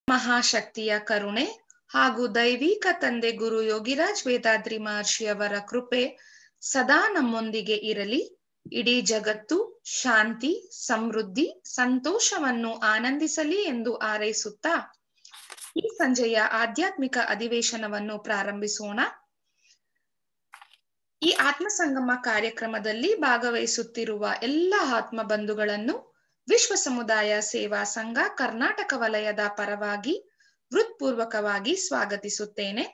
ಮಹಾಶಕ್ತಿಯ ಕರುಣೆ ಹಾಗೂ ದೈವಿಕ ತಂದೆ ಗುರು ಯೋಗಿರಾಜ್ ವೇದಾದ್ರಿ ಮಹರ್ಷಿಯವರ ಕೃಪೆ ಸದಾ ನಮ್ಮೊಂದಿಗೆ ಇರಲಿ. ಇಡೀ ಜಗತ್ತು ಶಾಂತಿ, ಸಮೃದ್ಧಿ, ಸಂತೋಷವನ್ನು ಆನಂದಿಸಲಿ ಎಂದು ಹಾರೈಸುತ್ತಾ ಈ ಸಂಜೆಯ ಆಧ್ಯಾತ್ಮಿಕ ಅಧಿವೇಶನವನ್ನು ಪ್ರಾರಂಭಿಸೋಣ. ಈ ಆತ್ಮಸಂಗಮ ಕಾರ್ಯಕ್ರಮದಲ್ಲಿ ಭಾಗವಹಿಸುತ್ತಿರುವ ಎಲ್ಲ ಆತ್ಮ ಬಂಧುಗಳನ್ನು ವಿಶ್ವ ಸಮುದಾಯ ಸೇವಾ ಸಂಘ ಕರ್ನಾಟಕ ವಲಯದ ಪರವಾಗಿ ಹೃತ್ಪೂರ್ವಕವಾಗಿ ಸ್ವಾಗತಿಸುತ್ತೇನೆ.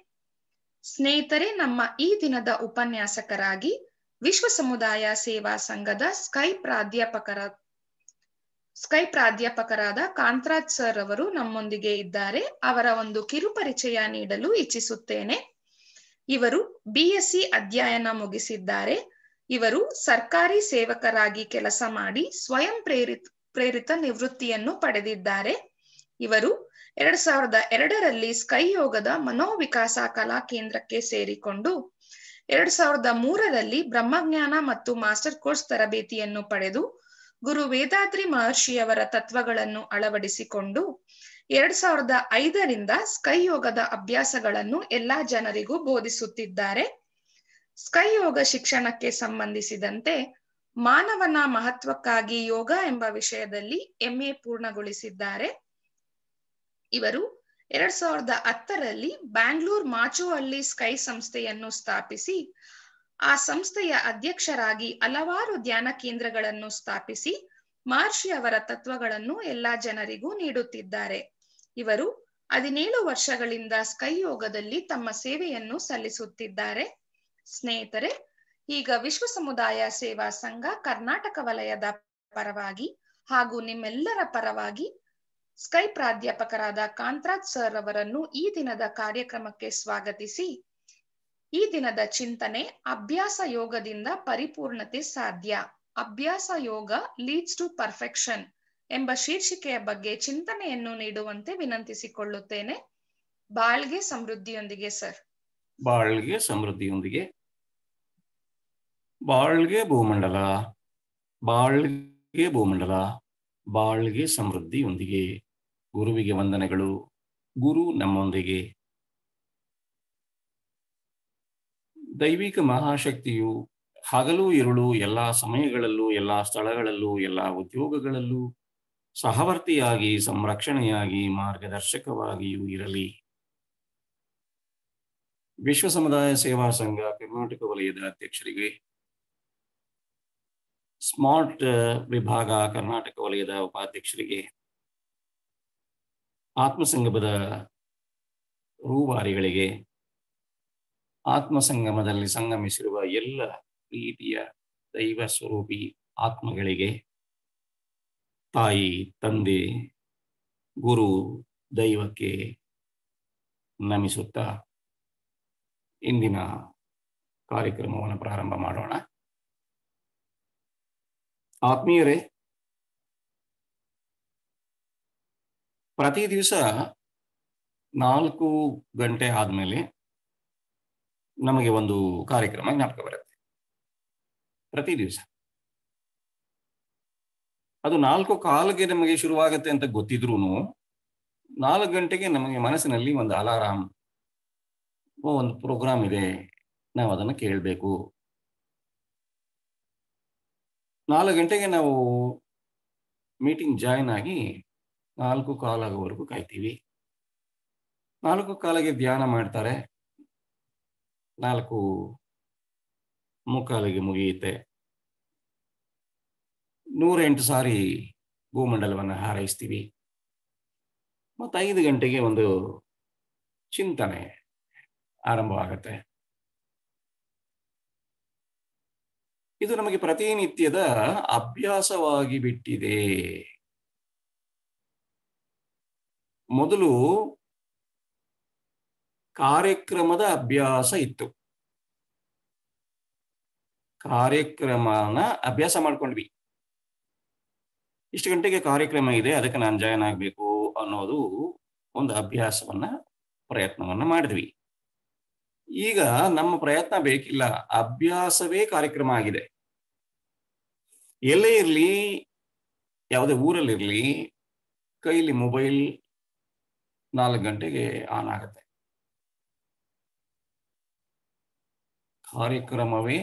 ಸ್ನೇಹಿತರೆ, ನಮ್ಮ ಈ ದಿನದ ಉಪನ್ಯಾಸಕರಾಗಿ ವಿಶ್ವ ಸಮುದಾಯ ಸೇವಾ ಸಂಘದ ಸ್ಕೈ ಪ್ರಾಧ್ಯಾಪಕರಾದ ಕಾಂತರಾಜ್ ಸರ್ ಅವರು ನಮ್ಮೊಂದಿಗೆ ಇದ್ದಾರೆ. ಅವರ ಒಂದು ಕಿರುಪರಿಚಯ ನೀಡಲು ಇಚ್ಛಿಸುತ್ತೇನೆ. ಇವರು BSc ಅಧ್ಯಯನ ಮುಗಿಸಿದ್ದಾರೆ. ಇವರು ಸರ್ಕಾರಿ ಸೇವಕರಾಗಿ ಕೆಲಸ ಮಾಡಿ ಸ್ವಯಂ ಪ್ರೇರಿತ ನಿವೃತ್ತಿಯನ್ನು ಪಡೆದಿದ್ದಾರೆ. ಇವರು 2002ರಲ್ಲಿ ಸ್ಕೈ ಯೋಗದ ಮನೋವಿಕಾಸ ಕಲಾ ಕೇಂದ್ರಕ್ಕೆ ಸೇರಿಕೊಂಡು 2003ರಲ್ಲಿ ಬ್ರಹ್ಮಜ್ಞಾನ ಮತ್ತು ಮಾಸ್ಟರ್ ಕೋರ್ಸ್ ತರಬೇತಿಯನ್ನು ಪಡೆದು ಗುರು ವೇದಾದ್ರಿ ಮಹರ್ಷಿಯವರ ತತ್ವಗಳನ್ನು ಅಳವಡಿಸಿಕೊಂಡು 2005ರಿಂದ ಸ್ಕೈ ಯೋಗದ ಅಭ್ಯಾಸಗಳನ್ನು ಎಲ್ಲಾ ಜನರಿಗೂ ಬೋಧಿಸುತ್ತಿದ್ದಾರೆ. ಸ್ಕೈ ಯೋಗ ಶಿಕ್ಷಣಕ್ಕೆ ಸಂಬಂಧಿಸಿದಂತೆ ಮಾನವನ ಮಹತ್ವಕ್ಕಾಗಿ ಯೋಗ ಎಂಬ ವಿಷಯದಲ್ಲಿ MA ಪೂರ್ಣಗೊಳಿಸಿದ್ದಾರೆ. ಇವರು 2010ರಲ್ಲಿ ಬ್ಯಾಂಗ್ಳೂರ್ ಮಾಚುಹಳ್ಳಿ ಸ್ಕೈ ಸಂಸ್ಥೆಯನ್ನು ಸ್ಥಾಪಿಸಿ ಆ ಸಂಸ್ಥೆಯ ಅಧ್ಯಕ್ಷರಾಗಿ ಹಲವಾರು ಧ್ಯಾನ ಕೇಂದ್ರಗಳನ್ನು ಸ್ಥಾಪಿಸಿ ಮಹರ್ಷಿ ಅವರ ತತ್ವಗಳನ್ನು ಎಲ್ಲಾ ಜನರಿಗೂ ನೀಡುತ್ತಿದ್ದಾರೆ. ಇವರು 17 ವರ್ಷಗಳಿಂದ ಸ್ಕೈ ಯೋಗದಲ್ಲಿ ತಮ್ಮ ಸೇವೆಯನ್ನು ಸಲ್ಲಿಸುತ್ತಿದ್ದಾರೆ. ಸ್ನೇಹಿತರೆ, ಈಗ ವಿಶ್ವ ಸಮುದಾಯ ಸೇವಾ ಸಂಘ ಕರ್ನಾಟಕ ವಲಯದ ಪರವಾಗಿ ಹಾಗೂ ನಿಮ್ಮೆಲ್ಲರ ಪರವಾಗಿ ಸ್ಕೈ ಪ್ರಾಧ್ಯಾಪಕರಾದ ಕಾಂತರಾಜ್ ಸರ್ ಅವರನ್ನು ಈ ದಿನದ ಕಾರ್ಯಕ್ರಮಕ್ಕೆ ಸ್ವಾಗತಿಸಿ ಈ ದಿನದ ಚಿಂತನೆ ಅಭ್ಯಾಸ ಯೋಗದಿಂದ ಪರಿಪೂರ್ಣತೆ ಸಾಧ್ಯ, ಅಭ್ಯಾಸ ಯೋಗ ಲೀಡ್ಸ್ ಟು ಪರ್ಫೆಕ್ಷನ್ ಎಂಬ ಶೀರ್ಷಿಕೆಯ ಬಗ್ಗೆ ಚಿಂತನೆಯನ್ನು ನೀಡುವಂತೆ ವಿನಂತಿಸಿಕೊಳ್ಳುತ್ತೇನೆ. ಬಾಳ್ಗೆ ಸಮೃದ್ಧಿಯೊಂದಿಗೆ ಸರ್. ಬಾಳ್ಗೆ ಸಮೃದ್ಧಿಯೊಂದಿಗೆ. ಬಾಳ್ಗೆ ಭೂಮಂಡಲ, ಬಾಳ್ಗೆ ಭೂಮಂಡಲ, ಬಾಳ್ಗೆ ಸಮೃದ್ಧಿಯೊಂದಿಗೆ. ಗುರುವಿಗೆ ವಂದನೆಗಳು. ಗುರು ನಮ್ಮೊಂದಿಗೆ. ದೈವಿಕ ಮಹಾಶಕ್ತಿಯು ಹಗಲು ಇರುಳು ಎಲ್ಲ ಸಮಯಗಳಲ್ಲೂ ಎಲ್ಲ ಸ್ಥಳಗಳಲ್ಲೂ ಎಲ್ಲ ಉದ್ಯೋಗಗಳಲ್ಲೂ ಸಹವರ್ತಿಯಾಗಿ, ಸಂರಕ್ಷಣೆಯಾಗಿ, ಮಾರ್ಗದರ್ಶಕವಾಗಿಯೂ ಇರಲಿ. ವಿಶ್ವ ಸಮುದಾಯ ಸೇವಾ ಸಂಘ ಕರ್ನಾಟಕ ವಲಯದ ಅಧ್ಯಕ್ಷರಿಗೆ, ಸ್ಮಾರ್ಟ್ ವಿಭಾಗ ಕರ್ನಾಟಕ ವಲಯದ ಉಪಾಧ್ಯಕ್ಷರಿಗೆ, ಆತ್ಮಸಂಗಮದ ರೂವಾರಿಗಳಿಗೆ, ಆತ್ಮಸಂಗಮದಲ್ಲಿ ಸಂಗಮಿಸಿರುವ ಎಲ್ಲ ಪ್ರೀತಿಯ ದೈವ ಸ್ವರೂಪಿ ಆತ್ಮಗಳಿಗೆ, ತಾಯಿ, ತಂದೆ, ಗುರು, ದೈವಕ್ಕೆ ನಮಿಸುತ್ತಾ ಇಂದಿನ ಕಾರ್ಯಕ್ರಮವನ್ನು ಪ್ರಾರಂಭ ಮಾಡೋಣ. ಆತ್ಮೀಯರೇ, ಪ್ರತಿ ದಿವಸ 4 ಗಂಟೆ ಆದಮೇಲೆ ನಮಗೆ ಒಂದು ಕಾರ್ಯಕ್ರಮ ಜ್ಞಾಪಕ ಬರುತ್ತೆ. ಪ್ರತಿ ದಿವಸ ಅದು 4:15ಗೆ ನಮಗೆ ಶುರುವಾಗುತ್ತೆ ಅಂತ ಗೊತ್ತಿದ್ರೂ 4 ಗಂಟೆಗೆ ನಮಗೆ ಮನಸ್ಸಿನಲ್ಲಿ ಒಂದು ಅಲಾರಾಮ್, ಒಂದು ಪ್ರೋಗ್ರಾಮ್ ಇದೆ, ನಾವು ಅದನ್ನು ಕೇಳಬೇಕು. 4 ಗಂಟೆಗೆ ನಾವು ಮೀಟಿಂಗ್ ಜಾಯಿನ್ ಆಗಿ 4:15 ಆಗೋವರೆಗೂ ಕಾಯ್ತೀವಿ. 4:15ಗೆ ಧ್ಯಾನ ಮಾಡ್ತಾರೆ, 4:45ಗೆ ಮುಗಿಯುತ್ತೆ. 108 ಸಾರಿ ಭೂಮಂಡಲವನ್ನು ಹಾರೈಸ್ತೀವಿ. ಮತ್ತು 5 ಗಂಟೆಗೆ ಒಂದು ಚಿಂತನೆ ಆರಂಭವಾಗುತ್ತೆ. ಇದು ನಮಗೆ ಪ್ರತಿನಿತ್ಯದ ಅಭ್ಯಾಸವಾಗಿ ಬಿಟ್ಟಿದೆ. ಮೊದಲು ಕಾರ್ಯಕ್ರಮದ ಅಭ್ಯಾಸ ಇತ್ತು. ಕಾರ್ಯಕ್ರಮನ ಅಭ್ಯಾಸ ಮಾಡ್ಕೊಂಡ್ವಿ. ಇಷ್ಟು ಗಂಟೆಗೆ ಕಾರ್ಯಕ್ರಮ ಇದೆ, ಅದಕ್ಕೆ ನಾನು ಜಾಯ್ನ್ ಆಗಬೇಕು ಅನ್ನೋದು ಒಂದು ಪ್ರಯತ್ನವನ್ನ ಮಾಡಿದ್ವಿ. ಈಗ ನಮ್ಮ ಪ್ರಯತ್ನ ಬೇಕಿಲ್ಲ, ಅಭ್ಯಾಸವೇ ಕಾರ್ಯಕ್ರಮ ಆಗಿದೆ. ಎಲ್ಲೇ ಇರಲಿ, ಯಾವುದೇ ಊರಲ್ಲಿರಲಿ, ಕೈಲಿ ಮೊಬೈಲ್ 4 ಗಂಟೆಗೆ ಆನ್ ಆಗುತ್ತೆ. ಕಾರ್ಯಕ್ರಮವೇ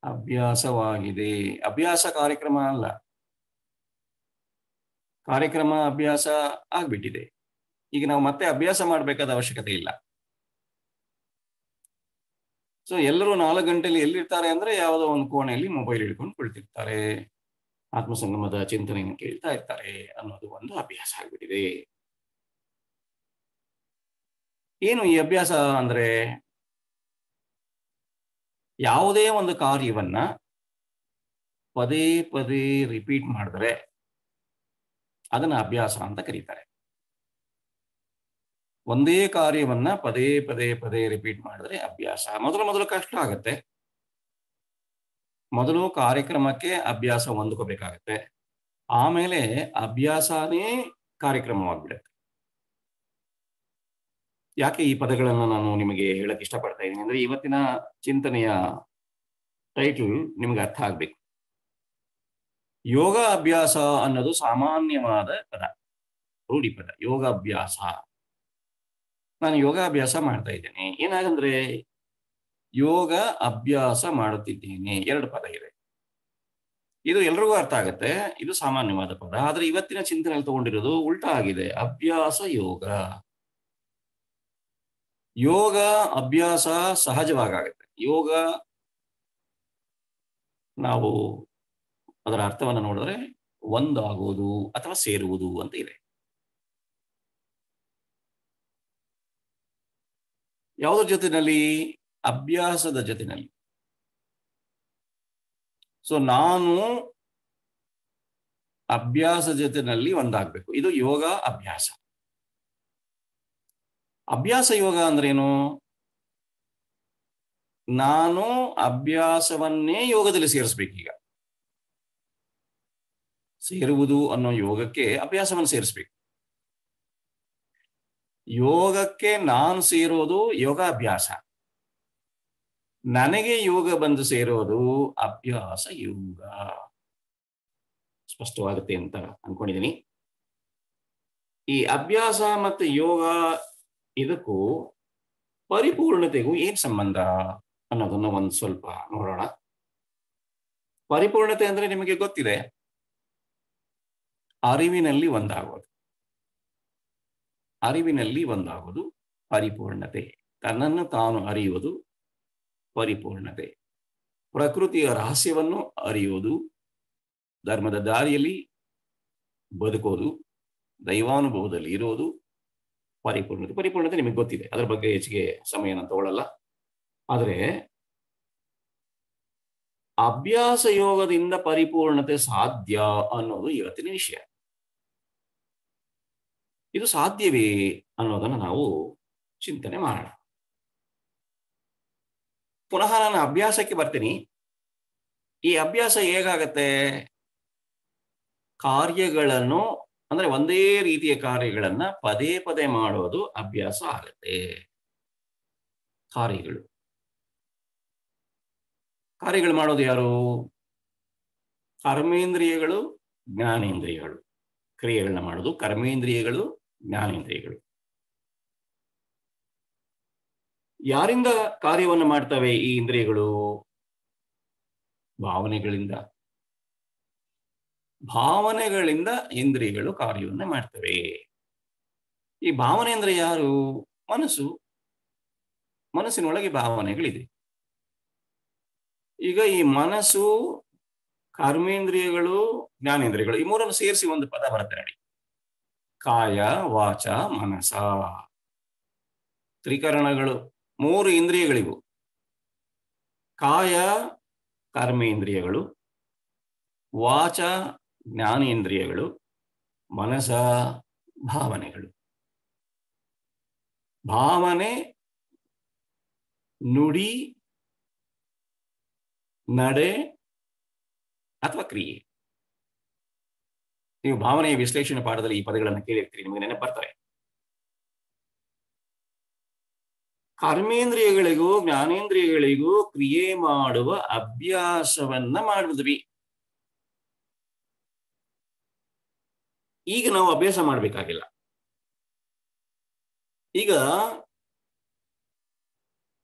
ಅಭ್ಯಾಸವಾಗಿದೆ. ಅಭ್ಯಾಸ ಕಾರ್ಯಕ್ರಮ ಅಲ್ಲ, ಕಾರ್ಯಕ್ರಮ ಅಭ್ಯಾಸ ಆಗ್ಬಿಟ್ಟಿದೆ. ಈಗ ನಾವು ಮತ್ತೆ ಅಭ್ಯಾಸ ಮಾಡಬೇಕಾದ ಅವಶ್ಯಕತೆ ಇಲ್ಲ. ಸೊ ಎಲ್ಲರೂ 4 ಗಂಟೆಯಲ್ಲಿ ಎಲ್ಲಿರ್ತಾರೆ ಅಂದ್ರೆ ಯಾವುದೋ ಒಂದು ಕೋಣೆಯಲ್ಲಿ ಮೊಬೈಲ್ ಹಿಡ್ಕೊಂಡು ಕುಳಿತಿರ್ತಾರೆ, ಆತ್ಮಸಂಗಮದ ಚಿಂತನೆಯನ್ನು ಕೇಳ್ತಾ ಇರ್ತಾರೆ ಅನ್ನೋದು ಒಂದು ಅಭ್ಯಾಸ ಆಗ್ಬಿಟ್ಟಿದೆ. ಏನು ಈ ಅಭ್ಯಾಸ ಅಂದ್ರೆ? ಯಾವುದೇ ಒಂದು ಕಾರ್ಯವನ್ನ ಪದೇ ಪದೇ ರಿಪೀಟ್ ಮಾಡಿದ್ರೆ ಅದನ್ನ ಅಭ್ಯಾಸ ಅಂತ ಕರೀತಾರೆ. ಒಂದೇ ಕಾರ್ಯವನ್ನ ಪದೇ ಪದೇ ಪದೇ ರಿಪೀಟ್ ಮಾಡಿದ್ರೆ ಅಭ್ಯಾಸ. ಮೊದಲು ಕಷ್ಟ ಆಗುತ್ತೆ. ಮೊದಲು ಕಾರ್ಯಕ್ರಮಕ್ಕೆ ಅಭ್ಯಾಸ ಹೊಂದ್ಕೋಬೇಕಾಗತ್ತೆ, ಆಮೇಲೆ ಅಭ್ಯಾಸನೇ ಕಾರ್ಯಕ್ರಮವಾಗ್ಬಿಡುತ್ತೆ. ಯಾಕೆ ಈ ಪದಗಳನ್ನು ನಾನು ನಿಮಗೆ ಹೇಳಕ್ ಇಷ್ಟಪಡ್ತಾ ಇದ್ದೀನಿ ಅಂದ್ರೆ, ಇವತ್ತಿನ ಚಿಂತನೆಯ ಟೈಟಲ್ ನಿಮ್ಗೆ ಅರ್ಥ ಆಗ್ಬೇಕು. ಯೋಗ ಅಭ್ಯಾಸ ಅನ್ನೋದು ಸಾಮಾನ್ಯವಾದ ಪದ, ರೂಢಿ ಪದ. ಯೋಗಾಭ್ಯಾಸ, ನಾನು ಯೋಗಾಭ್ಯಾಸ ಮಾಡ್ತಾ ಇದ್ದೇನೆ. ಏನಾಗಂದ್ರೆ ಯೋಗ ಅಭ್ಯಾಸ ಮಾಡುತ್ತಿದ್ದೇನೆ, 2 ಪದ ಇದೆ. ಇದು ಎಲ್ರಿಗೂ ಅರ್ಥ ಆಗತ್ತೆ, ಇದು ಸಾಮಾನ್ಯವಾದ ಪದ. ಆದ್ರೆ ಇವತ್ತಿನ ಚಿಂತನೆಯಲ್ಲಿ ತಗೊಂಡಿರೋದು ಉಲ್ಟಾ ಆಗಿದೆ. ಅಭ್ಯಾಸ ಯೋಗ. ಯೋಗ ಅಭ್ಯಾಸ ಸಹಜವಾಗುತ್ತೆ. ಯೋಗ ನಾವು ಅದರ ಅರ್ಥವನ್ನು ನೋಡಿದ್ರೆ ಒಂದಾಗುವುದು ಅಥವಾ ಸೇರುವುದು ಅಂತ ಇದೆ. ಯಾವುದ್ರ ಜೊತೆನಲ್ಲಿ? ಅಭ್ಯಾಸದ ಜೊತೆನಲ್ಲಿ. ಸೊ ನಾನು ಅಭ್ಯಾಸ ಜೊತೆನಲ್ಲಿ ಒಂದಾಗಬೇಕು. ಇದು ಯೋಗ ಅಭ್ಯಾಸ. ಅಭ್ಯಾಸ ಯೋಗ ಅಂದ್ರೇನು? ನಾನು ಅಭ್ಯಾಸವನ್ನೇ ಯೋಗದಲ್ಲಿ ಸೇರಿಸ್ಬೇಕೀಗ. ಸೇರುವುದು ಅನ್ನೋ ಯೋಗಕ್ಕೆ ಅಭ್ಯಾಸವನ್ನು ಸೇರಿಸ್ಬೇಕು. ಯೋಗಕ್ಕೆ ನಾನು ಸೇರೋದು ಯೋಗಾಭ್ಯಾಸ, ನನಗೆ ಯೋಗ ಬಂದು ಸೇರೋದು ಅಭ್ಯಾಸ ಯೋಗ. ಸ್ಪಷ್ಟವಾಗುತ್ತೆ ಅಂತ ಅನ್ಕೊಂಡಿದ್ದೀನಿ. ಈ ಅಭ್ಯಾಸ ಮತ್ತು ಯೋಗ ಇದಕ್ಕೂ ಪರಿಪೂರ್ಣತೆಗೂ ಏನ್ ಸಂಬಂಧ ಅನ್ನೋದನ್ನ ಒಂದು ಸ್ವಲ್ಪ ನೋಡೋಣ. ಪರಿಪೂರ್ಣತೆ ಅಂದ್ರೆ ನಿಮಗೆ ಗೊತ್ತಿದೆ, ಅರಿವಿನಲ್ಲಿ ಒಂದಾಗೋದು. ಅರಿವಿನಲ್ಲಿ ಒಂದಾಗೋದು ಪರಿಪೂರ್ಣತೆ. ತನ್ನನ್ನು ತಾನು ಅರಿಯುವುದು ಪರಿಪೂರ್ಣತೆ. ಪ್ರಕೃತಿಯ ರಹಸ್ಯವನ್ನು ಅರಿಯುವುದು, ಧರ್ಮದ ದಾರಿಯಲ್ಲಿ ಬದುಕೋದು, ದೈವಾನುಭವದಲ್ಲಿ ಇರೋದು ಪರಿಪೂರ್ಣತೆ. ಪರಿಪೂರ್ಣತೆ ನಿಮಗೆ ಗೊತ್ತಿದೆ, ಅದರ ಬಗ್ಗೆ ಹೆಚ್ಚಿಗೆ ಸಮಯನ ತಗೊಳ್ಳಲ್ಲ. ಆದರೆ ಅಭ್ಯಾಸ ಯೋಗದಿಂದ ಪರಿಪೂರ್ಣತೆ ಸಾಧ್ಯ ಅನ್ನೋದು ಇವತ್ತಿನ ವಿಷಯ. ಇದು ಸಾಧ್ಯವೇ ಅನ್ನೋದನ್ನು ನಾವು ಚಿಂತನೆ ಮಾಡೋಣ. ಪುನಃ ನಾನು ಅಭ್ಯಾಸಕ್ಕೆ ಬರ್ತೀನಿ. ಈ ಅಭ್ಯಾಸ ಹೇಗಾಗತ್ತೆ? ಕಾರ್ಯಗಳನ್ನು ಅಂದ್ರೆ ಒಂದೇ ರೀತಿಯ ಕಾರ್ಯಗಳನ್ನ ಪದೇ ಪದೇ ಮಾಡೋದು ಅಭ್ಯಾಸ ಆಗತ್ತೆ. ಕಾರ್ಯಗಳು ಮಾಡೋದು ಯಾರು? ಕರ್ಮೇಂದ್ರಿಯಗಳು, ಜ್ಞಾನೇಂದ್ರಿಯಗಳು. ಕ್ರಿಯೆಗಳನ್ನ ಮಾಡೋದು ಕರ್ಮೇಂದ್ರಿಯಗಳು, ಜ್ಞಾನೇಂದ್ರಿಯಗಳು. ಯಾರಿಂದ ಕಾರ್ಯವನ್ನು ಮಾಡ್ತವೆ ಈ ಇಂದ್ರಿಯಗಳು? ಭಾವನೆಗಳಿಂದ. ಭಾವನೆಗಳಿಂದ ಇಂದ್ರಿಯಗಳು ಕಾರ್ಯವನ್ನು ಮಾಡ್ತವೆ. ಈ ಭಾವನೆ ಅಂದ್ರೆ ಯಾರು? ಮನಸ್ಸು. ಮನಸ್ಸಿನೊಳಗೆ ಭಾವನೆಗಳಿದೆ. ಈಗ ಈ ಮನಸ್ಸು, ಕರ್ಮೇಂದ್ರಿಯಗಳು, ಜ್ಞಾನೇಂದ್ರಿಯಗಳು, ಈ ಮೂರನ್ನು ಸೇರಿಸಿ ಒಂದು ಪದ ಬರುತ್ತೆ ನೋಡಿ, ಕಾಯ ವಾಚ ಮನಸ. ತ್ರಿಕರಣಗಳು, 3 ಇಂದ್ರಿಯಗಳಿವು. ಕಾಯ ಕರ್ಮೇಂದ್ರಿಯಗಳು, ವಾಚ ಜ್ಞಾನೇಂದ್ರಿಯಗಳು, ಮನಸ ಭಾವನೆಗಳು. ಭಾವನೆ, ನುಡಿ, ನಡೆ ಅಥವಾ ಕ್ರಿಯೆ. ನೀವು ಭಾವನೆಯ ವಿಶ್ಲೇಷಣೆ ಪಾಠದಲ್ಲಿ ಈ ಪದಗಳನ್ನು ಕೇಳಿರ್ತೀರಿ, ನಿಮಗೆ ನೆನಪು ಬರ್ತವೆ. ಕರ್ಮೇಂದ್ರಿಯಗಳಿಗೂ ಜ್ಞಾನೇಂದ್ರಿಯಗಳಿಗೂ ಕ್ರಿಯೆ ಮಾಡುವ ಅಭ್ಯಾಸವನ್ನ ಮಾಡಿದ್ವಿ. ಈಗ ನಾವು ಅಭ್ಯಾಸ ಮಾಡಬೇಕಾಗಿಲ್ಲ. ಈಗ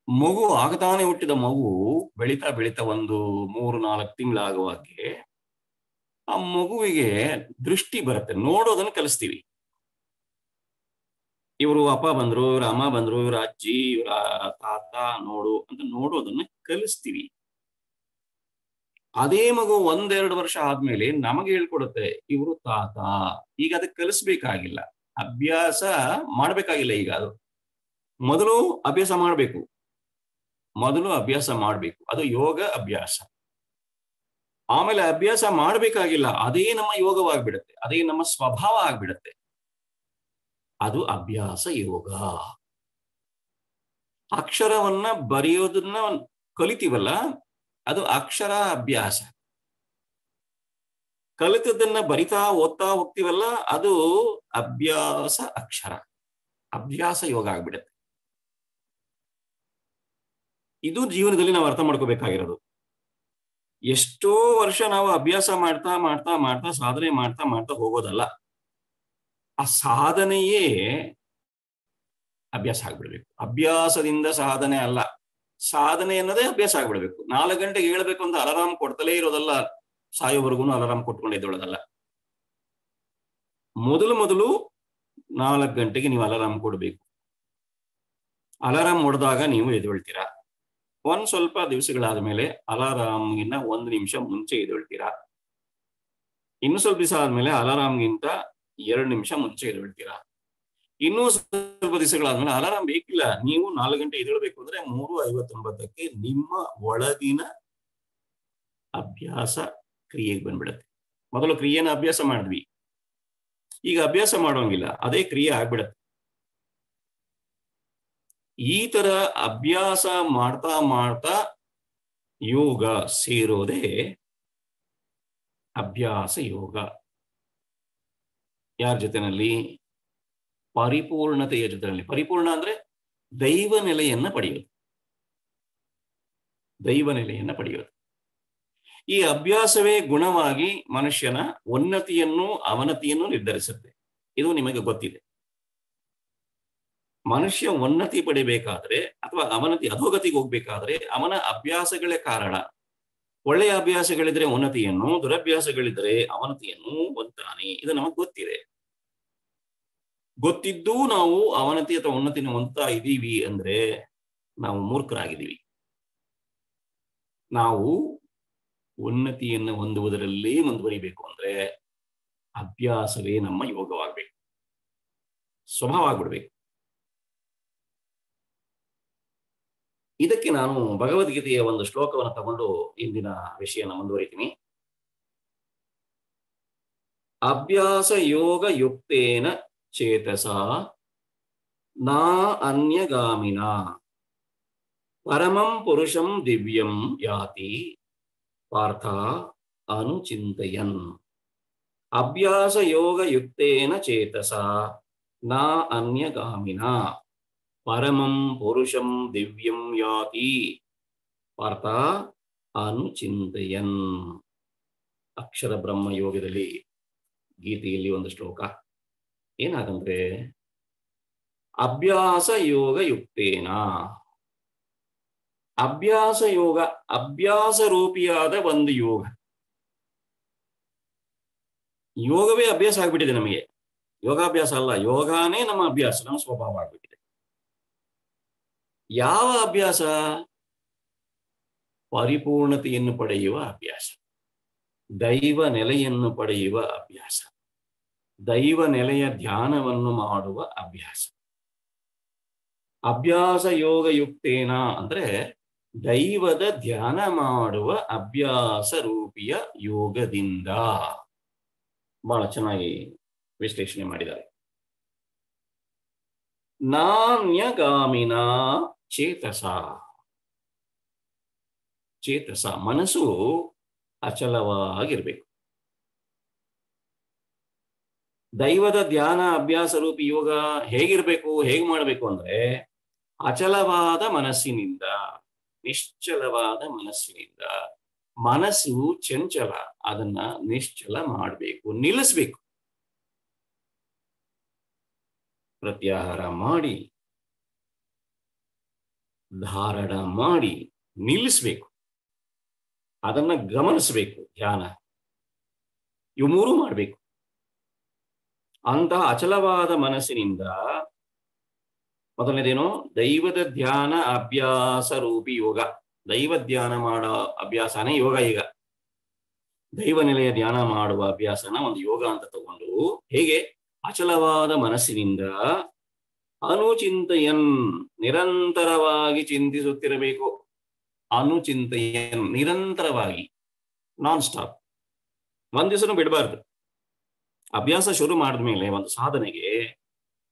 ಮಗು ಆಗತಾನೆ ಹುಟ್ಟಿದ ಮಗು ಬೆಳೀತಾ ಬೆಳೀತಾ ಒಂದು 3-4 ತಿಂಗಳಾಗುವಾಗೆ ಆ ಮಗುವಿಗೆ ದೃಷ್ಟಿ ಬರುತ್ತೆ, ನೋಡೋದನ್ನು ಕಲಿಸ್ತೀವಿ. ಇವರು ಅಪ್ಪ ಬಂದ್ರು, ಇವ್ರ ಅಮ್ಮ ಬಂದ್ರು, ಇವ್ರ ಅಜ್ಜಿ, ಇವರ ತಾತ ನೋಡು ಅಂತ ನೋಡೋದನ್ನ ಕಲಿಸ್ತೀವಿ. ಅದೇ ಮಗು 1-2 ವರ್ಷ ಆದ್ಮೇಲೆ ನಮಗೆ ಹೇಳ್ಕೊಡುತ್ತೆ ಇವರು ತಾತ. ಈಗ ಅದಕ್ಕೆ ಕಲಿಸ್ಬೇಕಾಗಿಲ್ಲ, ಅಭ್ಯಾಸ ಮಾಡ್ಬೇಕಾಗಿಲ್ಲ. ಈಗ ಅದು ಮೊದಲು ಅಭ್ಯಾಸ ಮಾಡ್ಬೇಕು, ಅದು ಯೋಗ ಅಭ್ಯಾಸ. ಆಮೇಲೆ ಅಭ್ಯಾಸ ಮಾಡ್ಬೇಕಾಗಿಲ್ಲ, ಅದೇ ನಮ್ಮ ಯೋಗವಾಗ್ಬಿಡುತ್ತೆ, ಅದೇ ನಮ್ಮ ಸ್ವಭಾವ ಆಗ್ಬಿಡುತ್ತೆ. ಅದು ಅಭ್ಯಾಸ ಯೋಗ. ಅಕ್ಷರವನ್ನ ಬರೆಯೋದನ್ನ ಕಲಿತೀವಲ್ಲ, ಅದು ಅಕ್ಷರ ಅಭ್ಯಾಸ. ಕಲಿತದ್ದನ್ನ ಬರಿತಾ ಓದ್ತಾ ಹೋಗ್ತೀವಲ್ಲ, ಅದು ಅಭ್ಯಾಸ ಅಕ್ಷರ, ಅಭ್ಯಾಸ ಯೋಗ ಆಗ್ಬಿಡುತ್ತೆ. ಇದು ಜೀವನದಲ್ಲಿ ನಾವು ಅರ್ಥ ಮಾಡ್ಕೋಬೇಕಾಗಿರೋದು. ಎಷ್ಟೋ ವರ್ಷ ನಾವು ಅಭ್ಯಾಸ ಮಾಡ್ತಾ ಮಾಡ್ತಾ ಮಾಡ್ತಾ ಸಾಧನೆ ಮಾಡ್ತಾ ಮಾಡ್ತಾ ಹೋಗೋದಲ್ಲ, ಆ ಸಾಧನೆಯೇ ಅಭ್ಯಾಸ ಆಗ್ಬಿಡ್ಬೇಕು. ಅಭ್ಯಾಸದಿಂದ ಸಾಧನೆ ಅಲ್ಲ, ಸಾಧನೆ ಅನ್ನೋದೇ ಅಭ್ಯಾಸ ಆಗ್ಬಿಡ್ಬೇಕು. 4 ಗಂಟೆಗೆ ಹೇಳ್ಬೇಕು ಅಂತ ಅಲಾರಾಮ್ ಕೊಡ್ತಲೇ ಇರೋದಲ್ಲ, ಸಾಯೋವರೆಗೂ ಅಲಾರಾಮ್ ಕೊಟ್ಕೊಂಡಿದ್ದೊಳದಲ್ಲ. ಮೊದಲು 4 ಗಂಟೆಗೆ ನೀವು ಅಲಾರಾಮ್ ಕೊಡ್ಬೇಕು. ಅಲಾರಾಮ್ ಹೊಡೆದಾಗ ನೀವು ಎದ್ದೇಳ್ತೀರಾ. ಒಂದ್ ಸ್ವಲ್ಪ ದಿವಸಗಳಾದ ಮೇಲೆ ಅಲಾರಾಮ್ಗಿಂತ 1 ನಿಮಿಷ ಮುಂಚೆ ಎದ್ದೇಳ್ತೀರಾ. ಇನ್ನು ಸ್ವಲ್ಪ ದಿವಸ ಆದ್ಮೇಲೆ ಅಲಾರಾಮ್ಗಿಂತ 2 ನಿಮಿಷ ಮುಂಚೆ ಎದ್ದೇಳ್ತೀರಾ. ಇನ್ನೂ ಸ್ವಲ್ಪ ದಿವಸಗಳಾದ್ಮೇಲೆ ಅಲಾರಾಮ್ ಬೇಕಿಲ್ಲ, ನೀವು 4 ಗಂಟೆ ಎದ್ದೇಳಬೇಕು ಅಂದ್ರೆ 3:59ಕ್ಕೆ ನಿಮ್ಮ ಒಳಗಿನ ಅಭ್ಯಾಸ ಕ್ರಿಯೆಗೆ ಬಂದ್ಬಿಡತ್ತೆ. ಮೊದಲು ಕ್ರಿಯೆನ ಅಭ್ಯಾಸ ಮಾಡಿದ್ವಿ, ಈಗ ಅಭ್ಯಾಸ ಮಾಡೋಂಗಿಲ್ಲ, ಅದೇ ಕ್ರಿಯೆ ಆಗ್ಬಿಡತ್ತೆ. ಈ ತರ ಅಭ್ಯಾಸ ಮಾಡ್ತಾ ಮಾಡ್ತಾ ಯೋಗ ಸೇರೋದೇ ಅಭ್ಯಾಸ ಯೋಗ. ಯಾರ ಜೊತೆನಲ್ಲಿ? ಪರಿಪೂರ್ಣತೆಯ ಜೊತೆಯಲ್ಲಿ. ಪರಿಪೂರ್ಣ ಅಂದ್ರೆ ದೈವ ನೆಲೆಯನ್ನ ಪಡೆಯೋದು, ದೈವ ನೆಲೆಯನ್ನ ಪಡೆಯೋದು. ಈ ಅಭ್ಯಾಸವೇ ಗುಣವಾಗಿ ಮನುಷ್ಯನ ಉನ್ನತಿಯನ್ನು ಅವನತಿಯನ್ನು ನಿರ್ಧರಿಸುತ್ತೆ. ಇದು ನಿಮಗೆ ಗೊತ್ತಿದೆ. ಮನುಷ್ಯ ಉನ್ನತಿ ಪಡಿಬೇಕಾದ್ರೆ ಅಥವಾ ಅವನತಿ ಅಧೋಗತಿಗೆ ಹೋಗ್ಬೇಕಾದ್ರೆ ಅವನ ಅಭ್ಯಾಸಗಳೇ ಕಾರಣ. ಒಳ್ಳೆಯ ಅಭ್ಯಾಸಗಳಿದ್ರೆ ಉನ್ನತಿಯನ್ನು, ದುರಭ್ಯಾಸಗಳಿದ್ರೆ ಅವನತಿಯನ್ನು ಹೊಂದ್ತಾನೆ. ಇದು ನಮಗೆ ಗೊತ್ತಿದೆ. ಗೊತ್ತಿದ್ದೂ ನಾವು ಅವನತಿ ಅಥವಾ ಉನ್ನತಿನ ಹೊಂದ್ತಾ ಇದ್ದೀವಿ ಅಂದ್ರೆ ನಾವು ಮೂರ್ಖರಾಗಿದ್ದೀವಿ. ನಾವು ಉನ್ನತಿಯನ್ನು ಹೊಂದುವುದರಲ್ಲೇ ಮುಂದುವರಿಬೇಕು ಅಂದ್ರೆ ಅಭ್ಯಾಸವೇ ನಮ್ಮ ಯೋಗವಾಗಬೇಕು, ಸ್ವಭಾವ ಆಗ್ಬಿಡ್ಬೇಕು. ಇದಕ್ಕೆ ನಾನು ಭಗವದ್ಗೀತೆಯ ಒಂದು ಶ್ಲೋಕವನ್ನು ತಗೊಂಡು ಇಂದಿನ ವಿಷಯನ ಮುಂದುವರಿತೀನಿ. ಅಭ್ಯಾಸ ಯೋಗ ಯುಕ್ತೇನ ಚೇತಸ ನಾ ಅನ್ಯಗಾಮಿನ ಪರಮಂ ಪುರುಷಂ ದಿವ್ಯಂ ಯಾತಿ ಪಾರ್ಥ ಅನುಚಿಂತಯನ್. ಅಭ್ಯಾಸ ಯೋಗ ಯುಕ್ತೇನ ಚೇತಸ ನಾ ಅನ್ಯಗಾಮಿನ ಪರಮಂ ಪುರುಷಂ ದಿವ್ಯಂ ಯಾತಿ ಪಾರ್ಥ ಅನುಚಿಂತಯನ್. ಅಕ್ಷರ ಬ್ರಹ್ಮ ಯೋಗದಲ್ಲಿ ಗೀತೆಯಲ್ಲಿ ಒಂದು ಶ್ಲೋಕ ಏನಾಗಂದ್ರೆ, ಅಭ್ಯಾಸ ಯೋಗ ಯುಕ್ತೇನ. ಅಭ್ಯಾಸ ಯೋಗ, ಅಭ್ಯಾಸ ರೂಪಿಯಾದ ಒಂದು ಯೋಗ. ಯೋಗವೇ ಅಭ್ಯಾಸ ಆಗ್ಬಿಟ್ಟಿದೆ ನಮಗೆ. ಯೋಗಾಭ್ಯಾಸ ಅಲ್ಲ, ಯೋಗಾನೇ ನಮ್ಮ ಅಭ್ಯಾಸ, ನಮ್ಮ ಸ್ವಭಾವ ಆಗ್ಬಿಟ್ಟಿದೆ. ಯಾವ ಅಭ್ಯಾಸ? ಪರಿಪೂರ್ಣತೆಯನ್ನು ಪಡೆಯುವ ಅಭ್ಯಾಸ, ದೈವ ನೆಲೆಯನ್ನು ಪಡೆಯುವ ಅಭ್ಯಾಸ, ದೈವ ನೆಲೆಯ ಧ್ಯಾನವನ್ನು ಮಾಡುವ ಅಭ್ಯಾಸ. ಅಭ್ಯಾಸ ಯೋಗ ಯುಕ್ತೇನ ಅಂದ್ರೆ ದೈವದ ಧ್ಯಾನ ಮಾಡುವ ಅಭ್ಯಾಸ ರೂಪಿಯ ಯೋಗದಿಂದ. ಬಹಳ ಚೆನ್ನಾಗಿ ವಿಶ್ಲೇಷಣೆ ಮಾಡಿದ್ದಾರೆ. ನಾನ್ಯಗಾಮಿನ ಚೇತಸ. ಚೇತಸ ಮನಸ್ಸು ಅಚಲವಾಗಿರ್ಬೇಕು. ದೈವದ ಧ್ಯಾನ ಅಭ್ಯಾಸ ರೂಪಿ ಯೋಗ ಹೇಗಿರ್ಬೇಕು, ಹೇಗೆ ಮಾಡಬೇಕು ಅಂದ್ರೆ ಅಚಲವಾದ ಮನಸ್ಸಿನಿಂದ, ನಿಶ್ಚಲವಾದ ಮನಸ್ಸಿನಿಂದ. ಮನಸ್ಸು ಚಂಚಲ, ಅದನ್ನ ನಿಶ್ಚಲ ಮಾಡಬೇಕು, ನಿಲ್ಲಿಸ್ಬೇಕು. ಪ್ರತ್ಯಾಹಾರ ಮಾಡಿ ಧಾರಣ ಮಾಡಿ ನಿಲ್ಲಿಸ್ಬೇಕು, ಅದನ್ನ ಗಮನಿಸಬೇಕು. ಧ್ಯಾನ ಇವು ಮೂರು ಮಾಡಬೇಕು. ಅಂತಹ ಅಚಲವಾದ ಮನಸ್ಸಿನಿಂದ ಮೊದಲನೇದೇನು? ದೈವದ ಧ್ಯಾನ ಅಭ್ಯಾಸ ರೂಪಿ ಯೋಗ. ದೈವ ಧ್ಯಾನ ಮಾಡೋ ಅಭ್ಯಾಸನೇ ಯೋಗ. ಈಗ ದೈವ ನೆಲೆಯ ಧ್ಯಾನ ಮಾಡುವ ಅಭ್ಯಾಸನ ಒಂದು ಯೋಗ ಅಂತ ತಗೊಂಡು, ಹೇಗೆ ಅಚಲವಾದ ಮನಸ್ಸಿನಿಂದ ಅನುಚಿಂತಯನ್, ನಿರಂತರವಾಗಿ ಚಿಂತಿಸುತ್ತಿರಬೇಕು. ಅನುಚಿಂತಯನ್, ನಿರಂತರವಾಗಿ, ನಾನ್ ಸ್ಟಾಪ್, ಒಂದ್ ದಿವಸನೂ ಬಿಡಬಾರ್ದು. ಅಭ್ಯಾಸ ಶುರು ಮಾಡಿದ್ಮೇಲೆ ಒಂದು ಸಾಧನೆಗೆ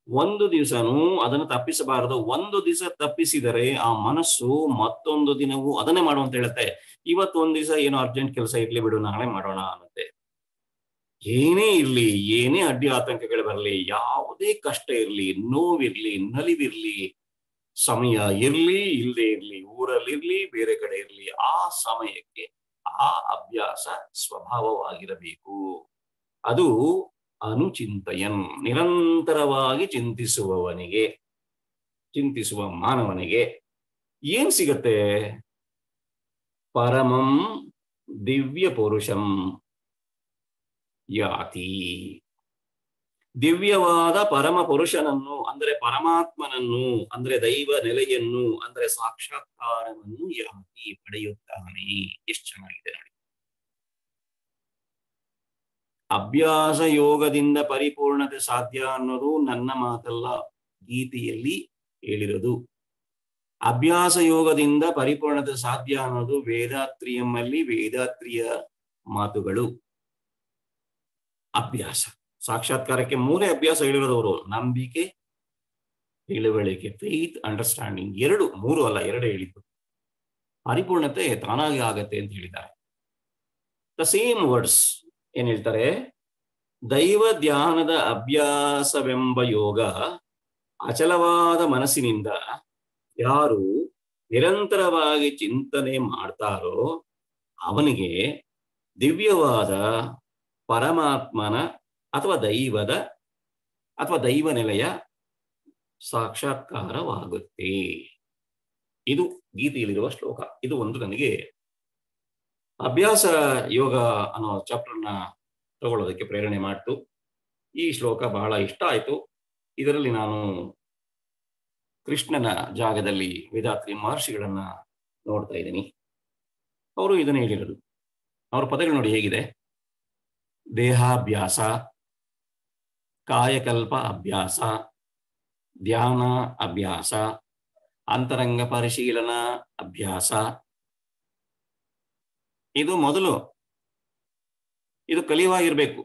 ಒಂದು ದಿವಸನೂ ಅದನ್ನು ತಪ್ಪಿಸಬಾರದು. ಒಂದು ದಿವಸ ತಪ್ಪಿಸಿದರೆ ಆ ಮನಸ್ಸು ಮತ್ತೊಂದು ದಿನವೂ ಅದನ್ನೇ ಮಾಡುವಂತ ಹೇಳುತ್ತೆ. ಇವತ್ತು ಒಂದ್ ದಿವಸ ಏನೋ ಅರ್ಜೆಂಟ್ ಕೆಲಸ ಇರ್ಲಿ ಬಿಡು, ನಾಳೆ ಮಾಡೋಣ ಅನ್ನತ್ತೆ. ಏನೇ ಇರ್ಲಿ, ಏನೇ ಅಡ್ಡಿ ಆತಂಕಗಳು ಬರಲಿ, ಯಾವುದೇ ಕಷ್ಟ ಇರ್ಲಿ, ನೋವಿರ್ಲಿ, ನಲಿವಿರ್ಲಿ, ಸಮಯ ಇರ್ಲಿ ಇಲ್ಲದೆ ಇರ್ಲಿ, ಊರಲ್ಲಿರ್ಲಿ ಬೇರೆ ಕಡೆ ಇರ್ಲಿ, ಆ ಸಮಯಕ್ಕೆ ಆ ಅಭ್ಯಾಸ ಸ್ವಭಾವವಾಗಿರಬೇಕು. ಅದು ಅನುಚಿಂತಯನ್, ನಿರಂತರವಾಗಿ ಚಿಂತಿಸುವವನಿಗೆ, ಚಿಂತಿಸುವ ಮಾನವನಿಗೆ ಏನ್ ಸಿಗತ್ತೆ? ಪರಮಂ ದಿವ್ಯ ಪುರುಷಂ ಯಾತಿ. ದಿವ್ಯವಾದ ಪರಮ ಪುರುಷನನ್ನು, ಅಂದ್ರೆ ಪರಮಾತ್ಮನನ್ನು, ಅಂದ್ರೆ ದೈವ ನೆಲೆಯನ್ನು, ಅಂದ್ರೆ ಸಾಕ್ಷಾತ್ಕಾರವನ್ನು ಯಾತಿ, ಪಡೆಯುತ್ತಾನೆ. ಎಷ್ಟು ಚೆನ್ನಾಗಿದೆ ನೋಡಿ. ಅಭ್ಯಾಸ ಯೋಗದಿಂದ ಪರಿಪೂರ್ಣತೆ ಸಾಧ್ಯ ಅನ್ನೋದು ನನ್ನ ಮಾತಲ್ಲ, ಗೀತೆಯಲ್ಲಿ ಹೇಳಿರೋದು. ಅಭ್ಯಾಸ ಯೋಗದಿಂದ ಪರಿಪೂರ್ಣತೆ ಸಾಧ್ಯ ಅನ್ನೋದು ವೇದಾತ್ರಿಯಮ್ಮಲ್ಲಿ ವೇದಾತ್ರಿಯ ಮಾತುಗಳು. ಅಭ್ಯಾಸ ಸಾಕ್ಷಾತ್ಕಾರಕ್ಕೆ ಮೂರೇ ಅಭ್ಯಾಸ ಹೇಳಿರೋದವರು: ನಂಬಿಕೆ, ತಿಳುವಳಿಕೆ, ಫೇತ್, ಅಂಡರ್ಸ್ಟ್ಯಾಂಡಿಂಗ್. ಎರಡು, ಮೂರು ಅಲ್ಲ, ಎರಡೇ ಹೇಳಿದ್ದು. ಪರಿಪೂರ್ಣತೆ ತಾನಾಗಿ ಆಗತ್ತೆ ಅಂತ ಹೇಳಿದ್ದಾರೆ. ದ ಸೇಮ್ ವರ್ಡ್ಸ್ ಏನ್ ಹೇಳ್ತಾರೆ? ದೈವ ಧ್ಯಾನದ ಅಭ್ಯಾಸವೆಂಬ ಯೋಗ ಅಚಲವಾದ ಮನಸ್ಸಿನಿಂದ ಯಾರು ನಿರಂತರವಾಗಿ ಚಿಂತನೆ ಮಾಡ್ತಾರೋ ಅವನಿಗೆ ದಿವ್ಯವಾದ ಪರಮಾತ್ಮನ ಅಥವಾ ದೈವದ ಅಥವಾ ದೈವ ನೆಲೆಯ ಸಾಕ್ಷಾತ್ಕಾರವಾಗುತ್ತೆ. ಇದು ಗೀತೆಯಲ್ಲಿರುವ ಶ್ಲೋಕ. ಇದು ಒಂದು ನನಗೆ ಅಭ್ಯಾಸ ಯೋಗ ಅನ್ನೋ ಚಾಪ್ಟರ್ನ ತಗೊಳ್ಳೋದಕ್ಕೆ ಪ್ರೇರಣೆ ಮಾಡ್ತು. ಈ ಶ್ಲೋಕ ಬಹಳ ಇಷ್ಟ ಆಯ್ತು. ಇದರಲ್ಲಿ ನಾನು ಕೃಷ್ಣನ ಜಾಗದಲ್ಲಿ ವೇದಾತ್ರಿ ಮಹರ್ಷಿಗಳನ್ನ ನೋಡ್ತಾ ಇದ್ದೀನಿ. ಅವರು ಇದನ್ನ ಹೇಳಿರೋದು. ಅವರ ಪದಗಳು ನೋಡಿ ಹೇಗಿದೆ: ದೇಹಾಭ್ಯಾಸ, ಕಾಯಕಲ್ಪ ಅಭ್ಯಾಸ, ಧ್ಯಾನ ಅಭ್ಯಾಸ, ಅಂತರಂಗ ಪರಿಶೀಲನಾ ಅಭ್ಯಾಸ. ಇದು ಮೊದಲು, ಇದು ಕಲಿಯುವಾಗಿರ್ಬೇಕು.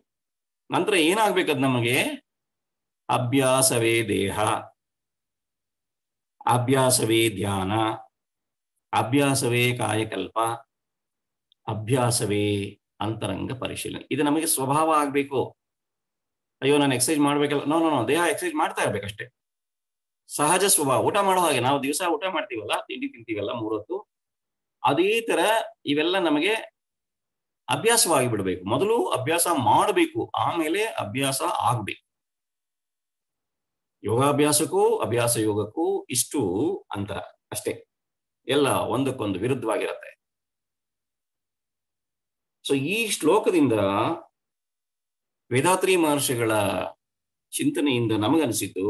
ನಂತರ ಏನಾಗ್ಬೇಕದ್ ನಮಗೆ? ಅಭ್ಯಾಸವೇ ದೇಹ, ಅಭ್ಯಾಸವೇ ಧ್ಯಾನ, ಅಭ್ಯಾಸವೇ ಕಾಯಕಲ್ಪ, ಅಭ್ಯಾಸವೇ ಅಂತರಂಗ ಪರಿಶೀಲನೆ. ಇದು ನಮಗೆ ಸ್ವಭಾವ ಆಗ್ಬೇಕು. ಅಯ್ಯೋ ನಾನು ಎಕ್ಸರ್ಸೈಸ್ ಮಾಡ್ಬೇಕಲ್ಲ, ನೋ ನೋ ನೋ, ದೇಹ ಎಕ್ಸರ್ಸೈಸ್ ಮಾಡ್ತಾ ಇರ್ಬೇಕಷ್ಟೇ. ಸಹಜ ಸ್ವಭಾವ. ಊಟ ಮಾಡೋ ಹಾಗೆ ನಾವು ದಿವಸ ಊಟ ಮಾಡ್ತೀವಲ್ಲ, ತಿಂಡಿ ತಿಂತೀವಲ್ಲ 3 ಹೊತ್ತು, ಅದೇ ತರ ಇವೆಲ್ಲ ನಮಗೆ ಅಭ್ಯಾಸವಾಗಿ ಬಿಡ್ಬೇಕು. ಮೊದಲು ಅಭ್ಯಾಸ ಮಾಡಬೇಕು, ಆಮೇಲೆ ಅಭ್ಯಾಸ ಆಗ್ಬೇಕು. ಯೋಗಾಭ್ಯಾಸಕ್ಕೂ ಅಭ್ಯಾಸ ಯೋಗಕ್ಕೂ ಇಷ್ಟು ಅಂತರ ಅಷ್ಟೇ, ಎಲ್ಲ ಒಂದಕ್ಕೊಂದು ವಿರುದ್ಧವಾಗಿರತ್ತೆ. ಸೊ ಈ ಶ್ಲೋಕದಿಂದ ವೇದಾತ್ರಿ ಮಹರ್ಷಿಗಳ ಚಿಂತನೆಯಿಂದ ನಮಗನಿಸಿದ್ದು,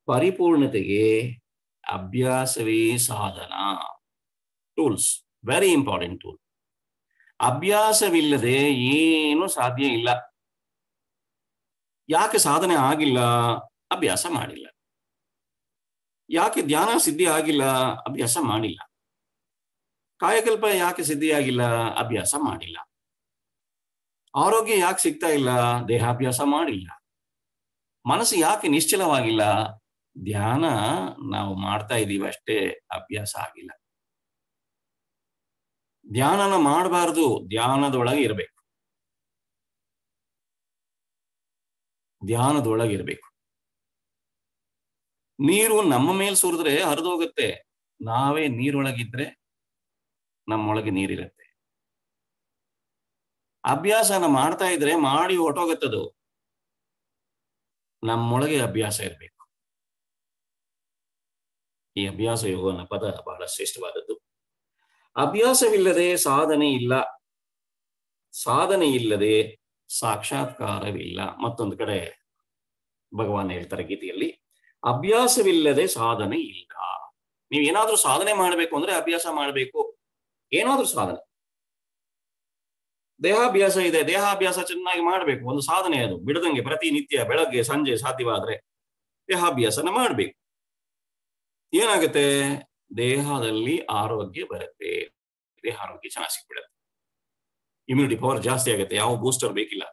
ಪರಿಪೂರ್ಣತೆಗೆ ಅಭ್ಯಾಸವೇ ಸಾಧನ. Tools, very important tool. ಅಭ್ಯಾಸವಿಲ್ಲದೆ ಏನು ಸಾಧ್ಯ ಇಲ್ಲ. ಯಾಕೆ ಸಾಧನೆ ಆಗಿಲ್ಲ? ಅಭ್ಯಾಸ ಮಾಡಿಲ್ಲ. ಯಾಕೆ ಧ್ಯಾನ ಸಿದ್ಧಿ ಆಗಿಲ್ಲ? ಅಭ್ಯಾಸ ಮಾಡಿಲ್ಲ. ಕಾಯಕಲ್ಪ ಯಾಕೆ ಸಿದ್ಧಿಯಾಗಿಲ್ಲ? ಅಭ್ಯಾಸ ಮಾಡಿಲ್ಲ. ಆರೋಗ್ಯ ಯಾಕೆ ಸಿಗ್ತಾ ಇಲ್ಲ? ದೇಹಾಭ್ಯಾಸ ಮಾಡಿಲ್ಲ. ಮನಸ್ಸು ಯಾಕೆ ನಿಶ್ಚಲವಾಗಿಲ್ಲ? ಧ್ಯಾನ ನಾವು ಮಾಡ್ತಾ ಇದ್ದೀವಿ ಅಷ್ಟೇ, ಅಭ್ಯಾಸ ಆಗಿಲ್ಲ. ಧ್ಯಾನನ ಮಾಡಬಾರ್ದು, ಧ್ಯಾನದೊಳಗೆ ಇರಬೇಕು. ಧ್ಯಾನದೊಳಗೆ ಇರಬೇಕು. ನೀರು ನಮ್ಮ ಮೇಲೆ ಸುರಿದ್ರೆ ಹರಿದೋಗುತ್ತೆ. ನಾವೇ ನೀರೊಳಗಿದ್ರೆ ನಮ್ಮೊಳಗೆ ನೀರಿರುತ್ತೆ. ಅಭ್ಯಾಸನ ಮಾಡ್ತಾ ಇದ್ರೆ ಮಾಡಿ ಹೊಟ್ಟೋಗತ್ತದು. ನಮ್ಮೊಳಗೆ ಅಭ್ಯಾಸ ಇರಬೇಕು. ಈ ಅಭ್ಯಾಸ ಯೋಗ ಅನ್ನೋ ಪದ ಬಹಳ ಶ್ರೇಷ್ಠವಾದದ್ದು. ಅಭ್ಯಾಸವಿಲ್ಲದೆ ಸಾಧನೆ ಇಲ್ಲ, ಸಾಧನೆ ಇಲ್ಲದೆ ಸಾಕ್ಷಾತ್ಕಾರವಿಲ್ಲ. ಮತ್ತೊಂದು ಕಡೆ ಭಗವಾನ್ ಹೇಳ್ತಾರೆ ಗೀತೆಯಲ್ಲಿ, ಅಭ್ಯಾಸವಿಲ್ಲದೆ ಸಾಧನೆ ಇಲ್ಲ. ನೀವು ಏನಾದ್ರೂ ಸಾಧನೆ ಮಾಡಬೇಕು ಅಂದ್ರೆ ಅಭ್ಯಾಸ ಮಾಡಬೇಕು. ಏನಾದ್ರೂ ಸಾಧನೆ, ದೇಹಾಭ್ಯಾಸ ಇದೆ, ದೇಹಾಭ್ಯಾಸ ಚೆನ್ನಾಗಿ ಮಾಡಬೇಕು, ಒಂದು ಸಾಧನೆ ಅದು. ಬಿಡದಂಗೆ ಪ್ರತಿನಿತ್ಯ ಬೆಳಗ್ಗೆ ಸಂಜೆ ಸಾಧ್ಯವಾದ್ರೆ ದೇಹಾಭ್ಯಾಸನ ಮಾಡಬೇಕು. ಏನಾಗುತ್ತೆ, ದೇಹದಲ್ಲಿ ಆರೋಗ್ಯ ಬರುತ್ತೆ, ದೇಹ ಆರೋಗ್ಯ ಚೆನ್ನಾಗಿ ಸಿಕ್ಬಿಡುತ್ತೆ, ಇಮ್ಯುನಿಟಿ ಪವರ್ ಜಾಸ್ತಿ ಆಗುತ್ತೆ, ಯಾವ ಬೂಸ್ಟರ್ ಬೇಕಿಲ್ಲ.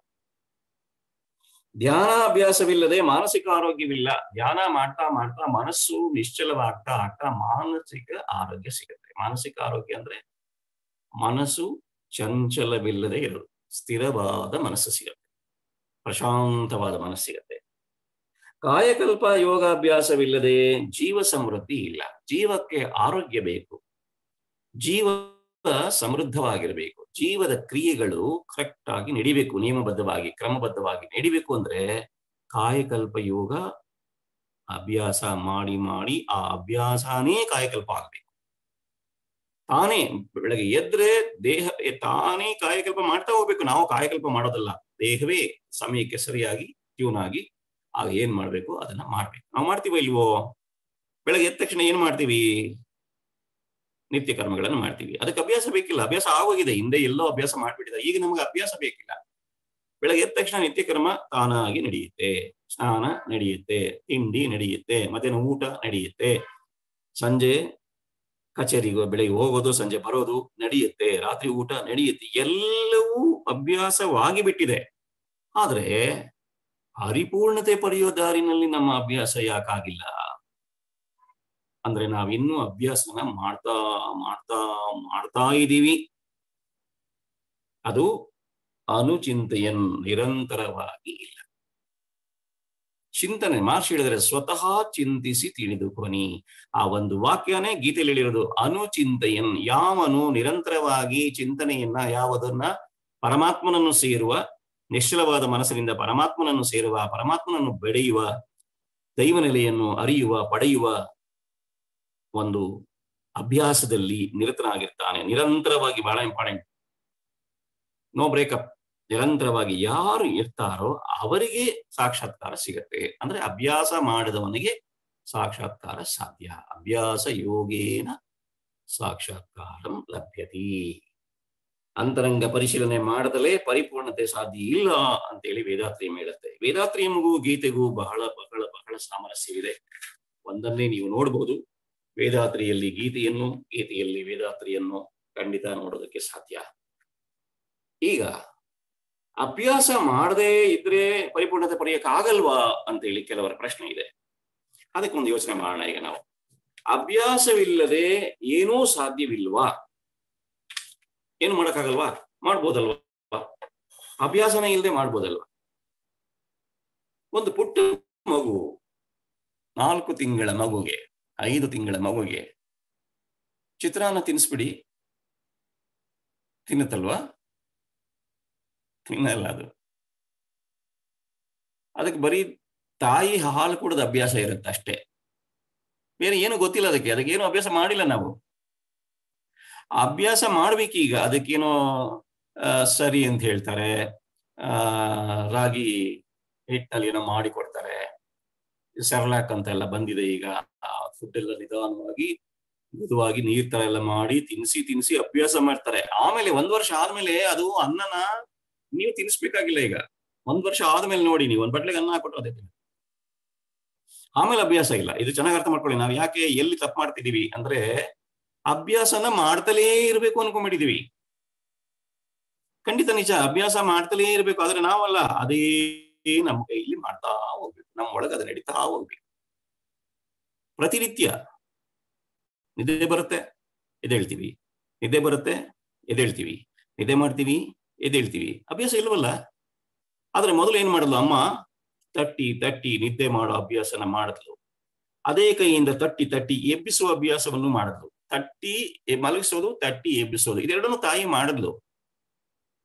ಧ್ಯಾನಾಭ್ಯಾಸವಿಲ್ಲದೆ ಮಾನಸಿಕ ಆರೋಗ್ಯವಿಲ್ಲ. ಧ್ಯಾನ ಮಾಡ್ತಾ ಮಾಡ್ತಾ ಮನಸ್ಸು ನಿಶ್ಚಲವಾಗ್ತಾ ಆಗ್ತಾ ಮಾನಸಿಕ ಆರೋಗ್ಯ ಸಿಗುತ್ತೆ. ಮಾನಸಿಕ ಆರೋಗ್ಯ ಅಂದ್ರೆ ಮನಸ್ಸು ಚಂಚಲವಿಲ್ಲದೆ ಇರೋದು, ಸ್ಥಿರವಾದ ಮನಸ್ಸು ಸಿಗುತ್ತೆ, ಪ್ರಶಾಂತವಾದ ಮನಸ್ಸು ಸಿಗುತ್ತೆ. ಕಾಯಕಲ್ಪ ಯೋಗಾಭ್ಯಾಸವಿಲ್ಲದೆ ಜೀವ ಸಮೃದ್ಧಿ ಇಲ್ಲ. ಜೀವಕ್ಕೆ ಆರೋಗ್ಯ ಬೇಕು, ಜೀವ ಸಮೃದ್ಧವಾಗಿರಬೇಕು, ಜೀವದ ಕ್ರಿಯೆಗಳು ಕರೆಕ್ಟ್ ಆಗಿ ನಡಿಬೇಕು, ನಿಯಮಬದ್ಧವಾಗಿ ಕ್ರಮಬದ್ಧವಾಗಿ ನಡಿಬೇಕು. ಅಂದ್ರೆ ಕಾಯಕಲ್ಪ ಯೋಗ ಅಭ್ಯಾಸ ಮಾಡಿ ಮಾಡಿ ಆ ಅಭ್ಯಾಸನೇ ಕಾಯಕಲ್ಪ ಆಗ್ಬೇಕು. ತಾನೇ ಬೆಳಗ್ಗೆ ಎದ್ರೆ ದೇಹ ತಾನೇ ಕಾಯಕಲ್ಪ ಮಾಡ್ತಾ ಹೋಗ್ಬೇಕು. ನಾವು ಕಾಯಕಲ್ಪ ಮಾಡೋದಲ್ಲ, ದೇಹವೇ ಸಮಯಕ್ಕೆ ಸರಿಯಾಗಿ ಟ್ಯೂನ್ ಆಗಿ ಆಗ ಏನ್ ಮಾಡ್ಬೇಕು ಅದನ್ನ ಮಾಡ್ಬೇಕು. ನಾವು ಮಾಡ್ತೀವೋ ಇಲ್ವೋ? ಬೆಳಗ್ಗೆ ಎದ್ದ ತಕ್ಷಣ ಏನ್ ಮಾಡ್ತೀವಿ? ನಿತ್ಯ ಕರ್ಮಗಳನ್ನು ಮಾಡ್ತೀವಿ. ಅದಕ್ಕೆ ಅಭ್ಯಾಸ ಬೇಕಿಲ್ಲ, ಅಭ್ಯಾಸ ಆಗೋಗಿದೆ, ಹಿಂದೆ ಎಲ್ಲೋ ಅಭ್ಯಾಸ ಮಾಡ್ಬಿಟ್ಟಿದೆ, ಈಗ ನಮ್ಗೆ ಅಭ್ಯಾಸ ಬೇಕಿಲ್ಲ. ಬೆಳಗ್ಗೆ ಎದ್ದ ತಕ್ಷಣ ನಿತ್ಯ ಕರ್ಮ ತಾನಾಗಿ ನಡೆಯುತ್ತೆ. ಸ್ನಾನ ನಡೆಯುತ್ತೆ, ತಿಂಡಿ ನಡೆಯುತ್ತೆ, ಮಧ್ಯಾಹ್ನ ಊಟ ನಡೆಯುತ್ತೆ, ಸಂಜೆ ಕಚೇರಿಗೆ ಬೆಳಗ್ಗೆ ಹೋಗೋದು ಸಂಜೆ ಬರೋದು ನಡೆಯುತ್ತೆ, ರಾತ್ರಿ ಊಟ ನಡೆಯುತ್ತೆ, ಎಲ್ಲವೂ ಅಭ್ಯಾಸವಾಗಿ ಬಿಟ್ಟಿದೆ. ಆದ್ರೆ ಪರಿಪೂರ್ಣತೆ ಪಡೆಯೋ ದಾರಿನಲ್ಲಿ ನಮ್ಮ ಅಭ್ಯಾಸ ಯಾಕಾಗಿಲ್ಲ ಅಂದ್ರೆ ನಾವಿನ್ನೂ ಅಭ್ಯಾಸನ ಮಾಡ್ತಾ ಮಾಡ್ತಾ ಮಾಡ್ತಾ ಇದ್ದೀವಿ. ಅದು ಅನುಚಿಂತೆಯನ್ ನಿರಂತರವಾಗಿ ಇಲ್ಲ. ಚಿಂತನೆ ಮಹರ್ಷಿ ಹೇಳಿದರೆ ಸ್ವತಃ ಚಿಂತಿಸಿ ತಿಳಿದುಕೊನಿ. ಆ ಒಂದು ವಾಕ್ಯನೇ ಗೀತೆಯಲ್ಲಿ ಹೇಳಿರೋದು. ಅನುಚಿಂತೆಯನ್, ಯಾವನು ನಿರಂತರವಾಗಿ ಚಿಂತನೆಯನ್ನ, ಯಾವುದನ್ನ ಪರಮಾತ್ಮನನ್ನು ಸೇರುವ, ನಿಶ್ಚಲವಾದ ಮನಸ್ಸಿನಿಂದ ಪರಮಾತ್ಮನನ್ನು ಸೇರುವ, ಪರಮಾತ್ಮನನ್ನು ಬೆಳೆಯುವ, ದೈವ ನೆಲೆಯನ್ನು ಅರಿಯುವ, ಪಡೆಯುವ ಒಂದು ಅಭ್ಯಾಸದಲ್ಲಿ ನಿರತನಾಗಿರ್ತಾನೆ. ನಿರಂತರವಾಗಿ, ಬಹಳ ಇಂಪಾರ್ಟೆಂಟ್, ನೋ ಬ್ರೇಕಪ್. ನಿರಂತರವಾಗಿ ಯಾರು ಇರ್ತಾರೋ ಅವರಿಗೆ ಸಾಕ್ಷಾತ್ಕಾರ ಸಿಗತ್ತೆ. ಅಂದ್ರೆ ಅಭ್ಯಾಸ ಮಾಡಿದವನಿಗೆ ಸಾಕ್ಷಾತ್ಕಾರ ಸಾಧ್ಯ. ಅಭ್ಯಾಸ ಯೋಗೇನ ಸಾಕ್ಷಾತ್ಕಾರಂ ಲಭ್ಯತಿ. ಅಂತರಂಗ ಪರಿಶೀಲನೆ ಮಾಡದಲೇ ಪರಿಪೂರ್ಣತೆ ಸಾಧ್ಯ ಇಲ್ಲ ಅಂತೇಳಿ ವೇದಾತ್ರಿಯಂ ಹೇಳುತ್ತೆ. ವೇದಾತ್ರಿಯಂಗೂ ಗೀತೆಗೂ ಬಹಳ ಬಹಳ ಬಹಳ ಸಾಮರಸ್ಯವಿದೆ. ಒಂದನ್ನೇ ನೀವು ನೋಡ್ಬೋದು, ವೇದಾತ್ರಿಯಲ್ಲಿ ಗೀತೆಯನ್ನು, ಗೀತೆಯಲ್ಲಿ ವೇದಾತ್ರಿಯನ್ನು ಖಂಡಿತ ನೋಡೋದಕ್ಕೆ ಸಾಧ್ಯ. ಈಗ ಅಭ್ಯಾಸ ಮಾಡದೇ ಇದ್ರೆ ಪರಿಪೂರ್ಣತೆ ಪಡೆಯಕ್ಕಾಗಲ್ವಾ ಅಂತೇಳಿ ಕೆಲವರ ಪ್ರಶ್ನೆ ಇದೆ. ಅದಕ್ಕೊಂದು ಯೋಚನೆ ಮಾಡೋಣ. ಈಗ ನಾವು ಅಭ್ಯಾಸವಿಲ್ಲದೆ ಏನೂ ಸಾಧ್ಯವಿಲ್ವಾ? ಏನು ಮಾಡಕ್ಕಾಗಲ್ವಾ? ಮಾಡ್ಬೋದಲ್ವಾ? ಅಭ್ಯಾಸನೇ ಇಲ್ಲದೆ ಮಾಡ್ಬೋದಲ್ವಾ? ಒಂದು ಪುಟ್ಟ ಮಗು, 4 ತಿಂಗಳ ಮಗುಗೆ, 5 ತಿಂಗಳ ಮಗುಗೆ ಚಿತ್ರಾನ್ನ ತಿನ್ನಿಸ್ಬಿಡಿ, ತಿನ್ನುತ್ತಲ್ವಾ? ತಿನ್ನಲ್ಲ ಅದು. ಅದಕ್ಕೆ ಬರೀ ತಾಯಿ ಹಾಲು ಕುಡಿದ ಅಭ್ಯಾಸ ಇರುತ್ತೆ ಅಷ್ಟೇ, ಬೇರೆ ಏನು ಗೊತ್ತಿಲ್ಲ ಅದಕ್ಕೆ. ಅದಕ್ಕೇನು ಅಭ್ಯಾಸ ಮಾಡಿಲ್ಲ ನಾವು. ಅಭ್ಯಾಸ ಮಾಡ್ಬೇಕೀಗ. ಅದಕ್ಕೇನೋ ಸರಿ ಅಂತ ಹೇಳ್ತಾರೆ, ರಾಗಿ ಹಿಟ್ಟಲ್ಲಿ ಏನೋ ಮಾಡಿ ಕೊಡ್ತಾರೆ, ಸೆರ್ಲಾಕ್ ಅಂತ ಎಲ್ಲ ಬಂದಿದೆ ಈಗ. ಫುಡ್ ಎಲ್ಲ ನಿಧಾನವಾಗಿ ಮೃದುವಾಗಿ ನೀರ್ ತರ ಎಲ್ಲ ಮಾಡಿ ತಿನ್ಸಿ ತಿನ್ಸಿ ಅಭ್ಯಾಸ ಮಾಡ್ತಾರೆ. ಆಮೇಲೆ 1 ವರ್ಷ ಆದ್ಮೇಲೆ ಅದು ಅನ್ನನ ನೀವು ತಿನ್ಸ್ಬೇಕಾಗಿಲ್ಲ. ಈಗ 1 ವರ್ಷ ಆದ್ಮೇಲೆ ನೋಡಿ, ನೀವು 1 ಬಟ್ಲಿಗೆ ಅನ್ನ ಹಾಕೊಟ್ರೆ ಅದೇ ತಿನ್ನ. ಆಮೇಲೆ ಅಭ್ಯಾಸ ಇಲ್ಲ. ಇದು ಚೆನ್ನಾಗಿ ಅರ್ಥ ಮಾಡ್ಕೊಳ್ಳಿ. ನಾವು ಯಾಕೆ ಎಲ್ಲಿ ತಪ್ಪು ಮಾಡ್ತಿದೀವಿ ಅಂದ್ರೆ ಅಭ್ಯಾಸನ ಮಾಡ್ತಲೇ ಇರ್ಬೇಕು ಅನ್ಕೊಂಡ್ಬಿಟ್ಟಿದೀವಿ. ಖಂಡಿತ ನಿಜ, ಅಭ್ಯಾಸ ಮಾಡ್ತಲೇ ಇರ್ಬೇಕು. ಆದ್ರೆ ನಾವಲ್ಲ, ಅದೇ ನಮ್ಮ ಕೈಯಲ್ಲಿ ಮಾಡ್ತಾ ಹೋಗ್ಬೇಕು, ನಮ್ಮ ಒಳಗೆ ಅದು ನಡೀತಾ ಹೋಗ್ಬೇಕು. ಪ್ರತಿನಿತ್ಯ ನಿದ್ದೆ ಬರುತ್ತೆ, ಎದ್ದೇಳ್ತೀವಿ, ನಿದ್ದೆ ಬರುತ್ತೆ, ಎದ್ದೇಳ್ತೀವಿ, ನಿದ್ದೆ ಮಾಡ್ತೀವಿ, ಎದ್ದೇಳ್ತೀವಿ. ಅಭ್ಯಾಸ ಇಲ್ವಲ್ಲ. ಆದ್ರೆ ಮೊದಲು ಏನ್ ಮಾಡಿದ್ಲು ಅಮ್ಮ? ತಟ್ಟಿ ತಟ್ಟಿ ನಿದ್ದೆ ಮಾಡೋ ಅಭ್ಯಾಸನ ಮಾಡಿದ್ಲು. ಅದೇ ಕೈಯಿಂದ ತಟ್ಟಿ ತಟ್ಟಿ ಎಬ್ಬಿಸುವ ಅಭ್ಯಾಸವನ್ನು ಮಾಡಿದ್ಲು. ತಟ್ಟಿ ಮಲಗಿಸೋದು, ತಟ್ಟಿ ಎಬ್ಬಿಸೋದು, ಇದೆರಡನ್ನು ತಾಯಿ ಮಾಡಿದ್ಲು.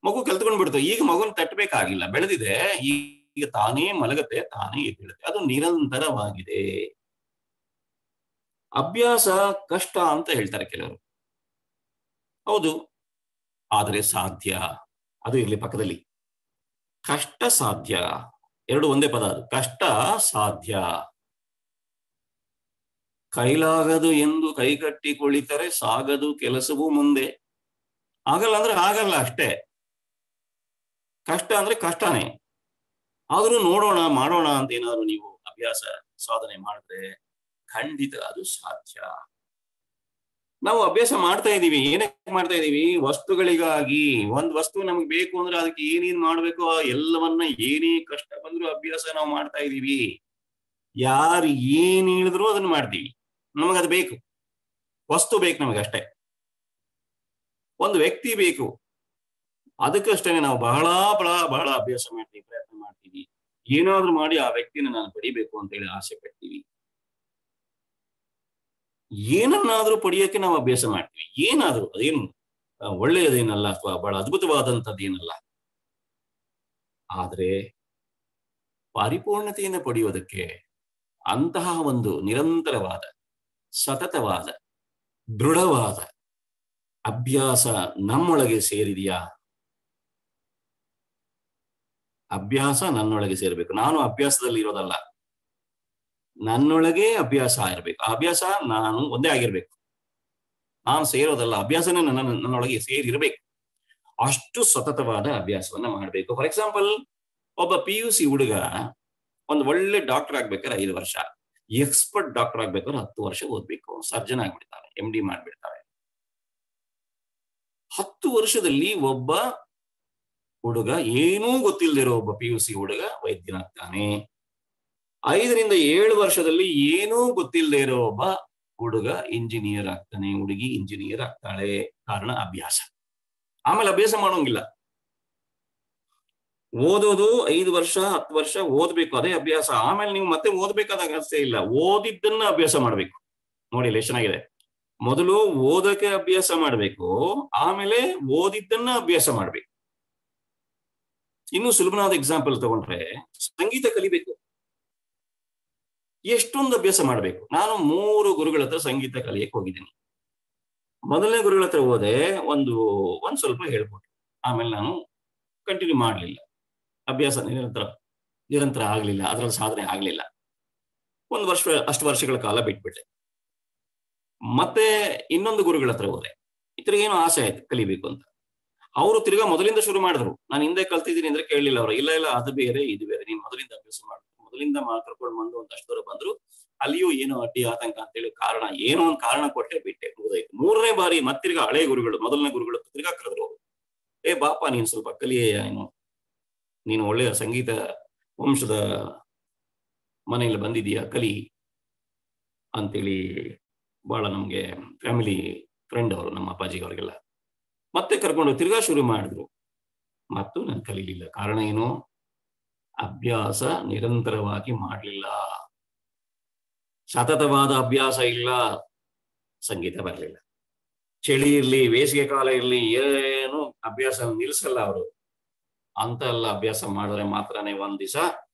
ಮಗು ಕಲ್ತ್ಕೊಂಡ್ಬಿಡ್ತು. ಈಗ ಮಗುನ ತಟ್ಟಬೇಕಾಗಿಲ್ಲ, ಬೆಳೆದಿದೆ, ಈಗ ತಾನೇ ಮಲಗತ್ತೆ, ತಾನೇ ಎದ್ದೇಳುತ್ತೆ. ಅದು ನಿರಂತರವಾಗಿದೆ. ಅಭ್ಯಾಸ ಕಷ್ಟ ಅಂತ ಹೇಳ್ತಾರೆ ಕೆಲವರು. ಹೌದು, ಆದರೆ ಸಾಧ್ಯ. ಅದು ಇರ್ಲಿ ಪಕ್ಕದಲ್ಲಿ. ಕಷ್ಟ ಸಾಧ್ಯ ಎರಡು ಒಂದೇ ಪದ. ಅದು ಕಷ್ಟ ಸಾಧ್ಯ. ಕೈಲಾಗದು ಎಂದು ಕೈಕಟ್ಟಿ ಕುಳಿತರೆ ಸಾಗದು ಕೆಲಸವೂ ಮುಂದೆ. ಆಗಲ್ಲ ಅಂದ್ರೆ ಆಗಲ್ಲ ಅಷ್ಟೇ. ಕಷ್ಟ ಅಂದ್ರೆ ಕಷ್ಟನೇ. ಆದ್ರೂ ನೋಡೋಣ ಮಾಡೋಣ ಅಂತ ಏನಾದ್ರು ನೀವು ಅಭ್ಯಾಸ ಸಾಧನೆ ಮಾಡಿದ್ರೆ ಖಂಡಿತ ಅದು ಸಾಧ್ಯ. ನಾವು ಅಭ್ಯಾಸ ಮಾಡ್ತಾ ಇದೀವಿ. ಏನಕ್ಕೆ ಮಾಡ್ತಾ ಇದೀವಿ? ವಸ್ತುಗಳಿಗಾಗಿ. ಒಂದ್ ವಸ್ತು ನಮ್ಗೆ ಬೇಕು ಅಂದ್ರೆ ಅದಕ್ಕೆ ಏನೇನ್ ಮಾಡ್ಬೇಕೋ ಎಲ್ಲವನ್ನ ಏನೇ ಕಷ್ಟ ಬಂದ್ರು ಅಭ್ಯಾಸ ನಾವು ಮಾಡ್ತಾ ಇದೀವಿ. ಯಾರು ಏನ್ ಹೇಳಿದ್ರು ಅದನ್ನ ಮಾಡ್ತೀವಿ. ನಮಗದು ಬೇಕು. ವಸ್ತು ಬೇಕು ನಮಗೆ ಅಷ್ಟೇ. ಒಂದು ವ್ಯಕ್ತಿ ಬೇಕು, ಅದಕ್ಕಷ್ಟೇ ನಾವು ಬಹಳ ಬಹಳ ಬಹಳ ಅಭ್ಯಾಸ ಮಾಡ್ತೀವಿ, ಪ್ರಯತ್ನ ಮಾಡ್ತೀವಿ. ಏನಾದ್ರೂ ಮಾಡಿ ಆ ವ್ಯಕ್ತಿನ ನಾನು ಪಡಿಬೇಕು ಅಂತ ಹೇಳಿ ಆಸೆ ಪಡ್ತೀವಿ. ಏನನ್ನಾದ್ರೂ ಪಡೆಯೋಕೆ ನಾವು ಅಭ್ಯಾಸ ಮಾಡ್ತೀವಿ. ಏನಾದ್ರೂ ಅದೇನು ಒಳ್ಳೆಯದೇನಲ್ಲ ಅಥವಾ ಬಹಳ ಅದ್ಭುತವಾದಂಥದ್ದೇನಲ್ಲ. ಆದ್ರೆ ಪರಿಪೂರ್ಣತೆಯನ್ನು ಪಡೆಯೋದಕ್ಕೆ ಅಂತಹ ಒಂದು ನಿರಂತರವಾದ, ಸತತವಾದ, ದೃಢವಾದ ಅಭ್ಯಾಸ ನಮ್ಮೊಳಗೆ ಸೇರಿದೆಯಾ? ಅಭ್ಯಾಸ ನನ್ನೊಳಗೆ ಸೇರಬೇಕು. ನಾನು ಅಭ್ಯಾಸದಲ್ಲಿ ಇರೋದಲ್ಲ, ನನ್ನೊಳಗೆ ಅಭ್ಯಾಸ ಇರಬೇಕು. ಆ ಅಭ್ಯಾಸ ನಾನು ಒಂದೇ ಆಗಿರ್ಬೇಕು. ನಾನು ಸೇರೋದಲ್ಲ, ಅಭ್ಯಾಸನೇ ನನ್ನೊಳಗೆ ಸೇರಿರ್ಬೇಕು. ಅಷ್ಟು ಸತತವಾದ ಅಭ್ಯಾಸವನ್ನ ಮಾಡಬೇಕು. ಫಾರ್ ಎಕ್ಸಾಂಪಲ್, ಒಬ್ಬ PUC ಹುಡುಗ ಒಂದು ಒಳ್ಳೆ ಡಾಕ್ಟರ್ ಆಗ್ಬೇಕಾದ್ರೆ 5 ವರ್ಷ, ಎಕ್ಸ್ಪರ್ಟ್ ಡಾಕ್ಟರ್ ಆಗ್ಬೇಕಾದ್ರೆ 10 ವರ್ಷ ಓದ್ಬೇಕು. ಸರ್ಜನ್ ಆಗ್ಬಿಡ್ತಾರೆ, MD ಮಾಡ್ಬಿಡ್ತಾರೆ. 10 ವರ್ಷದಲ್ಲಿ ಒಬ್ಬ ಹುಡುಗ, ಏನೂ ಗೊತ್ತಿಲ್ಲದಿರೋ ಒಬ್ಬ PUC ಹುಡುಗ ವೈದ್ಯನಾಗ್ತಾನೆ. 5 ರಿಂದ 7 ವರ್ಷದಲ್ಲಿ ಏನೂ ಗೊತ್ತಿಲ್ಲದೆ ಇರೋ ಒಬ್ಬ ಹುಡುಗ ಇಂಜಿನಿಯರ್ ಆಗ್ತಾನೆ, ಹುಡುಗಿ ಇಂಜಿನಿಯರ್ ಆಗ್ತಾಳೆ. ಕಾರಣ ಅಭ್ಯಾಸ. ಆಮೇಲೆ ಅಭ್ಯಾಸ ಮಾಡೋಂಗಿಲ್ಲ. ಓದೋದು 5 ವರ್ಷ 10 ವರ್ಷ ಓದ್ಬೇಕು, ಅದೇ ಅಭ್ಯಾಸ. ಆಮೇಲೆ ನೀವು ಮತ್ತೆ ಓದ್ಬೇಕಾದ ಅಗತ್ಯ ಇಲ್ಲ. ಓದಿದ್ದನ್ನ ಅಭ್ಯಾಸ ಮಾಡ್ಬೇಕು. ನೋಡಿ ಎಷ್ಟು ಚೆನ್ನಾಗಿದೆ. ಮೊದಲು ಓದಕ್ಕೆ ಅಭ್ಯಾಸ ಮಾಡ್ಬೇಕು, ಆಮೇಲೆ ಓದಿದ್ದನ್ನ ಅಭ್ಯಾಸ ಮಾಡ್ಬೇಕು. ಇನ್ನು ಸುಲಭನಾದ ಎಕ್ಸಾಂಪಲ್ ತಗೊಂಡ್ರೆ, ಸಂಗೀತ ಕಲಿಬೇಕು. ಎಷ್ಟೊಂದು ಅಭ್ಯಾಸ ಮಾಡ್ಬೇಕು. ನಾನು 3 ಗುರುಗಳ ಹತ್ರ ಸಂಗೀತ ಕಲಿಯಕ್ಕೆ ಹೋಗಿದ್ದೀನಿ. ಮೊದಲನೇ ಗುರುಗಳ ಹತ್ರ ಹೋದೆ, ಒಂದ್ ಸ್ವಲ್ಪ ಹೇಳ್ಕೊಟ್ರು. ಆಮೇಲೆ ನಾನು ಕಂಟಿನ್ಯೂ ಮಾಡ್ಲಿಲ್ಲ. ಅಭ್ಯಾಸ ನಿರಂತರ ಆಗ್ಲಿಲ್ಲ, ಅದರಲ್ಲಿ ಸಾಧನೆ ಆಗ್ಲಿಲ್ಲ. 1 ವರ್ಷ ಅಷ್ಟು ವರ್ಷಗಳ ಕಾಲ ಬಿಟ್ಬಿಟ್ಟೆ. ಮತ್ತೆ ಇನ್ನೊಂದು ಗುರುಗಳ ಹತ್ರ ಹೋದೆ. ಇತರಿಗೇನೋ ಆಸೆ ಆಯ್ತು ಕಲಿಬೇಕು ಅಂತ. ಅವರು ತಿರ್ಗಾ ಮೊದಲಿಂದ ಶುರು ಮಾಡಿದ್ರು. ನಾನು ಹಿಂದೆ ಕಲ್ತಿದ್ದೀನಿ ಅಂದ್ರೆ ಕೇಳಲಿಲ್ಲ ಅವರು. ಇಲ್ಲ ಅದು ಬೇರೆ ಇದು ಬೇರೆ, ನೀನ್ ಮೊದಲಿಂದ ಅಭ್ಯಾಸ ಮಾಡು. ಮೊದಲಿಂದ ಕರ್ಕೊಂಡು ಬಂದು ಒಂದಷ್ಟು ದೂರ ಬಂದ್ರು. ಅಲ್ಲಿಯೂ ಏನೋ ಅಡ್ಡಿ ಆತಂಕ ಅಂತೇಳಿ ಏನೋ ಒಂದು ಕಾರಣ ಕೊಟ್ಟೆ, ಬಿಟ್ಟೆ, ಮುಗಿದಾಯ್ತು. 3ನೇ ಬಾರಿ ಮತ್ತಿರ್ಗ ಹಳೆ ಗುರುಗಳು, ಮೊದಲನೇ ಗುರುಗಳು ತಿರ್ಗಾ ಕರೆದ್ರು. ಬಾಪ, ನೀನ್ ಸ್ವಲ್ಪ ಕಲಿಯೇಯ, ನೀನು ಒಳ್ಳೆಯ ಸಂಗೀತ ವಂಶದ ಮನೆಯಲ್ಲಿ ಬಂದಿದೀಯ, ಕಲಿ ಅಂತೇಳಿ ಬಹಳ ನಮ್ಗೆ ಫ್ಯಾಮಿಲಿ ಫ್ರೆಂಡ್ ಅವರು, ನಮ್ಮ ಅಪ್ಪಾಜಿ ಅವರಿಗೆಲ್ಲ. ಮತ್ತೆ ಕರ್ಕೊಂಡು ತಿರ್ಗಾ ಶುರು ಮಾಡಿದ್ರು. ಮತ್ತು ನಾನು ಕಲೀಲಿಲ್ಲ. ಕಾರಣ ಏನು? ಅಭ್ಯಾಸ ನಿರಂತರವಾಗಿ ಮಾಡಲಿಲ್ಲ. ಸತತವಾದ ಅಭ್ಯಾಸ ಇಲ್ಲ, ಸಂಗೀತ ಬರಲಿಲ್ಲ. ಚಳಿ ಇರ್ಲಿ, ಬೇಸಿಗೆ ಕಾಲ ಇರ್ಲಿ, ಏನು ಅಭ್ಯಾಸ ನಿಲ್ಲಿಸಲ್ಲ ಅವರು. ಅಂತ ಎಲ್ಲ ಅಭ್ಯಾಸ ಮಾಡಿದ್ರೆ ಮಾತ್ರನೇ ಒಂದ್ ದಿವಸ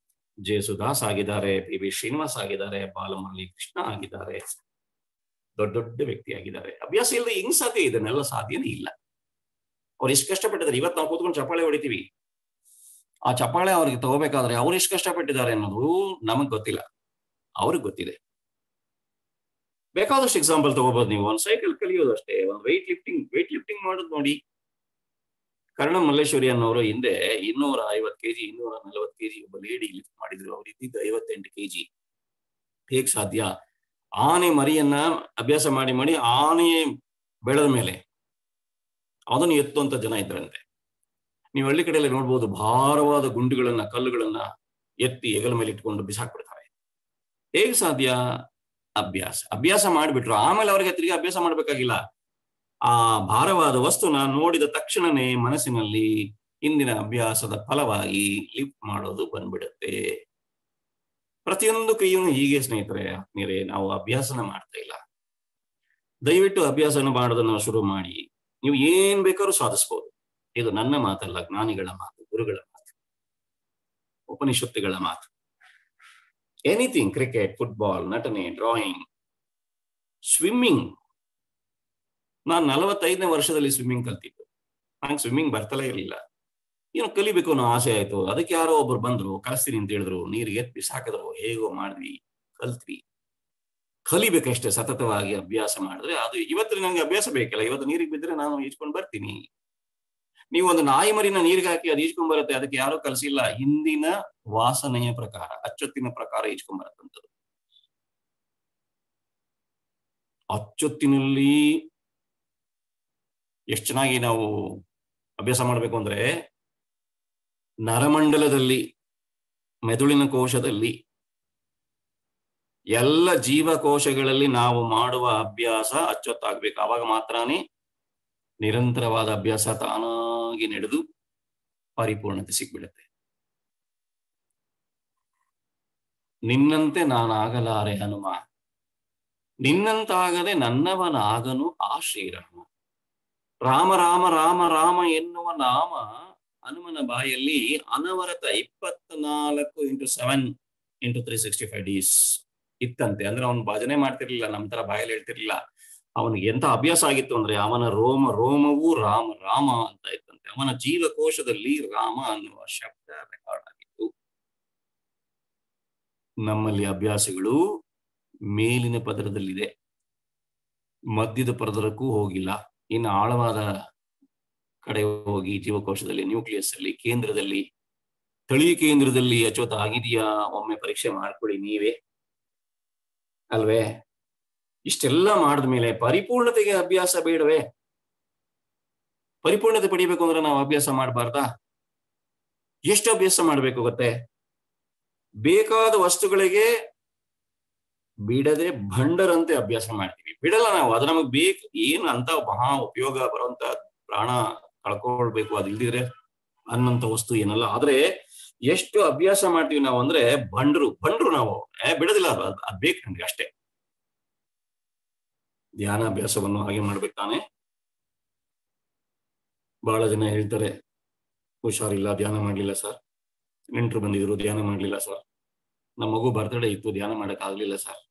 ಜೇಸುದಾಸ್ ಆಗಿದ್ದಾರೆ, PB ಶ್ರೀನಿವಾಸ್ ಆಗಿದ್ದಾರೆ, ಬಾಲಮುರಳಿ ಕೃಷ್ಣ ಆಗಿದ್ದಾರೆ, ದೊಡ್ಡ ದೊಡ್ಡ ವ್ಯಕ್ತಿ ಆಗಿದ್ದಾರೆ. ಅಭ್ಯಾಸ ಇಲ್ಲದೆ ಹೆಂಗ್ ಸಾಧ್ಯ? ಇದನ್ನೆಲ್ಲ ಸಾಧ್ಯನೇ ಇಲ್ಲ. ಅವ್ರು ಎಷ್ಟು ಕಷ್ಟಪಟ್ಟಿದ್ದಾರೆ. ಇವತ್ತು ನಾವು ಕೂತ್ಕೊಂಡು ಚಪ್ಪಾಳೆ ಹೊಡಿತೀವಿ. ಆ ಚಪ್ಪಾಳೆ ಅವ್ರಿಗೆ ತಗೋಬೇಕಾದ್ರೆ ಅವ್ರು ಎಷ್ಟು ಕಷ್ಟಪಟ್ಟಿದ್ದಾರೆ ಅನ್ನೋದು ನಮಗ್ ಗೊತ್ತಿಲ್ಲ, ಅವ್ರಿಗೆ ಗೊತ್ತಿದೆ. ಬೇಕಾದಷ್ಟು ಎಕ್ಸಾಂಪಲ್ ತಗೋಬಹುದು ನೀವು. ಒಂದು ಸೈಕಲ್ ಕಲಿಯೋದು ಅಷ್ಟೇ, ಒಂದು weight ಲಿಫ್ಟಿಂಗ್ ಮಾಡೋದು ನೋಡಿ. ಕರ್ಣ ಮಲ್ಲೇಶ್ವರಿ ಅನ್ನೋರು ಹಿಂದೆ 250 kg 240 kg ಒಬ್ಬ ಲೇಡಿ ಲಿಫ್ಟ್ ಮಾಡಿದ್ರು. ಅವ್ರು ಇದ್ದಿದ್ದು 58 kg. ಹೇಗ್ ಸಾಧ್ಯ? ಆನೆ ಮರಿಯನ್ನ ಅಭ್ಯಾಸ ಮಾಡಿ ಆನೆ ಬೆಳೆದ ಮೇಲೆ ಅದನ್ನು ಎತ್ತುವಂತ ಜನ ಇದ್ರಂತೆ. ನೀವು ಹಳ್ಳಿ ಕಡೆಯಲ್ಲಿ ನೋಡ್ಬೋದು, ಭಾರವಾದ ಗುಂಡುಗಳನ್ನ, ಕಲ್ಲುಗಳನ್ನ ಎತ್ತಿ ಹೆಗಲ ಮೇಲೆ ಇಟ್ಕೊಂಡು ಬಿಸಾಕ್ಬಿಡ್ತಾರೆ. ಹೇಗ್ ಸಾಧ್ಯ? ಅಭ್ಯಾಸ ಮಾಡಿಬಿಟ್ರು. ಆಮೇಲೆ ಅವರಿಗೆ ತಿರುಗಿ ಅಭ್ಯಾಸ ಮಾಡ್ಬೇಕಾಗಿಲ್ಲ. ಆ ಭಾರವಾದ ವಸ್ತುನ ನೋಡಿದ ತಕ್ಷಣನೇ ಮನಸ್ಸಿನಲ್ಲಿ ಇಂದಿನ ಅಭ್ಯಾಸದ ಫಲವಾಗಿ ಲಿಫ್ಟ್ ಮಾಡೋದು ಬಂದ್ಬಿಡುತ್ತೆ. ಪ್ರತಿಯೊಂದು ಕ್ರಿಯೆಯನ್ನು ಹೀಗೆ ಸ್ನೇಹಿತರೆ, ಆತ್ಮೀಯರೇ, ನಾವು ಅಭ್ಯಾಸನ ಮಾಡ್ತಾ ಇಲ್ಲ. ದಯವಿಟ್ಟು ಅಭ್ಯಾಸನ ಮಾಡೋದನ್ನ ಶುರು ಮಾಡಿ. ನೀವು ಏನ್ ಬೇಕಾದ್ರೂ ಸಾಧಿಸ್ಬೋದು. ಇದು ನನ್ನ ಮಾತಲ್ಲ, ಜ್ಞಾನಿಗಳ ಮಾತು, ಗುರುಗಳ ಮಾತು, ಉಪನಿಷತ್ತುಗಳ ಮಾತು. ಎನಿಥಿಂಗ್, ಕ್ರಿಕೆಟ್, ಫುಟ್ಬಾಲ್, ನಟನೆ, ಡ್ರಾಯಿಂಗ್, ಸ್ವಿಮ್ಮಿಂಗ್, ನಾನು 45ನೇ ವರ್ಷದಲ್ಲಿ ಸ್ವಿಮ್ಮಿಂಗ್ ಕಲ್ತಿದ್ದು. ನಂಗೆ ಸ್ವಿಮ್ಮಿಂಗ್ ಬರ್ತಲೇ ಇರಲಿಲ್ಲ. ಏನೋ ಕಲಿಬೇಕು ಅನ್ನೋ ಆಸೆ ಆಯ್ತು. ಅದಕ್ಕೆ ಯಾರೋ ಒಬ್ರು ಬಂದ್ರು, ಕಲಿಸ್ತೀನಿ ಅಂತ ಹೇಳಿದ್ರು, ನೀರಿಗೆ ಎತ್ತಿ ಬಿಸಾಕಿದ್ರು, ಹೇಗೋ ಮಾಡಿದ್ವಿ, ಕಲ್ತ್ವಿ. ಕಲಿಬೇಕಷ್ಟೇ, ಸತತವಾಗಿ ಅಭ್ಯಾಸ ಮಾಡಿದ್ರೆ. ಅದು ಇವತ್ತು ನನಗೆ ಅಭ್ಯಾಸ ಬೇಕಲ್ಲ, ಇವತ್ತು ನೀರಿಗೆ ಬಿದ್ದರೆ ನಾನು ಈಜ್ಕೊಂಡು ಬರ್ತೀನಿ. ನೀವು ಒಂದು ನಾಯಿ ಮರಿನ ನೀರಿಗೆ ಹಾಕಿ ಅದು ಈಜ್ಕೊಂಡ್ ಬರುತ್ತೆ, ಅದಕ್ಕೆ ಯಾರೋ ಕಲಿಸಿಲ್ಲ. ಹಿಂದಿನ ವಾಸನೆಯ ಪ್ರಕಾರ, ಅಚ್ಚೊತ್ತಿನ ಪ್ರಕಾರ ಈಜ್ಕೊಂಡ್ ಬರುತ್ತಂಥದ್ದು. ಅಚ್ಚೊತ್ತಿನಲ್ಲಿ ಎಷ್ಟು ಚೆನ್ನಾಗಿ ನಾವು ಅಭ್ಯಾಸ ಮಾಡಬೇಕು ಅಂದ್ರೆ, ನರಮಂಡಲದಲ್ಲಿ, ಮೆದುಳಿನ ಕೋಶದಲ್ಲಿ, ಎಲ್ಲ ಜೀವಕೋಶಗಳಲ್ಲಿ ನಾವು ಮಾಡುವ ಅಭ್ಯಾಸ ಅಚ್ಚೊತ್ತಾಗ್ಬೇಕು. ಆವಾಗ ಮಾತ್ರನೇ ನಿರಂತರವಾದ ಅಭ್ಯಾಸ ತಾನಾಗಿ ನಡೆದು ಪರಿಪೂರ್ಣತೆ ಸಿಗ್ಬಿಡುತ್ತೆ. ನಿನ್ನಂತೆ ನಾನಾಗಲಾರೆ ಹನುಮ, ನಿನ್ನಂತಾಗದೆ ನನ್ನವನಾಗನು ಆ ಶ್ರೀರಾಮ. ರಾಮ ರಾಮ ರಾಮ ರಾಮ ಎನ್ನುವ ನಾಮ ಹನುಮನ ಬಾಯಲ್ಲಿ ಅನವರತ 24x7x365 ಡೇಸ್ ಇತ್ತಂತೆ. ಅಂದ್ರೆ ಅವನು ಭಜನೆ ಮಾಡ್ತಿರ್ಲಿಲ್ಲ, ನಮ್ಮ ತರ ಬಾಯಲ್ಲಿ ಹೇಳ್ತಿರ್ಲಿಲ್ಲ. ಅವನಿಗೆ ಎಂತ ಅಭ್ಯಾಸ ಆಗಿತ್ತು ಅಂದ್ರೆ, ಅವನ ರೋಮ ರೋಮವೂ ರಾಮ ರಾಮ ಅಂತ ಇತ್ತಂತೆ. ಅವನ ಜೀವಕೋಶದಲ್ಲಿ ರಾಮ ಅನ್ನುವ ಶಬ್ದ ರೆಕಾರ್ಡ್ ಆಗಿತ್ತು. ನಮ್ಮಲ್ಲಿ ಅಭ್ಯಾಸಗಳು ಮೇಲಿನ ಪದರದಲ್ಲಿದೆ, ಮಧ್ಯದ ಪದರಕ್ಕೂ ಹೋಗಿಲ್ಲ. ಇನ್ನು ಆಳವಾದ ಕಡೆ ಹೋಗಿ ಜೀವಕೋಶದಲ್ಲಿ, ನ್ಯೂಕ್ಲಿಯಸ್ ಅಲ್ಲಿ, ಕೇಂದ್ರದಲ್ಲಿ, ತಳಿ ಕೇಂದ್ರದಲ್ಲಿ ಅಚ್ಚೊತ್ತ ಆಗಿದೆಯಾ ಒಮ್ಮೆ ಪರೀಕ್ಷೆ ಮಾಡ್ಕೊಳ್ಳಿ ನೀವೇ ಅಲ್ವೇ. ಇಷ್ಟೆಲ್ಲ ಮಾಡಿದ ಮೇಲೆ ಪರಿಪೂರ್ಣತೆಗೆ ಅಭ್ಯಾಸ ಬೇಡವೇ? ಪರಿಪೂರ್ಣತೆ ಪಡಿಬೇಕು ಅಂದ್ರೆ ನಾವು ಅಭ್ಯಾಸ ಮಾಡಬಾರ್ದಾ? ಎಷ್ಟು ಅಭ್ಯಾಸ ಮಾಡ್ಬೇಕು ಗೊತ್ತೇ? ಬೇಕಾದ ವಸ್ತುಗಳಿಗೆ ಬಿಡದೆ ಭಂಡರಂತೆ ಅಭ್ಯಾಸ ಮಾಡ್ತೀವಿ. ಬಿಡಲ್ಲ ನಾವು, ಅದು ನಮಗ್ ಬೇಕು. ಏನು ಅಂತ ಮಹಾ ಉಪಯೋಗ ಬರುವಂತ, ಪ್ರಾಣ ಕಳ್ಕೊಳ್ಬೇಕು ಅದು ಇಲ್ದಿದ್ರೆ ಅನ್ನಂತ ವಸ್ತು ಏನಲ್ಲ. ಆದ್ರೆ ಎಷ್ಟು ಅಭ್ಯಾಸ ಮಾಡ್ತೀವಿ ನಾವು ಅಂದ್ರೆ, ಬಂಡ್ರು ನಾವು ಬಿಡೋದಿಲ್ಲ. ಅದ್ ಬೇಕು ನಮ್ಗೆ ಅಷ್ಟೇ. ಧ್ಯಾನ ಅಭ್ಯಾಸವನ್ನು ಹಾಗೆ ಮಾಡ್ಬೇಕು ತಾನೆ. ಬಹಳ ಜನ ಹೇಳ್ತಾರೆ, ಹುಷಾರಿಲ್ಲ ಧ್ಯಾನ ಮಾಡ್ಲಿಲ್ಲ ಸರ್, ನೆಂಟರು ಬಂದಿದ್ರು ಧ್ಯಾನ ಮಾಡ್ಲಿಲ್ಲ ಸರ್, ನಮ್ಮ ಮಗು ಬರ್ತಡೇ ಇತ್ತು ಧ್ಯಾನ ಮಾಡಕ್ ಆಗ್ಲಿಲ್ಲ ಸರ್.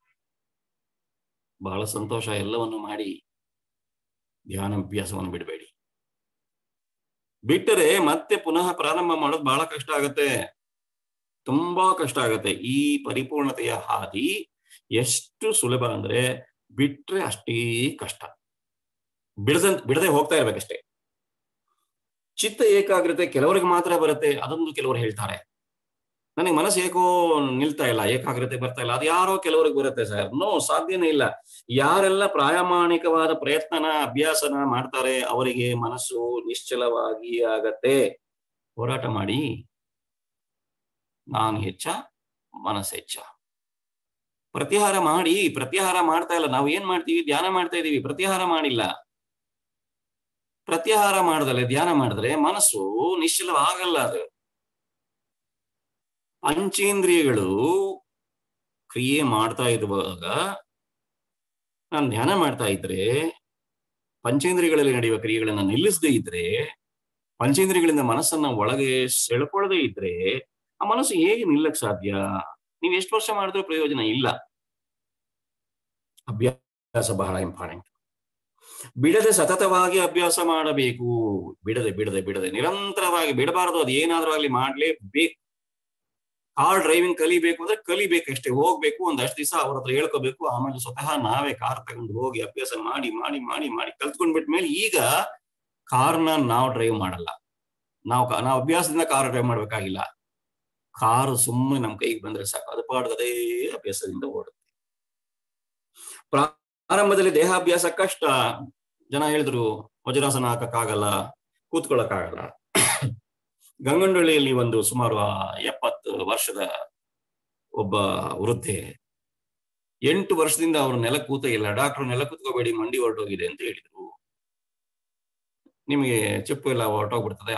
ಬಹಳ ಸಂತೋಷ, ಎಲ್ಲವನ್ನು ಮಾಡಿ ಧ್ಯಾನ ಅಭ್ಯಾಸವನ್ನು ಬಿಡಬೇಡಿ. ಬಿಟ್ಟರೆ ಮತ್ತೆ ಪುನಃ ಪ್ರಾರಂಭ ಮಾಡೋದು ಬಹಳ ಕಷ್ಟ ಆಗತ್ತೆ, ತುಂಬಾ ಕಷ್ಟ ಆಗತ್ತೆ. ಈ ಪರಿಪೂರ್ಣತೆಯ ಹಾದಿ ಎಷ್ಟು ಸುಲಭ ಅಂದ್ರೆ, ಬಿಟ್ರೆ ಅಷ್ಟೇ ಕಷ್ಟ. ಬಿಡದೆ ಹೋಗ್ತಾ ಇರ್ಬೇಕಷ್ಟೇ. ಚಿತ್ತ ಏಕಾಗ್ರತೆ ಕೆಲವರಿಗೆ ಮಾತ್ರ ಬರುತ್ತೆ, ಅದೊಂದು ಕೆಲವರು ಹೇಳ್ತಾರೆ. ನನಗೆ ಮನಸ್ಸು ಏಕೋ ನಿಲ್ತಾ ಇಲ್ಲ, ಏಕಾಗ್ರತೆ ಬರ್ತಾ ಇಲ್ಲ, ಅದು ಯಾರೋ ಕೆಲವರಿಗೆ ಬರುತ್ತೆ ಸರ್. ನೋ, ಸಾಧ್ಯನೇ ಇಲ್ಲ. ಯಾರೆಲ್ಲ ಪ್ರಾಮಾಣಿಕವಾದ ಪ್ರಯತ್ನನ ಅಭ್ಯಾಸನ ಮಾಡ್ತಾರೆ ಅವರಿಗೆ ಮನಸ್ಸು ನಿಶ್ಚಲವಾಗಿ ಆಗತ್ತೆ. ಹೋರಾಟ ಮಾಡಿ. ನಾನು ಹೆಚ್ಚ, ಮನಸ್ಸು ಹೆಚ್ಚ. ಪ್ರತ್ಯಾಹಾರ ಮಾಡಿ. ಪ್ರತ್ಯಾಹಾರ ಮಾಡ್ತಾ ಇಲ್ಲ. ನಾವು ಏನ್ ಮಾಡ್ತೀವಿ? ಧ್ಯಾನ ಮಾಡ್ತಾ ಇದೀವಿ, ಪ್ರತ್ಯಾಹಾರ ಮಾಡಿಲ್ಲ. ಪ್ರತ್ಯಾಹಾರ ಮಾಡದಲ್ಲೇ ಧ್ಯಾನ ಮಾಡಿದ್ರೆ ಮನಸ್ಸು ನಿಶ್ಚಲವಾಗಲ್ಲ. ಅದು ಪಂಚೇಂದ್ರಿಯಗಳು ಕ್ರಿಯೆ ಮಾಡ್ತಾ ಇರುವಾಗ ನಾನು ಧ್ಯಾನ ಮಾಡ್ತಾ ಇದ್ರೆ, ಪಂಚೇಂದ್ರಿಯಗಳಲ್ಲಿ ನಡೆಯುವ ಕ್ರಿಯೆಗಳನ್ನ ನಿಲ್ಲಿಸದೇ ಇದ್ರೆ, ಪಂಚೇಂದ್ರಿಯಗಳಿಂದ ಮನಸ್ಸನ್ನ ಒಳಗೆ ಸೆಳ್ಕೊಳ್ಳದೆ ಇದ್ರೆ, ಆ ಮನಸ್ಸು ಹೇಗೆ ನಿಲ್ಲಕ್ ಸಾಧ್ಯ? ನೀವು ಎಷ್ಟು ವರ್ಷ ಮಾಡಿದ್ರೂ ಪ್ರಯೋಜನ ಇಲ್ಲ. ಅಭ್ಯಾಸ ಬಹಳ ಇಂಪಾರ್ಟೆಂಟ್. ಬಿಡದೆ ಸತತವಾಗಿ ಅಭ್ಯಾಸ ಮಾಡಬೇಕು. ಬಿಡದೆ ನಿರಂತರವಾಗಿ ಬಿಡಬಾರದು. ಅದು ಏನಾದ್ರೂ ಆಗ್ಲಿ ಮಾಡ್ಲೇಬೇಕು. ಕಾರ್ ಡ್ರೈವಿಂಗ್ ಕಲಿಬೇಕು ಅಂದ್ರೆ ಕಲಿಬೇಕಷ್ಟೇ, ಹೋಗ್ಬೇಕು, ಒಂದಷ್ಟು ದಿವಸ ಅವ್ರ ಹತ್ರ ಹೇಳ್ಕೋಬೇಕು. ಆಮೇಲೆ ಸ್ವತಃ ನಾವೇ ಕಾರ್ ತಗೊಂಡು ಹೋಗಿ ಅಭ್ಯಾಸ ಮಾಡಿ ಮಾಡಿ ಮಾಡಿ ಮಾಡಿ ಕಲ್ತ್ಕೊಂಡ್ಬಿಟ್ಮೇಲೆ ಈಗ ಕಾರ್ನ ನಾವು ಡ್ರೈವ್ ಮಾಡಲ್ಲ. ನಾವು ಅಭ್ಯಾಸದಿಂದ ಕಾರ್ ಡ್ರೈವ್ ಮಾಡ್ಬೇಕಾಗಿಲ್ಲ. ಕಾರು ಸುಮ್ಮನೆ ನಮ್ ಕೈಗೆ ಬಂದ್ರೆ ಸಾಕು, ಅದು ಪಾಡ್ಗದೇ ಅಭ್ಯಾಸದಿಂದ ಓಡುತ್ತೆ. ಪ್ರಾರಂಭದಲ್ಲಿ ದೇಹಾಭ್ಯಾಸ ಕಷ್ಟ. ಜನ ಹೇಳಿದ್ರು ವಜ್ರಾಸನ ಹಾಕಕ್ಕಾಗಲ್ಲ, ಕೂತ್ಕೊಳ್ಳಕ್ಕಾಗಲ್ಲ. ಗಂಗಂಡಳ್ಳಿಯಲ್ಲಿ ಒಂದು ಸುಮಾರು 70 ವರ್ಷದ ಒಬ್ಬ ವೃದ್ಧೆ, 8 ವರ್ಷದಿಂದ ಅವರು ನೆಲ ಕೂತ ಇಲ್ಲ. ಡಾಕ್ಟರ್ ನೆಲ ಕೂತ್ಕೋಬೇಡಿ, ಮಂಡಿ ಹೊರಟೋಗಿದೆ ಅಂತ ಹೇಳಿದ್ರು. ನಿಮಗೆ ಚೆಪ್ಪು ಎಲ್ಲ ಹೊರಟೋಗ್ಬಿಡ್ತದೆ,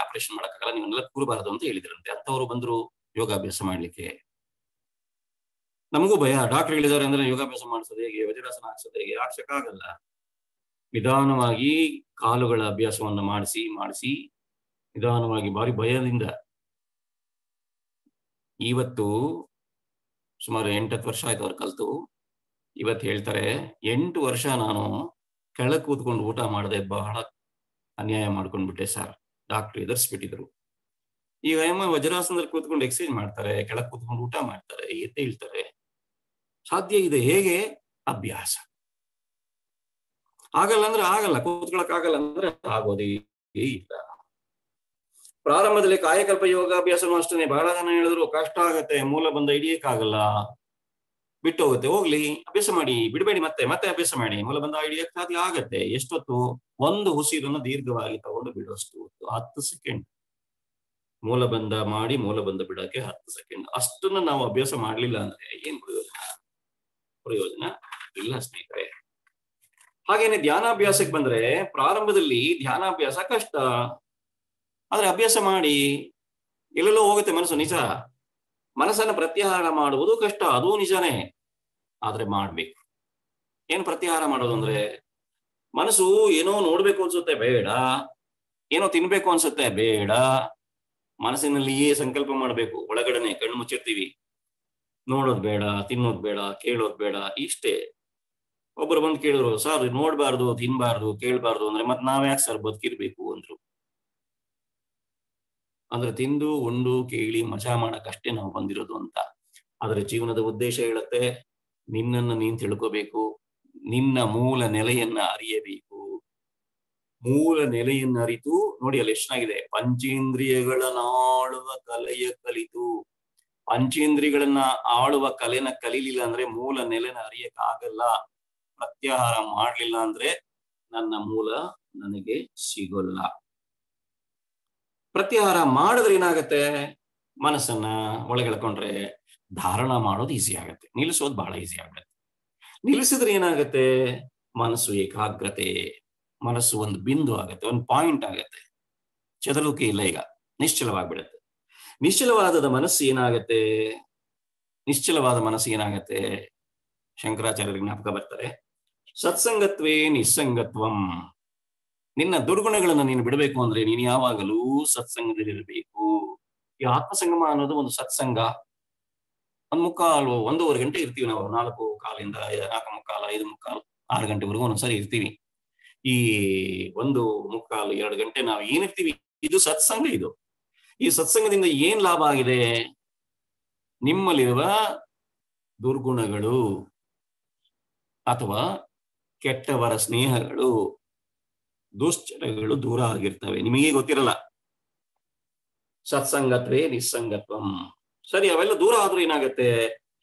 ಆಪರೇಷನ್ ಮಾಡಕ್ಕಾಗಲ್ಲ, ನೀವು ನೆಲ ಕೂರಬಾರದು ಅಂತ ಹೇಳಿದ್ರಂತೆ. ಅಂತವ್ರು ಬಂದ್ರು ಯೋಗಾಭ್ಯಾಸ ಮಾಡ್ಲಿಕ್ಕೆ. ನಮಗೂ ಭಯ, ಡಾಕ್ಟರ್ ಹೇಳಿದಾರೆ ಅಂದ್ರೆ ಯೋಗಾಭ್ಯಾಸ ಮಾಡಿಸೋದು ಹೇಗೆ, ವಜ್ರಾಸನ ಹಾಕ್ಸೋದು ಹೇಗೆ? ಹಾಕ್ಸಕ್ಕಾಗಲ್ಲ. ನಿಧಾನವಾಗಿ ಕಾಲುಗಳ ಅಭ್ಯಾಸವನ್ನು ಮಾಡಿಸಿ ನಿಧಾನವಾಗಿ, ಭಾರಿ ಭಯದಿಂದ. ಇವತ್ತು ಸುಮಾರು 8-10 ವರ್ಷ ಆಯ್ತು ಅವ್ರು ಕಲ್ತು. ಇವತ್ತು ಹೇಳ್ತಾರೆ 8 ವರ್ಷ ನಾನು ಕೆಳಗೆ ಕೂತ್ಕೊಂಡು ಊಟ ಮಾಡದೆ ಬಹಳ ಅನ್ಯಾಯ ಮಾಡ್ಕೊಂಡ್ಬಿಟ್ಟೆ ಸರ್, ಡಾಕ್ಟರ್ ಎದುರಿಸ್ಬಿಟ್ಟಿದ್ರು. ಈಗ ವಜ್ರಾಸನದಲ್ಲಿ ಕೂತ್ಕೊಂಡು ಎಕ್ಸರ್ಸೈಸ್ ಮಾಡ್ತಾರೆ, ಕೆಳಗೆ ಕೂತ್ಕೊಂಡು ಊಟ ಮಾಡ್ತಾರೆ, ಎದ್ದೇಳ್ತಾರೆ. ಸಾಧ್ಯ ಇದೆ. ಹೇಗೆ? ಅಭ್ಯಾಸ. ಆಗಲ್ಲ ಅಂದ್ರೆ ಆಗಲ್ಲ, ಕೂತ್ಕೊಳಕ್ ಆಗಲ್ಲ ಅಂದ್ರೆ ಆಗೋದೇ ಇಲ್ಲ. ಪ್ರಾರಂಭದಲ್ಲಿ ಕಾಯಕಲ್ಪ ಯೋಗಾಭ್ಯಾಸನೂ ಅಷ್ಟೇ. ಬಹಳ ಜನ ಹೇಳಿದ್ರು ಕಷ್ಟ ಆಗತ್ತೆ, ಮೂಲ ಬಂದ ಹಿಡಿಯಕ್ಕಾಗಲ್ಲ, ಬಿಟ್ಟು ಹೋಗುತ್ತೆ. ಹೋಗ್ಲಿ, ಅಭ್ಯಾಸ ಮಾಡಿ, ಬಿಡಬೇಡಿ, ಮತ್ತೆ ಮತ್ತೆ ಅಭ್ಯಾಸ ಮಾಡಿ. ಮೂಲ ಬಂದ ಹಿಡಿಯಕ್ ಸಾಧ್ಯ ಆಗತ್ತೆ. ಎಷ್ಟೊತ್ತು? ಒಂದು ಉಸಿರನ್ನು ದೀರ್ಘವಾಗಿ ತಗೊಂಡು ಬಿಡುವಷ್ಟು 10 ಸೆಕೆಂಡ್. ಮೂಲ ಬಂದ ಮಾಡಿ ಮೂಲ ಬಂದ ಬಿಡಕ್ಕೆ 10 ಸೆಕೆಂಡ್. ಅಷ್ಟನ್ನು ನಾವು ಅಭ್ಯಾಸ ಮಾಡ್ಲಿಲ್ಲ ಅಂದ್ರೆ ಏನ್ ಪ್ರಯೋಜನ ಇಲ್ಲ ಸ್ನೇಹಿತರೆ. ಹಾಗೇನೆ ಧ್ಯಾನಾಭ್ಯಾಸಕ್ಕೆ ಬಂದ್ರೆ ಪ್ರಾರಂಭದಲ್ಲಿ ಧ್ಯಾನಾಭ್ಯಾಸ ಕಷ್ಟ, ಆದ್ರೆ ಅಭ್ಯಾಸ ಮಾಡಿ ಎಲ್ಲೆಲ್ಲೋ ಹೋಗುತ್ತೆ ಮನಸ್ಸು. ನಿಜ, ಮನಸ್ಸನ್ನ ಪ್ರತ್ಯಾಹಾರ ಮಾಡುವುದು ಕಷ್ಟ, ಅದು ನಿಜಾನೇ. ಆದ್ರೆ ಮಾಡ್ಬೇಕು. ಏನ್ ಪ್ರತ್ಯಾಹಾರ ಮಾಡೋದು ಅಂದ್ರೆ, ಮನಸ್ಸು ಏನೋ ನೋಡ್ಬೇಕು ಅನ್ಸುತ್ತೆ, ಬೇಡ. ಏನೋ ತಿನ್ಬೇಕು ಅನ್ಸುತ್ತೆ, ಬೇಡ. ಮನಸ್ಸಿನಲ್ಲಿಯೇ ಸಂಕಲ್ಪ ಮಾಡ್ಬೇಕು. ಒಳಗಡೆನೆ ಕಣ್ಣು ಮುಚ್ಚಿರ್ತೀವಿ, ನೋಡೋದ್ ಬೇಡ, ತಿನ್ನೋದ್ ಬೇಡ, ಕೇಳೋದ್ ಬೇಡ, ಇಷ್ಟೇ. ಒಬ್ರು ಬಂದು ಕೇಳಿದ್ರು, ಸರ್ ನೋಡ್ಬಾರ್ದು, ತಿನ್ಬಾರ್ದು, ಕೇಳ್ಬಾರ್ದು ಅಂದ್ರೆ ಮತ್ ನಾವ್ಯಾಕೆ ಸರ್ ಬದುಕಿರ್ಬೇಕು ಅಂದ್ರು. ಅಂದ್ರೆ ತಿಂದು ಉಂಡು ಕೇಳಿ ಮಜಾ ಮಾಡಕ್ಕಷ್ಟೇ ನಾವು ಬಂದಿರೋದು ಅಂತ. ಆದ್ರೆ ಜೀವನದ ಉದ್ದೇಶ ಹೇಳುತ್ತೆ, ನಿನ್ನನ್ನು ನೀನ್ ತಿಳ್ಕೋಬೇಕು, ನಿನ್ನ ಮೂಲ ನೆಲೆಯನ್ನ ಅರಿಯಬೇಕು. ಮೂಲ ನೆಲೆಯನ್ನ ಅರಿತು ನೋಡಿ, ಅಲ್ಲಿ ಎಷ್ಟಾಗಿದೆ, ಪಂಚೇಂದ್ರಿಯಗಳನ್ನ ಆಳುವ ಕಲೆಯ ಕಲಿತು. ಪಂಚೇಂದ್ರಿಯಗಳನ್ನ ಆಳುವ ಕಲೆನ ಕಲೀಲಿಲ್ಲ ಅಂದ್ರೆ ಮೂಲ ನೆಲೆನ ಅರಿಯಕ್ ಆಗಲ್ಲ. ಪ್ರತ್ಯಾಹಾರ ಮಾಡ್ಲಿಲ್ಲ ಅಂದ್ರೆ ನನ್ನ ಮೂಲ ನನಗೆ ಸಿಗೋಲ್ಲ. ಪ್ರತ್ಯಾಹಾರ ಮಾಡಿದ್ರೆ ಏನಾಗತ್ತೆ, ಮನಸ್ಸನ್ನ ಒಳಗೆಳ್ಕೊಂಡ್ರೆ ಧಾರಣ ಮಾಡೋದು ಈಸಿ ಆಗತ್ತೆ, ನಿಲ್ಲಿಸೋದು ಬಹಳ ಈಸಿ ಆಗತ್ತೆ. ನಿಲ್ಲಿಸಿದ್ರೆ ಏನಾಗತ್ತೆ, ಮನಸ್ಸು ಏಕಾಗ್ರತೆ, ಮನಸ್ಸು ಒಂದು ಬಿಂದು ಆಗತ್ತೆ, ಒಂದು ಪಾಯಿಂಟ್ ಆಗತ್ತೆ, ಚದರುವಿಕೆ ಇಲ್ಲ. ಈಗ ನಿಶ್ಚಲವಾಗ್ಬಿಡತ್ತೆ. ನಿಶ್ಚಲವಾದ ಮನಸ್ಸು ಏನಾಗತ್ತೆ, ನಿಶ್ಚಲವಾದ ಮನಸ್ಸು ಏನಾಗತ್ತೆ, ಶಂಕರಾಚಾರ್ಯರಿಗೆ ಜ್ಞಾಪಕ ಬರ್ತಾರೆ, ಸತ್ಸಂಗತ್ವೇ ನಿಸ್ಸಂಗತ್ವಂ. ನಿನ್ನ ದುರ್ಗುಣಗಳನ್ನ ನೀನು ಬಿಡಬೇಕು ಅಂದ್ರೆ ನೀನು ಯಾವಾಗಲೂ ಸತ್ಸಂಗದಲ್ಲಿರಬೇಕು. ಈ ಆತ್ಮಸಂಗಮ ಅನ್ನೋದು ಒಂದು ಸತ್ಸಂಗ. 1:15 ಗಂಟೆ ಇರ್ತೀವಿ ನಾವು. 4:15, 4:45, 5:15, 6 ಗಂಟೆವರೆಗೂ ಒಂದೊಂದ್ಸರಿ ಇರ್ತೀವಿ. ಈ 1:15, 2 ಗಂಟೆ ನಾವು ಏನಿರ್ತೀವಿ, ಇದು ಸತ್ಸಂಗ. ಇದು ಈ ಸತ್ಸಂಗದಿಂದ ಏನ್ ಲಾಭ ಆಗಿದೆ, ನಿಮ್ಮಲ್ಲಿರುವ ದುರ್ಗುಣಗಳು ಅಥವಾ ಕೆಟ್ಟವರ ಸ್ನೇಹಗಳು, ದುಶ್ಚಟಗಳು ದೂರ ಆಗಿರ್ತವೆ. ನಿಮಗೆ ಗೊತ್ತಿರಲ್ಲ. ಸತ್ಸಂಗತ್ವೇ ನಿಸ್ಸಂಗತ್ವಂ. ಸರಿ, ಅವೆಲ್ಲ ದೂರ ಆದ್ರೂ ಏನಾಗತ್ತೆ,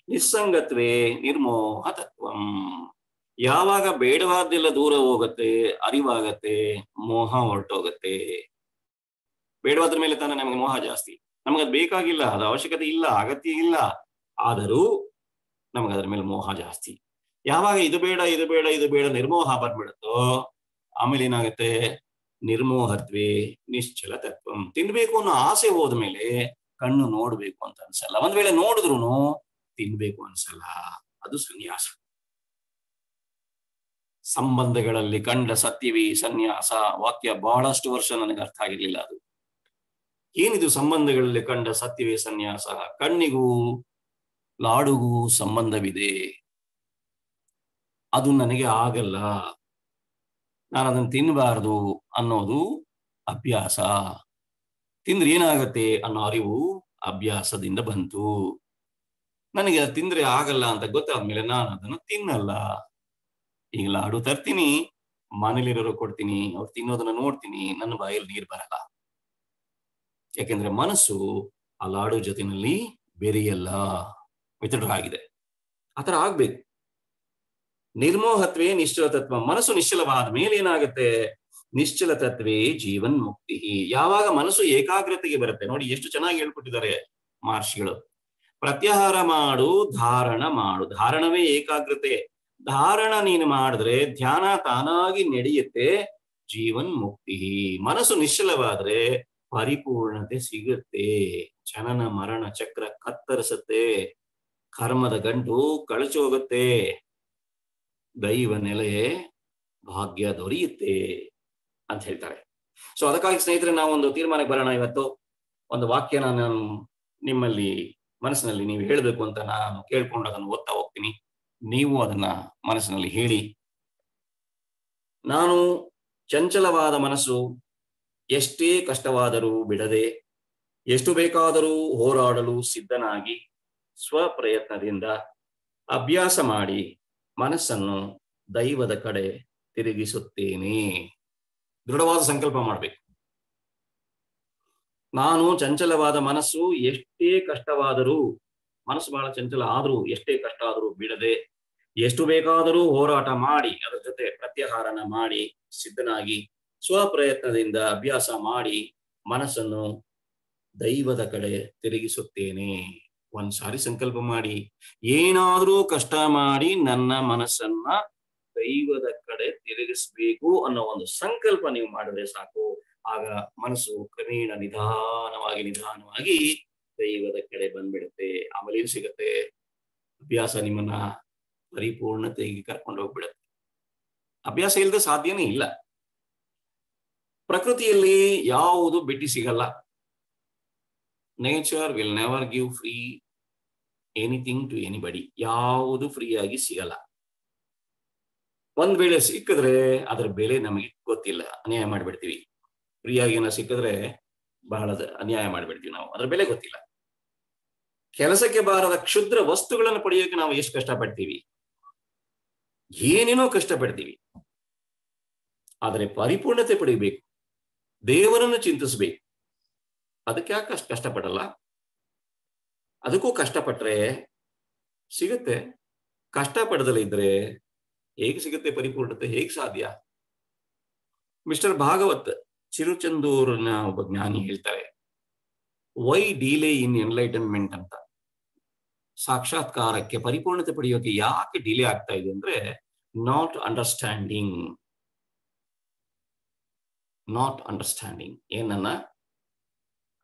ನಿಸ್ಸಂಗತ್ವೇ ನಿರ್ಮೋಹ ತತ್ವಂ. ಯಾವಾಗ ಬೇಡವಾದ್ದೆಲ್ಲ ದೂರ ಹೋಗತ್ತೆ, ಅರಿವಾಗತ್ತೆ, ಮೋಹ ಹೊರಟೋಗತ್ತೆ. ಬೇಡವಾದ್ರ ಮೇಲೆ ತಾನೇ ನಮಗೆ ಮೋಹ ಜಾಸ್ತಿ. ನಮಗದ್ ಬೇಕಾಗಿಲ್ಲ, ಅದು ಅವಶ್ಯಕತೆ ಇಲ್ಲ, ಅಗತ್ಯ ಇಲ್ಲ, ಆದರೂ ನಮಗದ್ರ ಮೇಲೆ ಮೋಹ ಜಾಸ್ತಿ. ಯಾವಾಗ ಇದು ಬೇಡ ಇದು ಬೇಡ ಇದು ಬೇಡ ನಿರ್ಮೋಹ ಬರ್ಬಿಡುತ್ತೋ, ಆಮೇಲೆ ಏನಾಗುತ್ತೆ, ನಿರ್ಮೋಹತ್ವೇ ನಿಶ್ಚಲ ತತ್ವಂ. ತಿನ್ಬೇಕು ಅನ್ನೋ ಆಸೆ ಹೋದ್ಮೇಲೆ ಕಣ್ಣು ನೋಡ್ಬೇಕು ಅಂತ ಅನ್ಸಲ್ಲ. ಒಂದ್ ವೇಳೆ ನೋಡಿದ್ರು ತಿನ್ಬೇಕು ಅನ್ಸಲ್ಲ. ಅದು ಸನ್ಯಾಸ. ಸಂಬಂಧಗಳಲ್ಲಿ ಕಂಡ ಸತ್ಯವೇ ಸನ್ಯಾಸ ವಾಕ್ಯ ಬಹಳಷ್ಟು ವರ್ಷ ನನಗೆ ಅರ್ಥ ಆಗಿರ್ಲಿಲ್ಲ. ಅದು ಏನಿದು ಸಂಬಂಧಗಳಲ್ಲಿ ಕಂಡ ಸತ್ಯವೇ ಸನ್ಯಾಸ? ಕಣ್ಣಿಗೂ ಲಾಡುಗೂ ಸಂಬಂಧವಿದೆ, ಅದು ನನಗೆ ಆಗಲ್ಲ, ನಾನು ಅದನ್ನು ತಿನ್ನಬಾರದು ಅನ್ನೋದು ಅಭ್ಯಾಸ. ತಿಂದ್ರೆ ಏನಾಗತ್ತೆ ಅನ್ನೋ ಅರಿವು ಅಭ್ಯಾಸದಿಂದ ಬಂತು. ನನಗೆ ಅದು ತಿಂದ್ರೆ ಆಗಲ್ಲ ಅಂತ ಗೊತ್ತಾದ್ಮೇಲೆ ನಾನು ಅದನ್ನು ತಿನ್ನಲ್ಲ. ಈಗ ಲಾಡು ತರ್ತೀನಿ, ಮನೇಲಿರೋರು ಕೊಡ್ತೀನಿ, ಅವ್ರು ತಿನ್ನೋದನ್ನ ನೋಡ್ತೀನಿ, ನನ್ನ ಬಾಯಲ್ಲಿ ನೀರು ಬರಲ್ಲ. ಯಾಕೆಂದ್ರೆ ಮನಸ್ಸು ಆ ಲಾಡು ಜೊತೆನಲ್ಲಿ ಬೆರೆಯಲ್ಲ, ವಿತಡ್ರ ಆಗಿದೆ. ಆತರ ಆಗ್ಬೇಕು. ನಿರ್ಮೋಹತ್ವೇ ನಿಶ್ಚಲ ತತ್ವ. ಮನಸ್ಸು ನಿಶ್ಚಲವಾದ ಮೇಲೆ ಏನಾಗುತ್ತೆ, ನಿಶ್ಚಲ ತತ್ವೇ ಜೀವನ್ ಮುಕ್ತಿ. ಯಾವಾಗ ಮನಸ್ಸು ಏಕಾಗ್ರತೆಗೆ ಬರುತ್ತೆ, ನೋಡಿ ಎಷ್ಟು ಚೆನ್ನಾಗಿ ಹೇಳ್ಕೊಟ್ಟಿದ್ದಾರೆ ಮಹರ್ಷಿಗಳು. ಪ್ರತ್ಯಾಹಾರ ಮಾಡು, ಧಾರಣ ಮಾಡು. ಧಾರಣವೇ ಏಕಾಗ್ರತೆ. ಧಾರಣ ನೀನು ಮಾಡಿದ್ರೆ ಧ್ಯಾನ ತಾನಾಗಿ ನಡೆಯುತ್ತೆ, ಜೀವನ್ ಮುಕ್ತಿ. ಮನಸ್ಸು ನಿಶ್ಚಲವಾದ್ರೆ ಪರಿಪೂರ್ಣತೆ ಸಿಗುತ್ತೆ. ಜನನ ಮರಣ ಚಕ್ರ ಕತ್ತರಿಸುತ್ತೆ, ಕರ್ಮದ ಗಂಟು ಕಳಚಿ ಹೋಗುತ್ತೆ, ದೈವ ನೆಲೆ ಭಾಗ್ಯ ದೊರೆಯುತ್ತೆ ಅಂತ ಹೇಳ್ತಾರೆ. ಸೊ ಅದಕ್ಕಾಗಿ ಸ್ನೇಹಿತರೆ, ನಾವೊಂದು ತೀರ್ಮಾನಕ್ಕೆ ಬರೋಣ. ಇವತ್ತು ಒಂದು ವಾಕ್ಯನ ನಾನು ನಿಮ್ಮಲ್ಲಿ ಮನಸ್ಸಿನಲ್ಲಿ ನೀವು ಹೇಳಬೇಕು ಅಂತ ನಾನು ಕೇಳ್ಕೊಂಡು ಅದನ್ನು ಓದ್ತಾ ಹೋಗ್ತೀನಿ. ನೀವು ಅದನ್ನ ಮನಸ್ಸಿನಲ್ಲಿ ಹೇಳಿ. ನಾನು ಚಂಚಲವಾದ ಮನಸ್ಸು, ಎಷ್ಟೇ ಕಷ್ಟವಾದರೂ ಬಿಡದೆ, ಎಷ್ಟು ಬೇಕಾದರೂ ಹೋರಾಡಲು ಸಿದ್ಧನಾಗಿ ಸ್ವಪ್ರಯತ್ನದಿಂದ ಅಭ್ಯಾಸ ಮಾಡಿ ಮನಸ್ಸನ್ನು ದೈವದ ಕಡೆ ತಿರುಗಿಸುತ್ತೇನೆ. ದೃಢವಾದ ಸಂಕಲ್ಪ ಮಾಡಬೇಕು. ನಾನು ಚಂಚಲವಾದ ಮನಸ್ಸು, ಎಷ್ಟೇ ಕಷ್ಟವಾದರೂ, ಮನಸ್ಸು ಬಹಳ ಚಂಚಲ ಆದರೂ ಎಷ್ಟೇ ಕಷ್ಟ ಆದರೂ ಬಿಡದೆ, ಎಷ್ಟು ಬೇಕಾದರೂ ಹೋರಾಟ ಮಾಡಿ ಅದರ ಜೊತೆ ಪ್ರತ್ಯಾಹಾರನ ಮಾಡಿ ಸಿದ್ಧನಾಗಿ ಸ್ವಪ್ರಯತ್ನದಿಂದ ಅಭ್ಯಾಸ ಮಾಡಿ ಮನಸ್ಸನ್ನು ದೈವದ ಕಡೆ ತಿರುಗಿಸುತ್ತೇನೆ. ಒಂದ್ಸಾರಿ ಸಂಕಲ್ಪ ಮಾಡಿ, ಏನಾದರೂ ಕಷ್ಟ ಮಾಡಿ ನನ್ನ ಮನಸ್ಸನ್ನ ದೈವದ ಕಡೆ ತಿರುಗಿಸ್ಬೇಕು ಅನ್ನೋ ಒಂದು ಸಂಕಲ್ಪ ನೀವು ಮಾಡಿದ್ರೆ ಸಾಕು. ಆಗ ಮನಸ್ಸು ಕ್ರಮೇಣ ನಿಧಾನವಾಗಿ ದೈವದ ಕಡೆ ಬಂದ್ಬಿಡುತ್ತೆ. ಆಮೇಲೆ ಏನ್ ಸಿಗತ್ತೆ? ಅಭ್ಯಾಸ ನಿಮ್ಮನ್ನ ಪರಿಪೂರ್ಣತೆಗೆ ಕರ್ಕೊಂಡು ಹೋಗ್ಬಿಡುತ್ತೆ. ಅಭ್ಯಾಸ ಇಲ್ಲದೆ ಸಾಧ್ಯನೇ ಇಲ್ಲ. ಪ್ರಕೃತಿಯಲ್ಲಿ ಯಾವುದು ಬಿಟ್ಟು ಸಿಗಲ್ಲ. Nature will never give free anything to anybody. ಯಾವುದು ಫ್ರೀ ಆಗಿ ಸಿಗಲ್ಲ. ಒಂದ್ ವೇಳೆ ಸಿಕ್ಕಿದ್ರೆ ಅದರ ಬೆಲೆ ನಮಗೆ ಗೊತ್ತಿಲ್ಲ, ಅನ್ಯಾಯ ಮಾಡ್ಬಿಡ್ತೀವಿ. ಫ್ರೀಯಾಗಿ ಏನೋ ಸಿಕ್ಕಿದ್ರೆ ಬಹಳ ಅನ್ಯಾಯ ಮಾಡ್ಬಿಡ್ತೀವಿ ನಾವು, ಅದ್ರ ಬೆಲೆ ಗೊತ್ತಿಲ್ಲ. ಕೆಲಸಕ್ಕೆ ಬಾರದ ಕ್ಷುದ್ರ ವಸ್ತುಗಳನ್ನು ಪಡೆಯೋಕೆ ನಾವು ಎಷ್ಟು ಕಷ್ಟಪಡ್ತೀವಿ, ಏನೇನೋ ಕಷ್ಟಪಡ್ತೀವಿ. ಆದರೆ ಪರಿಪೂರ್ಣತೆ ಪಡೆಯಬೇಕು, ದೇವರನ್ನು ಚಿಂತಿಸಬೇಕು. ಅದಕ್ಕೆ ಯಾಕೆ ಅಷ್ಟು ಕಷ್ಟಪಡಲ್ಲ? ಅದಕ್ಕೂ ಕಷ್ಟಪಟ್ರೆ ಸಿಗುತ್ತೆ. ಕಷ್ಟಪಡದಲ್ಲ ಇದ್ರೆ ಹೇಗೆ ಸಿಗುತ್ತೆ ಪರಿಪೂರ್ಣತೆ? ಹೇಗೆ ಸಾಧ್ಯ? ಮಿಸ್ಟರ್ ಭಾಗವತ್ ಚಿರುಚಂದೂರ್ನ ಒಬ್ಬ ಜ್ಞಾನಿ ಹೇಳ್ತಾರೆ, ವೈ ಡಿಲೇ ಇನ್ ಎನ್ಲೈಟನ್ಮೆಂಟ್ ಅಂತ. ಸಾಕ್ಷಾತ್ಕಾರಕ್ಕೆ, ಪರಿಪೂರ್ಣತೆ ಪಡೆಯೋಕೆ ಯಾಕೆ ಡಿಲೇ ಆಗ್ತಾ ಇದೆ ಅಂದ್ರೆ, ನಾಟ್ ಅಂಡರ್ಸ್ಟ್ಯಾಂಡಿಂಗ್. ಏನನ್ನ?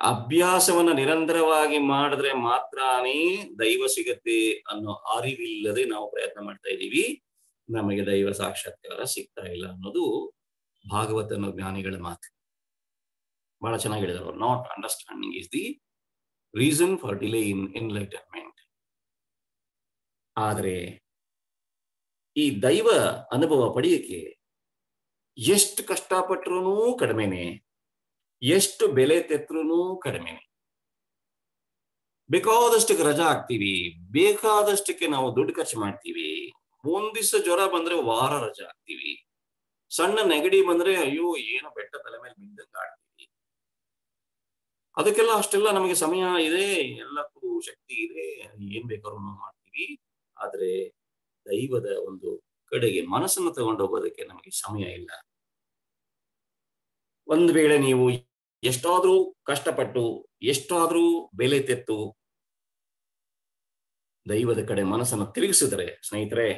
ಅಭ್ಯಾಸವನ್ನ ನಿರಂತರವಾಗಿ ಮಾಡಿದ್ರೆ ಮಾತ್ರನೇ ದೈವ ಸಿಗತ್ತೆ ಅನ್ನೋ ಅರಿವಿಲ್ಲದೆ ನಾವು ಪ್ರಯತ್ನ ಮಾಡ್ತಾ ಇದ್ದೀವಿ. ನಮಗೆ ದೈವ ಸಾಕ್ಷಾತ್ಕಾರ ಸಿಗ್ತಾ ಇಲ್ಲ ಅನ್ನೋದು ಭಾಗವತನ ಜ್ಞಾನಿಗಳ ಮಾತು. ಬಹಳ ಚೆನ್ನಾಗಿ ಹೇಳಿದ್ರು. Not understanding is the reason for delay in enlightenment. ಆದರೆ ಈ ದೈವ ಅನುಭವ ಪಡೆಯಕ್ಕೆ ಎಷ್ಟು ಕಷ್ಟಪಟ್ರೂ ಕಡಿಮೆನೆ, ಎಷ್ಟು ಬೆಲೆ ತೆತ್ತರೂ ಕಡಿಮೆನೆ. ಬೇಕಾದಷ್ಟಕ್ಕೆ ರಜಾ ಹಾಕ್ತೀವಿ, ಬೇಕಾದಷ್ಟಕ್ಕೆ ನಾವು ದುಡ್ಡು ಖರ್ಚು ಮಾಡ್ತೀವಿ. ಒಂದ್ ದಿವಸ ಜ್ವರ ಬಂದ್ರೆ ವಾರ ರಜಾ ಹಾಕ್ತೀವಿ. ಸಣ್ಣ ನೆಗಡಿ ಬಂದ್ರೆ ಅಯ್ಯೋ ಏನೋ ಬೆಟ್ಟ ತಲೆ ಮೇಲೆ ಬಿದ್ದಂಗ ಆಡ್ತೀವಿ. ಅದಕ್ಕೆಲ್ಲ ಅಷ್ಟೆಲ್ಲ ನಮಗೆ ಸಮಯ ಇದೆ, ಎಲ್ಲಕ್ಕೂ ಶಕ್ತಿ ಇದೆ, ಏನ್ ಬೇಕಾದ್ರೂ ಮಾಡ್ತೀವಿ. ಆದ್ರೆ ದೈವದ ಒಂದು ಕಡೆಗೆ ಮನಸ್ಸನ್ನು ತಗೊಂಡು ಹೋಗೋದಕ್ಕೆ ನಮಗೆ ಸಮಯ ಇಲ್ಲ. ಒಂದ್ ವೇಳೆ ನೀವು ಎಷ್ಟಾದ್ರೂ ಕಷ್ಟಪಟ್ಟು, ಎಷ್ಟಾದ್ರೂ ಬೆಲೆ ತೆತ್ತು ದೈವದ ಕಡೆ ಮನಸ್ಸನ್ನು ತಿರುಗಿಸಿದ್ರೆ ಸ್ನೇಹಿತರೆ,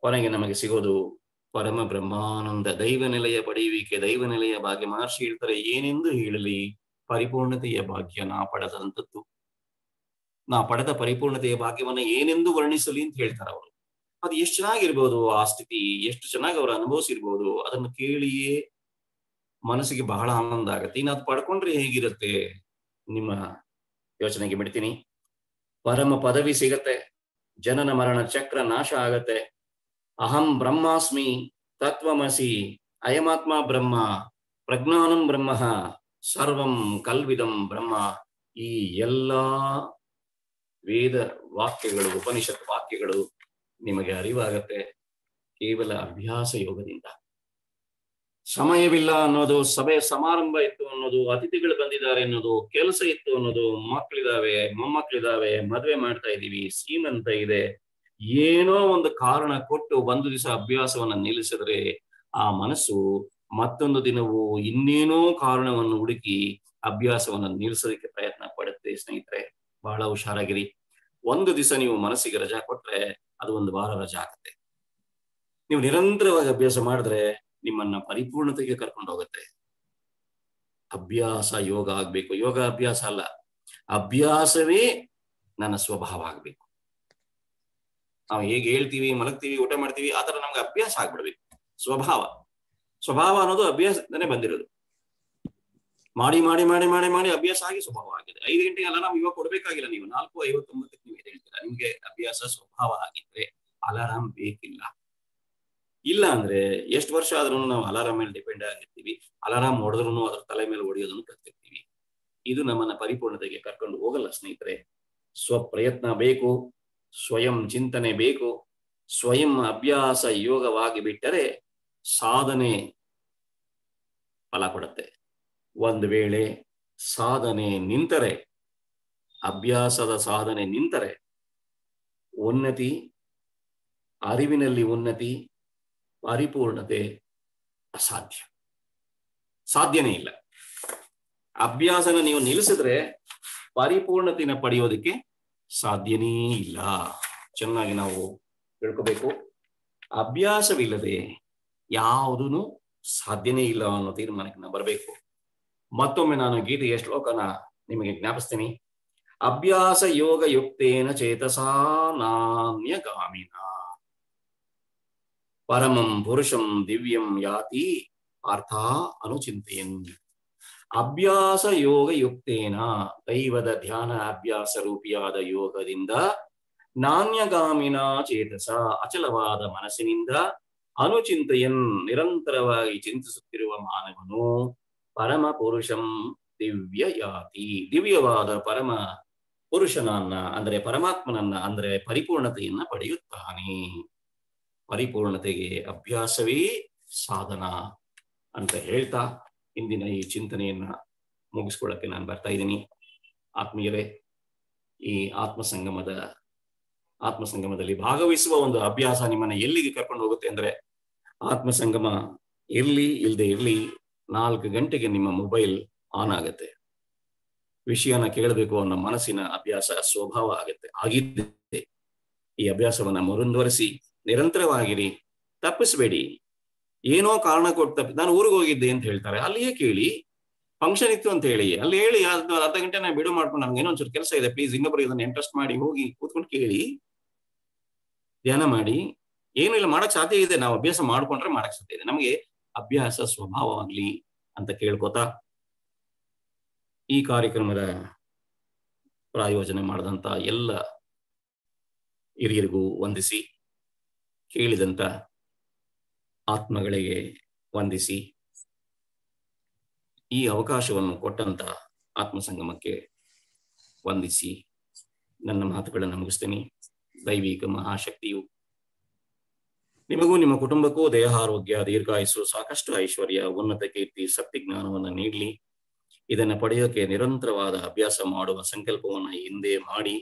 ಕೊನೆಗೆ ನಮಗೆ ಸಿಗೋದು ಪರಮ ಬ್ರಹ್ಮಾನಂದ. ದೈವ ನೆಲೆಯ ಪಡೆಯುವಿಕೆ, ದೈವ ನೆಲೆಯ ಭಾಗ್ಯ. ಮಹರ್ಷಿ ಹೇಳ್ತಾರೆ, ಏನೆಂದು ಹೇಳಲಿ ಪರಿಪೂರ್ಣತೆಯ ಭಾಗ್ಯ ನಾ ಪಡೆದಂಥದ್ದು. ನಾ ಪಡೆದ ಪರಿಪೂರ್ಣತೆಯ ಭಾಗ್ಯವನ್ನ ಏನೆಂದು ವರ್ಣಿಸಲಿ ಅಂತ ಹೇಳ್ತಾರೆ ಅವರು. ಅದು ಎಷ್ಟು ಚೆನ್ನಾಗಿರ್ಬೋದು ಆ ಸ್ಥಿತಿ, ಎಷ್ಟು ಚೆನ್ನಾಗಿ ಅವರು ಅನುಭವಿಸಿರ್ಬೋದು. ಅದನ್ನು ಕೇಳಿಯೇ ಮನಸ್ಸಿಗೆ ಬಹಳ ಆನಂದ ಆಗತ್ತೆ. ಇನ್ನು ಅದು ಪಡ್ಕೊಂಡ್ರೆ ಹೇಗಿರುತ್ತೆ ನಿಮ್ಮ ಯೋಚನೆಗೆ ಬಿಡ್ತೀನಿ. ಪರಮ ಪದವಿ ಸಿಗತ್ತೆ, ಜನನ ಮರಣ ಚಕ್ರ ನಾಶ ಆಗತ್ತೆ. ಅಹಂ ಬ್ರಹ್ಮಾಸ್ಮಿ ತತ್ವಮಸಿ ಅಯಮಾತ್ಮ ಬ್ರಹ್ಮ ಪ್ರಜ್ಞಾನಂ ಬ್ರಹ್ಮ ಸರ್ವಂ ಕಲ್ವಿದಂ ಬ್ರಹ್ಮ. ಈ ಎಲ್ಲಾ ವೇದ ವಾಕ್ಯಗಳು, ಉಪನಿಷತ್ ವಾಕ್ಯಗಳು ನಿಮಗೆ ಅರಿವಾಗತ್ತೆ ಕೇವಲ ಅಭ್ಯಾಸ ಯೋಗದಿಂದ. ಸಮಯವಿಲ್ಲ ಅನ್ನೋದು, ಸಭೆ ಸಮಾರಂಭ ಇತ್ತು ಅನ್ನೋದು, ಅತಿಥಿಗಳು ಬಂದಿದ್ದಾರೆ ಅನ್ನೋದು, ಕೆಲಸ ಇತ್ತು ಅನ್ನೋದು, ಮಕ್ಕಳಿದಾವೆ, ಮೊಮ್ಮಕ್ಕಳಿದಾವೆ, ಮದುವೆ ಮಾಡ್ತಾ ಇದೀವಿ, ಸೀಮಂತ ಇದೆ, ಏನೋ ಒಂದು ಕಾರಣ ಕೊಟ್ಟು ಒಂದು ದಿವಸ ಅಭ್ಯಾಸವನ್ನ ನಿಲ್ಲಿಸಿದ್ರೆ ಆ ಮನಸ್ಸು ಮತ್ತೊಂದು ದಿನವೂ ಇನ್ನೇನೋ ಕಾರಣವನ್ನು ಹುಡುಕಿ ಅಭ್ಯಾಸವನ್ನ ನಿಲ್ಲಿಸೋದಕ್ಕೆ ಪ್ರಯತ್ನ ಪಡುತ್ತೆ. ಸ್ನೇಹಿತರೆ, ಬಹಳ ಹುಷಾರಾಗಿರಿ. ಒಂದು ದಿವಸ ನೀವು ಮನಸ್ಸಿಗೆ ರಜಾ ಕೊಟ್ರೆ ಅದು ಒಂದು ವಾರ ರಜಾ ಆಗುತ್ತೆ. ನೀವು ನಿರಂತರವಾಗಿ ಅಭ್ಯಾಸ ಮಾಡಿದ್ರೆ ನಿಮ್ಮನ್ನ ಪರಿಪೂರ್ಣತೆಗೆ ಕರ್ಕೊಂಡು ಹೋಗುತ್ತೆ. ಅಭ್ಯಾಸ ಯೋಗ ಆಗ್ಬೇಕು. ಯೋಗ ಅಭ್ಯಾಸ ಅಲ್ಲ, ಅಭ್ಯಾಸವೇ ನನ್ನ ಸ್ವಭಾವ ಆಗ್ಬೇಕು. ನಾವು ಹೇಗೆ ಹೇಳ್ತೀವಿ, ಮಲಗ್ತೀವಿ, ಊಟ ಮಾಡ್ತೀವಿ, ಆ ತರ ನಮ್ಗೆ ಅಭ್ಯಾಸ ಆಗ್ಬಿಡ್ಬೇಕು. ಸ್ವಭಾವ ಅನ್ನೋದು ಅಭ್ಯಾಸದಿಂದನೇ ಬಂದಿರೋದು. ಮಾಡಿ ಮಾಡಿ ಮಾಡಿ ಮಾಡಿ ಮಾಡಿ ಅಭ್ಯಾಸ ಆಗಿ ಸ್ವಭಾವ ಆಗಿದೆ. 5 ಗಂಟೆಗೆ ಅಲ್ಲ ನಾವು ಇವಾಗ ಕೊಡ್ಬೇಕಾಗಿಲ್ಲ. ನೀವು 4:59 ನೀವು ಹೇಳ್ತೀರಾ, ನಿಮ್ಗೆ ಅಭ್ಯಾಸ ಸ್ವಭಾವ ಆಗಿದ್ರೆ ಅಲಾರಾಮ್ ಬೇಕಿಲ್ಲ. ಇಲ್ಲ ಅಂದ್ರೆ ಎಷ್ಟು ವರ್ಷ ಆದ್ರೂ ನಾವು ಅಲಾರಾಮ್ ಮೇಲೆ ಡಿಪೆಂಡ್ ಆಗಿರ್ತೀವಿ. ಅಲಾರಾಮ್ ಹೊಡೆದ್ರೂ ಅದ್ರ ತಲೆ ಮೇಲೆ ಹೊಡೆಯೋದನ್ನು ಕಲ್ತಿರ್ತೀವಿ. ಇದು ನಮ್ಮನ್ನ ಪರಿಪೂರ್ಣತೆಗೆ ಕರ್ಕೊಂಡು ಹೋಗಲ್ಲ ಸ್ನೇಹಿತರೆ. ಸ್ವಪ್ರಯತ್ನ ಬೇಕು, ಸ್ವಯಂ ಚಿಂತನೆ ಬೇಕು, ಸ್ವಯಂ ಅಭ್ಯಾಸ ಯೋಗವಾಗಿ ಬಿಟ್ಟರೆ ಸಾಧನೆ ಫಲ ಕೊಡುತ್ತೆ. ಒಂದು ವೇಳೆ ಸಾಧನೆ ನಿಂತರೆ, ಅಭ್ಯಾಸದ ಸಾಧನೆ ನಿಂತರೆ ಉನ್ನತಿ, ಅರಿವಿನಲ್ಲಿ ಉನ್ನತಿ, ಪರಿಪೂರ್ಣತೆ ಅಸಾಧ್ಯ, ಸಾಧ್ಯನೇ ಇಲ್ಲ. ಅಭ್ಯಾಸನ ನೀವು ನಿಲ್ಲಿಸಿದ್ರೆ ಪರಿಪೂರ್ಣತೆನ ಪಡೆಯೋದಕ್ಕೆ ಸಾಧ್ಯನೇ ಇಲ್ಲ. ಚೆನ್ನಾಗಿ ನಾವು ತಿಳ್ಕೋಬೇಕು. ಅಭ್ಯಾಸವಿಲ್ಲದೆ ಯಾವುದೂ ಸಾಧ್ಯನೇ ಇಲ್ಲ ಅನ್ನೋ ತೀರ್ಮಾನಕ್ಕೆ ನಾವು ಬರಬೇಕು. ಮತ್ತೊಮ್ಮೆ ನಾನು ಗೀತೆಯ ಶ್ಲೋಕನ ನಿಮಗೆ ಜ್ಞಾಪಿಸ್ತೀನಿ. ಅಭ್ಯಾಸ ಯೋಗ ಯುಕ್ತೇನ ಚೇತಸಾ ನಾನ್ಯಗಾಮಿನ ಪರಮಂ ಪುರುಷಂ ದಿವ್ಯಂ ಯಾತಿ ಅರ್ಥ ಅನುಚಿಂತೆಯನ್. ಅಭ್ಯಾಸ ಯೋಗ ಯುಕ್ತೇನ, ದೈವದ ಧ್ಯಾನ ಅಭ್ಯಾಸ ರೂಪಿಯಾದ ಯೋಗದಿಂದ, ನಾಣ್ಯಗಾಮಿನ ಚೇತಸ, ಅಚಲವಾದ ಮನಸ್ಸಿನಿಂದ, ಅನುಚಿಂತೆಯನ್, ನಿರಂತರವಾಗಿ ಚಿಂತಿಸುತ್ತಿರುವ ಮಾನವನು, ಪರಮ ಪುರುಷಂ ದಿವ್ಯ ಯಾತಿ, ದಿವ್ಯವಾದ ಪರಮ ಪುರುಷನನ್ನ ಅಂದರೆ ಪರಮಾತ್ಮನನ್ನ ಅಂದರೆ ಪರಿಪೂರ್ಣತೆಯನ್ನ ಪಡೆಯುತ್ತಾನೆ. ಪರಿಪೂರ್ಣತೆಗೆ ಅಭ್ಯಾಸವೇ ಸಾಧನ ಅಂತ ಹೇಳ್ತಾ ಇಂದಿನ ಈ ಚಿಂತನೆಯನ್ನ ಮುಗಿಸ್ಕೊಳ್ಳಕ್ಕೆ ನಾನು ಬರ್ತಾ ಇದ್ದೀನಿ. ಆತ್ಮೀಯರೇ, ಈ ಆತ್ಮಸಂಗಮದಲ್ಲಿ ಭಾಗವಹಿಸುವ ಒಂದು ಅಭ್ಯಾಸ ನಿಮ್ಮನ್ನ ಎಲ್ಲಿಗೆ ಕರ್ಕೊಂಡು ಹೋಗುತ್ತೆ ಅಂದ್ರೆ, ಆತ್ಮಸಂಗಮ ಇರ್ಲಿ ಇಲ್ಲದೆ ಇರ್ಲಿ 4 ಗಂಟೆಗೆ ನಿಮ್ಮ ಮೊಬೈಲ್ ಆನ್ ಆಗತ್ತೆ. ವಿಷಯನ ಕೇಳಬೇಕು ಅನ್ನೋ ಮನಸ್ಸಿನ ಅಭ್ಯಾಸ ಸ್ವಭಾವ ಆಗಿದ್ದೆ. ಈ ಅಭ್ಯಾಸವನ್ನ ಮುಂದುವರಿಸಿ ನಿರಂತರವಾಗಿರಿ, ತಪ್ಪಿಸ್ಬೇಡಿ. ಏನೋ ಕಾರಣ ಕೊಟ್ಟು ನಾನು ಊರಿಗೆ ಹೋಗಿದ್ದೆ ಅಂತ ಹೇಳ್ತಾರೆ, ಅಲ್ಲಿಯೇ ಕೇಳಿ. ಫಂಕ್ಷನ್ ಇತ್ತು ಅಂತ ಹೇಳಿ ಅಲ್ಲಿ ಹೇಳಿ, ಅರ್ಧ ಗಂಟೆ ನಾನು ಬಿಡು ಮಾಡ್ಕೊಂಡು ನಮ್ಗೆ ಏನೋ ಒಂಚೂರು ಕೆಲಸ ಇದೆ ಪ್ಲೀಸ್ ಇನ್ನೊಬ್ಬರು ಇದನ್ನ ಇಂಟ್ರೆಸ್ಟ್ ಮಾಡಿ ಹೋಗಿ ಕೂತ್ಕೊಂಡು ಕೇಳಿ, ಧ್ಯಾನ ಮಾಡಿ. ಏನು ಇಲ್ಲ, ಮಾಡಕ್ ಸಾಧ್ಯ ಇದೆ. ನಾವು ಅಭ್ಯಾಸ ಮಾಡ್ಕೊಂಡ್ರೆ ಮಾಡಕ್ ಸಾಧ್ಯ ಇದೆ. ನಮಗೆ ಅಭ್ಯಾಸ ಸ್ವಭಾವ ಆಗ್ಲಿ ಅಂತ ಕೇಳ್ಕೊತಾ ಈ ಕಾರ್ಯಕ್ರಮದ ಪ್ರಾಯೋಜನೆ ಮಾಡಿದಂತ ಎಲ್ಲ ಹಿರಿಯರಿಗೂ ವಂದಿಸಿ, ಕೇಳಿದಂತ ಆತ್ಮಗಳಿಗೆ ವಂದಿಸಿ, ಈ ಅವಕಾಶವನ್ನು ಕೊಟ್ಟಂತ ಆತ್ಮಸಂಗಮಕ್ಕೆ ವಂದಿಸಿ ನನ್ನ ಮಾತುಗಳನ್ನು ಮುಗಿಸ್ತೀನಿ. ದೈವಿಕ ಮಹಾಶಕ್ತಿಯು ನಿಮಗೂ ನಿಮ್ಮ ಕುಟುಂಬಕ್ಕೂ ದೇಹಾರೋಗ್ಯ, ದೀರ್ಘಾಯುಸ್ಸು, ಸಾಕಷ್ಟು ಐಶ್ವರ್ಯ, ಉನ್ನತ ಕೀರ್ತಿ, ಸತ್ಯ ಜ್ಞಾನವನ್ನು ನೀಡಲಿ. ಇದನ್ನು ಪಡೆಯೋಕೆ ನಿರಂತರವಾದ ಅಭ್ಯಾಸ ಮಾಡುವ ಸಂಕಲ್ಪವನ್ನ ಹಿಂದೆ ಮಾಡಿ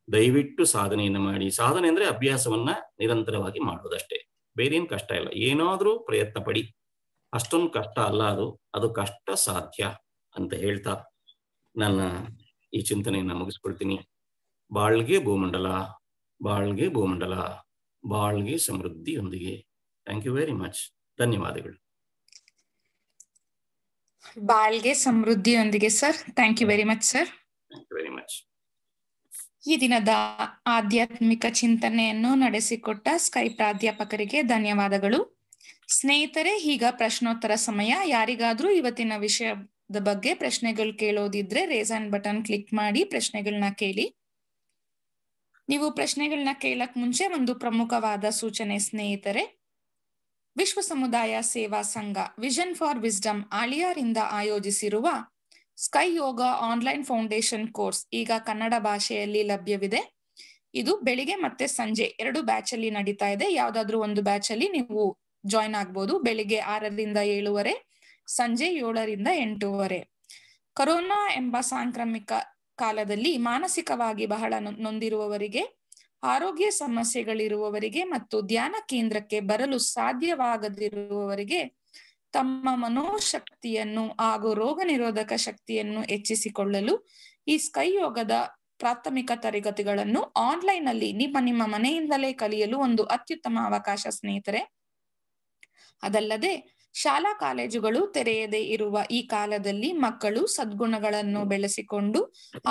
ದಯವಿಟ್ಟು ಸಾಧನೆಯನ್ನು ಮಾಡಿ. ಸಾಧನೆ ಅಂದ್ರೆ ಅಭ್ಯಾಸವನ್ನ ನಿರಂತರವಾಗಿ ಮಾಡೋದಷ್ಟೇ, ಬೇರೇನ್ ಕಷ್ಟ ಇಲ್ಲ. ಏನಾದ್ರೂ ಪ್ರಯತ್ನ ಪಡಿ, ಅಷ್ಟೊಂದು ಕಷ್ಟ ಅಲ್ಲ ಅದು ಕಷ್ಟ ಸಾಧ್ಯ ಅಂತ ಹೇಳ್ತಾ ನನ್ನ ಈ ಚಿಂತನೆಯನ್ನ ಮುಗಿಸ್ಕೊಳ್ತೀನಿ. ಬಾಳ್ಗೆ ಭೂಮಂಡಲ, ಬಾಳ್ಗೆ ಭೂಮಂಡಲ, ಬಾಳ್ಗೆ ಸಮೃದ್ಧಿಯೊಂದಿಗೆ. Thank you very much. ಧನ್ಯವಾದಗಳು. ಬಾಳ್ಗೆ ಸಮೃದ್ಧಿಯೊಂದಿಗೆ sir. Thank you very much sir. Thank you very much. ಈ ದಿನದ ಆಧ್ಯಾತ್ಮಿಕ ಚಿಂತನೆಯನ್ನು ನಡೆಸಿಕೊಟ್ಟ ಸ್ಕೈ ಪ್ರಾಧ್ಯಾಪಕರಿಗೆ ಧನ್ಯವಾದಗಳು. ಸ್ನೇಹಿತರೆ, ಈಗ ಪ್ರಶ್ನೋತ್ತರ ಸಮಯ. ಯಾರಿಗಾದ್ರೂ ಇವತ್ತಿನ ವಿಷಯದ ಬಗ್ಗೆ ಪ್ರಶ್ನೆಗಳು ಕೇಳೋದಿದ್ರೆ ರೇಸ್ ಹ್ಯಾಂಡ್ ಬಟನ್ ಕ್ಲಿಕ್ ಮಾಡಿ ಪ್ರಶ್ನೆಗಳನ್ನ ಕೇಳಿ. ನೀವು ಪ್ರಶ್ನೆಗಳನ್ನ ಕೇಳಕ್ ಮುಂಚೆ ಒಂದು ಪ್ರಮುಖವಾದ ಸೂಚನೆ ಸ್ನೇಹಿತರೆ. ವಿಶ್ವ ಸಮುದಾಯ ಸೇವಾ ಸಂಘ ವಿಷನ್ ಫಾರ್ ವಿಸ್ಡಮ್ ಆಳಿಯಾರಿಂದ ಆಯೋಜಿಸಿರುವ ಸ್ಕೈ ಯೋಗ ಆನ್ಲೈನ್ ಫೌಂಡೇಶನ್ ಕೋರ್ಸ್ ಈಗ ಕನ್ನಡ ಭಾಷೆಯಲ್ಲಿ ಲಭ್ಯವಿದೆ. ಇದು ಬೆಳಿಗ್ಗೆ ಮತ್ತೆ ಸಂಜೆ 2 ಬ್ಯಾಚ್ ಅಲ್ಲಿ ನಡೀತಾ ಇದೆ. ಯಾವ್ದಾದ್ರು ಒಂದು ಬ್ಯಾಚ್ ಅಲ್ಲಿ ನೀವು ಜಾಯಿನ್ ಆಗ್ಬೋದು. ಬೆಳಿಗ್ಗೆ 6ರಿಂದ 7:30, ಸಂಜೆ 7ರಿಂದ 8:30. ಕೊರೋನಾ ಎಂಬ ಸಾಂಕ್ರಾಮಿಕ ಕಾಲದಲ್ಲಿ ಮಾನಸಿಕವಾಗಿ ಬಹಳ ನೊಂದಿರುವವರಿಗೆ, ಆರೋಗ್ಯ ಸಮಸ್ಯೆಗಳಿರುವವರಿಗೆ ಮತ್ತು ಧ್ಯಾನ ಕೇಂದ್ರಕ್ಕೆ ಬರಲು ಸಾಧ್ಯವಾಗದಿರುವವರಿಗೆ ತಮ್ಮ ಮನೋಶಕ್ತಿಯನ್ನು ಹಾಗೂ ರೋಗ ನಿರೋಧಕ ಶಕ್ತಿಯನ್ನು ಹೆಚ್ಚಿಸಿಕೊಳ್ಳಲು ಈ ಸ್ಕೈ ಯೋಗದ ಪ್ರಾಥಮಿಕ ತರಗತಿಗಳನ್ನು ಆನ್ಲೈನ್ ಅಲ್ಲಿ ನಿಮ್ಮ ಮನೆಯಿಂದಲೇ ಕಲಿಯಲು ಒಂದು ಅತ್ಯುತ್ತಮ ಅವಕಾಶ ಸ್ನೇಹಿತರೆ. ಅದಲ್ಲದೆ ಶಾಲಾ ಕಾಲೇಜುಗಳು ತೆರೆಯದೇ ಇರುವ ಈ ಕಾಲದಲ್ಲಿ ಮಕ್ಕಳು ಸದ್ಗುಣಗಳನ್ನು ಬೆಳೆಸಿಕೊಂಡು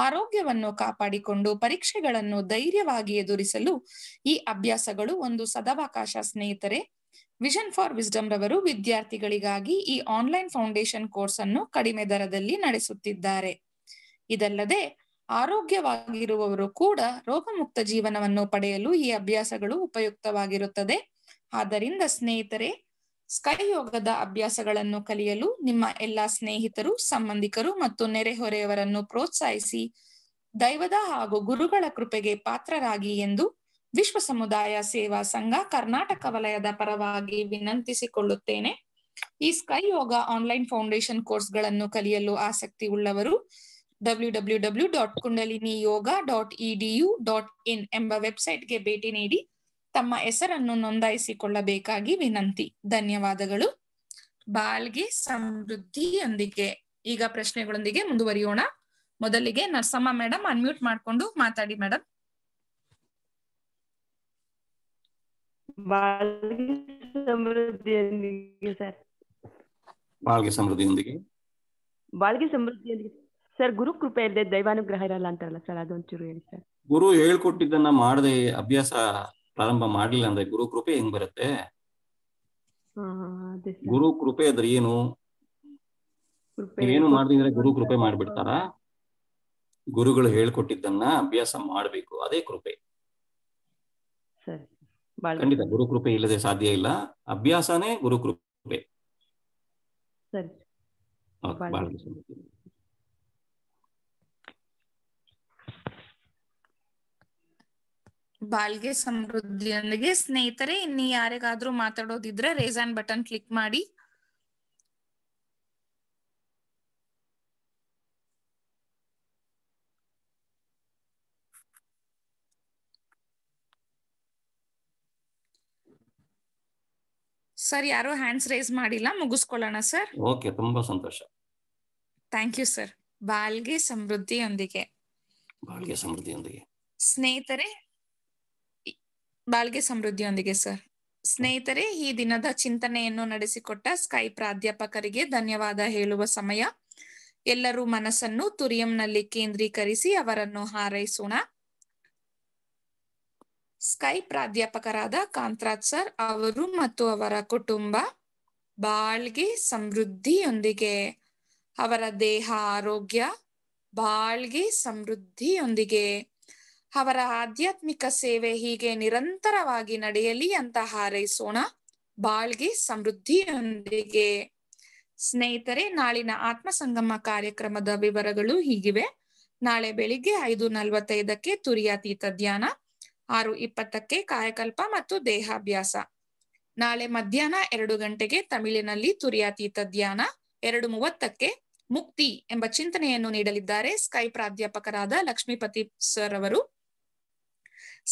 ಆರೋಗ್ಯವನ್ನು ಕಾಪಾಡಿಕೊಂಡು ಪರೀಕ್ಷೆಗಳನ್ನು ಧೈರ್ಯವಾಗಿ ಎದುರಿಸಲು ಈ ಅಭ್ಯಾಸಗಳು ಒಂದು ಸದಾವಕಾಶ ಸ್ನೇಹಿತರೆ. ವಿಷನ್ ಫಾರ್ ವಿಸ್ಡಮ್ ರವರು ವಿದ್ಯಾರ್ಥಿಗಳಿಗಾಗಿ ಈ ಆನ್ಲೈನ್ ಫೌಂಡೇಶನ್ ಕೋರ್ಸ್ ಅನ್ನು ಕಡಿಮೆ ದರದಲ್ಲಿ ನಡೆಸುತ್ತಿದ್ದಾರೆ. ಇದಲ್ಲದೆ ಆರೋಗ್ಯವಾಗಿರುವವರು ಕೂಡ ರೋಗಮುಕ್ತ ಜೀವನವನ್ನು ಪಡೆಯಲು ಈ ಅಭ್ಯಾಸಗಳು ಉಪಯುಕ್ತವಾಗಿರುತ್ತದೆ. ಆದ್ದರಿಂದ ಸ್ನೇಹಿತರೆ, ಸ್ಕೈ ಯೋಗದ ಅಭ್ಯಾಸಗಳನ್ನು ಕಲಿಯಲು ನಿಮ್ಮ ಎಲ್ಲಾ ಸ್ನೇಹಿತರು, ಸಂಬಂಧಿಕರು ಮತ್ತು ನೆರೆಹೊರೆಯವರನ್ನು ಪ್ರೋತ್ಸಾಹಿಸಿ ದೈವದ ಹಾಗೂ ಗುರುಗಳ ಕೃಪೆಗೆ ಪಾತ್ರರಾಗಿ ಎಂದು ವಿಶ್ವ ಸಮುದಾಯ ಸೇವಾ ಸಂಘ ಕರ್ನಾಟಕ ವಲಯದ ಪರವಾಗಿ ವಿನಂತಿಸಿಕೊಳ್ಳುತ್ತೇನೆ. ಈ ಸ್ಕೈ ಯೋಗ ಆನ್ಲೈನ್ ಫೌಂಡೇಶನ್ ಕೋರ್ಸ್ಗಳನ್ನು ಕಲಿಯಲು ಆಸಕ್ತಿ ಉಳ್ಳವರು www.kundaliniyoga.edu.in ಎಂಬ ವೆಬ್ಸೈಟ್ಗೆ ಭೇಟಿ ನೀಡಿ ತಮ್ಮ ಹೆಸರನ್ನು ನೋಂದಾಯಿಸಿಕೊಳ್ಳಬೇಕಾಗಿ ವಿನಂತಿ. ಧನ್ಯವಾದಗಳು. ಬಾಳ್ಗೆ ಸಮೃದ್ಧಿಯೊಂದಿಗೆ ಈಗ ಪ್ರಶ್ನೆಗಳೊಂದಿಗೆ ಮುಂದುವರಿಯೋಣ. ಮೊದಲಿಗೆ ನರಸಮ್ಮ ಮೇಡಮ್ ಅನ್ಮ್ಯೂಟ್ ಮಾಡ್ಕೊಂಡು ಮಾತಾಡಿ ಮೇಡಮ್. ಬಾಳ್ಗೆ ಸಮೃದ್ಧಿಯೊಂದಿಗೆ ಸರ್. ಬಾಳ್ಗೆ ಸಮೃದ್ಧಿಯೊಂದಿಗೆ ಸರ್, ಗುರು ಕೃಪೆ ಇಲ್ಲದೆ ದೈವಾನುಗ್ರಹ ಇರಲ್ಲ ಅಂತಾರಲ್ಲ ಸರ್, ಅದೊಂಚೂರು ಹೇಳಿ ಸರ್. ಗುರು ಹೇಳ್ಕೊಟ್ಟಿದ್ದನ್ನ ಮಾಡದೆ ಅಭ್ಯಾಸ ಪ್ರಾರಂಭ ಮಾಡ್ಲಿಲ್ಲ ಅಂದ್ರೆ ಗುರು ಕೃಪೆ ಹೆಂಗ್ ಬರುತ್ತೆ? ಗುರು ಕೃಪೆ ಅಂದ್ರೆ ಏನು? ಏನು ಮಾಡಿದ್ರೆ ಗುರು ಕೃಪೆ ಮಾಡ್ಬಿಡ್ತಾರ? ಗುರುಗಳು ಹೇಳ್ಕೊಟ್ಟಿದ್ದನ್ನ ಅಭ್ಯಾಸ ಮಾಡ್ಬೇಕು, ಅದೇ ಕೃಪೆ. ಖಂಡಿತ ಗುರು ಕೃಪೆ ಇಲ್ಲದೆ ಸಾಧ್ಯ ಇಲ್ಲ. ಅಭ್ಯಾಸನೇ ಗುರು ಕೃಪೆ. ಬಾಳ್ಗೆ ಸಮೃದ್ಧಿಯೊಂದಿಗೆ ಸ್ನೇಹಿತರೆ, ಇನ್ನು ಯಾರಿಗಾದ್ರೂ ಮಾತಾಡೋದಿದ್ರೆ ರೇಸ್ ಹ್ಯಾಂಡ್ ಬಟನ್ ಕ್ಲಿಕ್ ಮಾಡಿ. ಸರ್, ಯಾರು ಹ್ಯಾಂಡ್ಸ್ ರೇಸ್ ಮಾಡಿಲ್ಲ, ಮುಗಿಸ್ಕೊಳ್ಳೋಣ ಸರ್. ಓಕೆ, ತುಂಬಾ ಸಂತೋಷ. Thank you sir. ಬಾಳ್ಗೆ ಸಮೃದ್ಧಿಯೊಂದಿಗೆ ಸ್ನೇಹಿತರೆ, ಬಾಳ್ಗೆ ಸಮೃದ್ಧಿಯೊಂದಿಗೆ ಸರ್. ಸ್ನೇಹಿತರೆ, ಈ ದಿನದ ಚಿಂತನೆಯನ್ನು ನಡೆಸಿಕೊಟ್ಟ ಸ್ಕೈ ಪ್ರಾಧ್ಯಾಪಕರಿಗೆ ಧನ್ಯವಾದ ಹೇಳುವ ಸಮಯ. ಎಲ್ಲರೂ ಮನಸ್ಸನ್ನು ತುರಿಯಂನಲ್ಲಿ ಕೇಂದ್ರೀಕರಿಸಿ ಅವರನ್ನು ಹಾರೈಸೋಣ. ಸ್ಕೈ ಪ್ರಾಧ್ಯಾಪಕರಾದ ಕಾಂತರಾಜ್ ಸರ್ ಅವರು ಮತ್ತು ಅವರ ಕುಟುಂಬ ಬಾಳ್ಗೆ ಸಮೃದ್ಧಿಯೊಂದಿಗೆ, ಅವರ ದೇಹ ಆರೋಗ್ಯ ಬಾಳ್ಗೆ ಸಮೃದ್ಧಿಯೊಂದಿಗೆ, ಅವರ ಆಧ್ಯಾತ್ಮಿಕ ಸೇವೆ ಹೀಗೆ ನಿರಂತರವಾಗಿ ನಡೆಯಲಿ ಅಂತ ಹಾರೈಸೋಣ. ಬಾಳ್ಗೆ ಸಮೃದ್ಧಿಯೊಂದಿಗೆ. ಸ್ನೇಹಿತರೆ, ನಾಳಿನ ಆತ್ಮ ಸಂಗಮ ಕಾರ್ಯಕ್ರಮದ ವಿವರಗಳು ಹೀಗಿವೆ. ನಾಳೆ ಬೆಳಿಗ್ಗೆ 5:45 ತುರಿಯಾತೀತ ಧ್ಯಾನ, 6:20 ಕಾಯಕಲ್ಪ ಮತ್ತು ದೇಹಾಭ್ಯಾಸ. ನಾಳೆ ಮಧ್ಯಾಹ್ನ 2 ಗಂಟೆಗೆ ತಮಿಳಿನಲ್ಲಿ ತುರಿಯಾತೀತ ಧ್ಯಾನ, 2:30 ಮುಕ್ತಿ ಎಂಬ ಚಿಂತನೆಯನ್ನು ನೀಡಲಿದ್ದಾರೆ ಸ್ಕೈ ಪ್ರಾಧ್ಯಾಪಕರಾದ ಲಕ್ಷ್ಮೀಪತಿ ಸರ್ ಅವರು.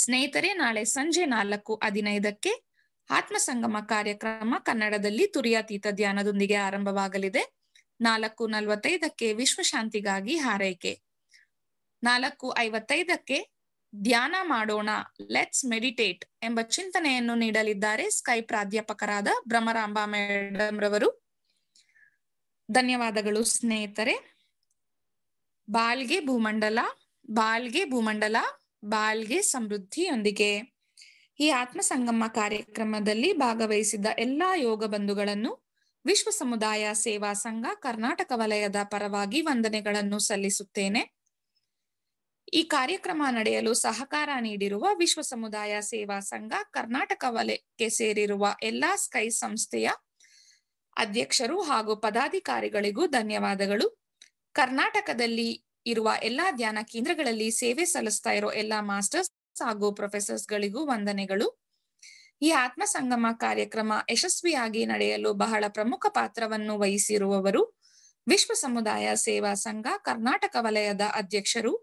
ಸ್ನೇಹಿತರೆ, ನಾಳೆ ಸಂಜೆ 4:15 ಆತ್ಮ ಸಂಗಮ ಕಾರ್ಯಕ್ರಮ ಕನ್ನಡದಲ್ಲಿ ತುರಿಯಾತೀತ ಧ್ಯಾನದೊಂದಿಗೆ ಆರಂಭವಾಗಲಿದೆ. 4:45 ವಿಶ್ವಶಾಂತಿಗಾಗಿ ಹಾರೈಕೆ, 4:55 ಧ್ಯಾನ ಮಾಡೋಣ ಲೆಟ್ಸ್ ಮೆಡಿಟೇಟ್ ಎಂಬ ಚಿಂತನೆಯನ್ನು ನೀಡಲಿದ್ದಾರೆ ಸ್ಕೈ ಪ್ರಾಧ್ಯಾಪಕರಾದ ಭ್ರಮರಾಂಬಾ ಮೇಡಮ್ ರವರು. ಧನ್ಯವಾದಗಳು ಸ್ನೇಹಿತರೆ. ಬಾಳ್ಗೆ ಭೂಮಂಡಲ, ಬಾಳ್ಗೆ ಭೂಮಂಡಲ, ಬಾಳ್ಗೆ ಸಮೃದ್ಧಿಯೊಂದಿಗೆ. ಈ ಆತ್ಮ ಸಂಗಮ ಕಾರ್ಯಕ್ರಮದಲ್ಲಿ ಭಾಗವಹಿಸಿದ ಎಲ್ಲಾ ಯೋಗ ಬಂಧುಗಳನ್ನು ವಿಶ್ವ ಸಮುದಾಯ ಸೇವಾ ಸಂಘ ಕರ್ನಾಟಕ ವಲಯದ ಪರವಾಗಿ ವಂದನೆಗಳನ್ನು ಸಲ್ಲಿಸುತ್ತೇನೆ. ಈ ಕಾರ್ಯಕ್ರಮ ನಡೆಯಲು ಸಹಕಾರ ನೀಡಿರುವ ವಿಶ್ವ ಸಮುದಾಯ ಸೇವಾ ಸಂಘ ಕರ್ನಾಟಕ ವಲಯಕ್ಕೆ ಸೇರಿರುವ ಎಲ್ಲಾ ಸ್ಕೈ ಸಂಸ್ಥೆಯ ಅಧ್ಯಕ್ಷರು ಹಾಗೂ ಪದಾಧಿಕಾರಿಗಳಿಗೂ ಧನ್ಯವಾದಗಳು. ಕರ್ನಾಟಕದಲ್ಲಿ ಇರುವ ಎಲ್ಲಾ ಧ್ಯಾನ ಕೇಂದ್ರಗಳಲ್ಲಿ ಸೇವೆ ಸಲ್ಲಿಸ್ತಾ ಇರೋ ಎಲ್ಲಾ ಮಾಸ್ಟರ್ಸ್ ಹಾಗೂ ಪ್ರೊಫೆಸರ್ಸ್ ಗಳಿಗೂ ವಂದನೆಗಳು. ಈ ಆತ್ಮ ಸಂಗಮ ಕಾರ್ಯಕ್ರಮ ಯಶಸ್ವಿಯಾಗಿ ನಡೆಯಲು ಬಹಳ ಪ್ರಮುಖ ಪಾತ್ರವನ್ನು ವಹಿಸಿರುವವರು ವಿಶ್ವ ಸಮುದಾಯ ಸೇವಾ ಸಂಘ ಕರ್ನಾಟಕ ವಲಯದ ಅಧ್ಯಕ್ಷರು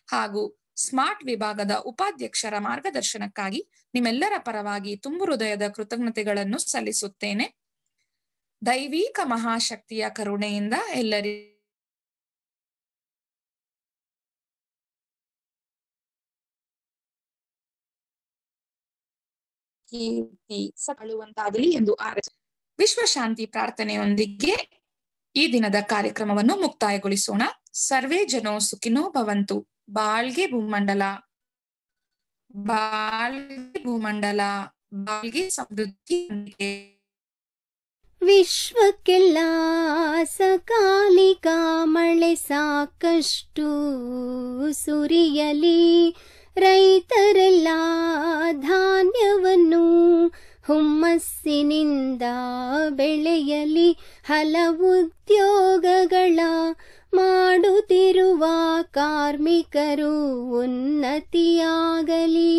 ಹಾಗೂ ಸ್ಮಾರ್ಟ್ ವಿಭಾಗದ ಉಪಾಧ್ಯಕ್ಷರ ಮಾರ್ಗದರ್ಶನಕ್ಕಾಗಿ ನಿಮ್ಮೆಲ್ಲರ ಪರವಾಗಿ ತುಂಬು ಹೃದಯದ ಕೃತಜ್ಞತೆಗಳನ್ನು ಸಲ್ಲಿಸುತ್ತೇನೆ. ದೈವಿಕ ಮಹಾಶಕ್ತಿಯ ಕರುಣೆಯಿಂದ ಎಲ್ಲರಿಗೂ ಸಕಳುವಂತಾಗಲಿ ಎಂದು ವಿಶ್ವಶಾಂತಿ ಪ್ರಾರ್ಥನೆಯೊಂದಿಗೆ ಈ ದಿನದ ಕಾರ್ಯಕ್ರಮವನ್ನು ಮುಕ್ತಾಯಗೊಳಿಸೋಣ. ಸರ್ವೇ ಜನೋ ಸುಖಿನೋ ಭವಂತು. ಬಾಳ್ಗೆ ಭೂಮಂಡಲ, ಬಾಳ್ಗೆ ಭೂಮಂಡಲ, ಬಾಳ್ಗೆ ಸಮೃದ್ಧಿಯೊಂದಿಗೆ. ವಿಶ್ವಕ್ಕೆಲ್ಲ ಸಕಾಲಿಕ ಮಳೆ ಸಾಕಷ್ಟು ಸುರಿಯಲಿ, ರೈತರೆಲ್ಲ ಧಾನ್ಯವನ್ನು ಹುಮ್ಮಸ್ಸಿನಿಂದ ಬೆಳೆಯಲಿ, ಹಲವು ಉದ್ಯೋಗಗಳ ಮಾಡುತ್ತಿರುವ ಕಾರ್ಮಿಕರು ಉನ್ನತಿಯಾಗಲಿ,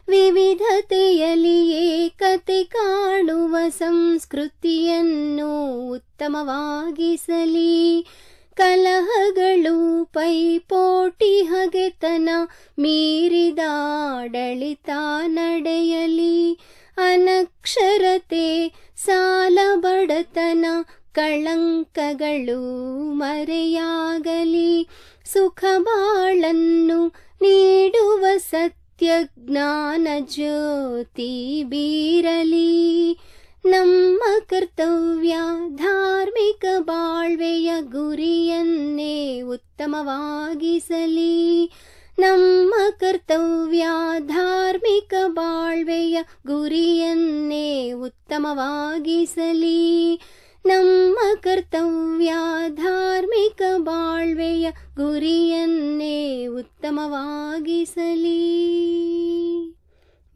ವಿವಿಧತೆಯಲ್ಲಿ ಏಕತೆ ಕಾಣುವ ಸಂಸ್ಕೃತಿಯನ್ನು ಉತ್ತಮವಾಗಿಸಲಿ, ಕಲಹಗಳು ಪೈಪೋಟಿ ಹಗೆತನ ಮೀರಿದ ಆಡಳಿತ ನಡೆಯಲಿ, ಅನಕ್ಷರತೆ ಸಾಲ ಬಡತನ ಕಳಂಕಗಳು ಮರೆಯಾಗಲಿ, ಸುಖ ಬಾಳನ್ನು ನೀಡುವ ಸತ್ಯ ಜ್ಞಾನ ಜ್ಯೋತಿ ಬೀರಲಿ, ನಮ್ಮ ಕರ್ತವ್ಯ ಧಾರ್ಮಿಕ ಬಾಳ್ವೆಯ ಗುರಿಯನ್ನೇ ಉತ್ತಮವಾಗಿಸಲಿ, ನಮ್ಮ ಕರ್ತವ್ಯ ಧಾರ್ಮಿಕ ಬಾಳ್ವೆಯ ಗುರಿಯನ್ನೇ ಉತ್ತಮವಾಗಿಸಲಿ, ನಮ್ಮ ಕರ್ತವ್ಯ ಧಾರ್ಮಿಕ ಬಾಳ್ವೆಯ ಗುರಿಯನ್ನೇ ಉತ್ತಮವಾಗಿಸಲಿ.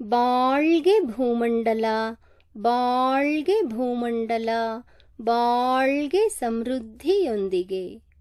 ಬಾಳ್ಗೆ ಭೂಮಂಡಲ, ಬಾಳ್ಗೆ ಭೂಮಂಡಲ, ಬಾಳ್ಗೆ ಸಮೃದ್ಧಿಯೊಂದಿಗೆ.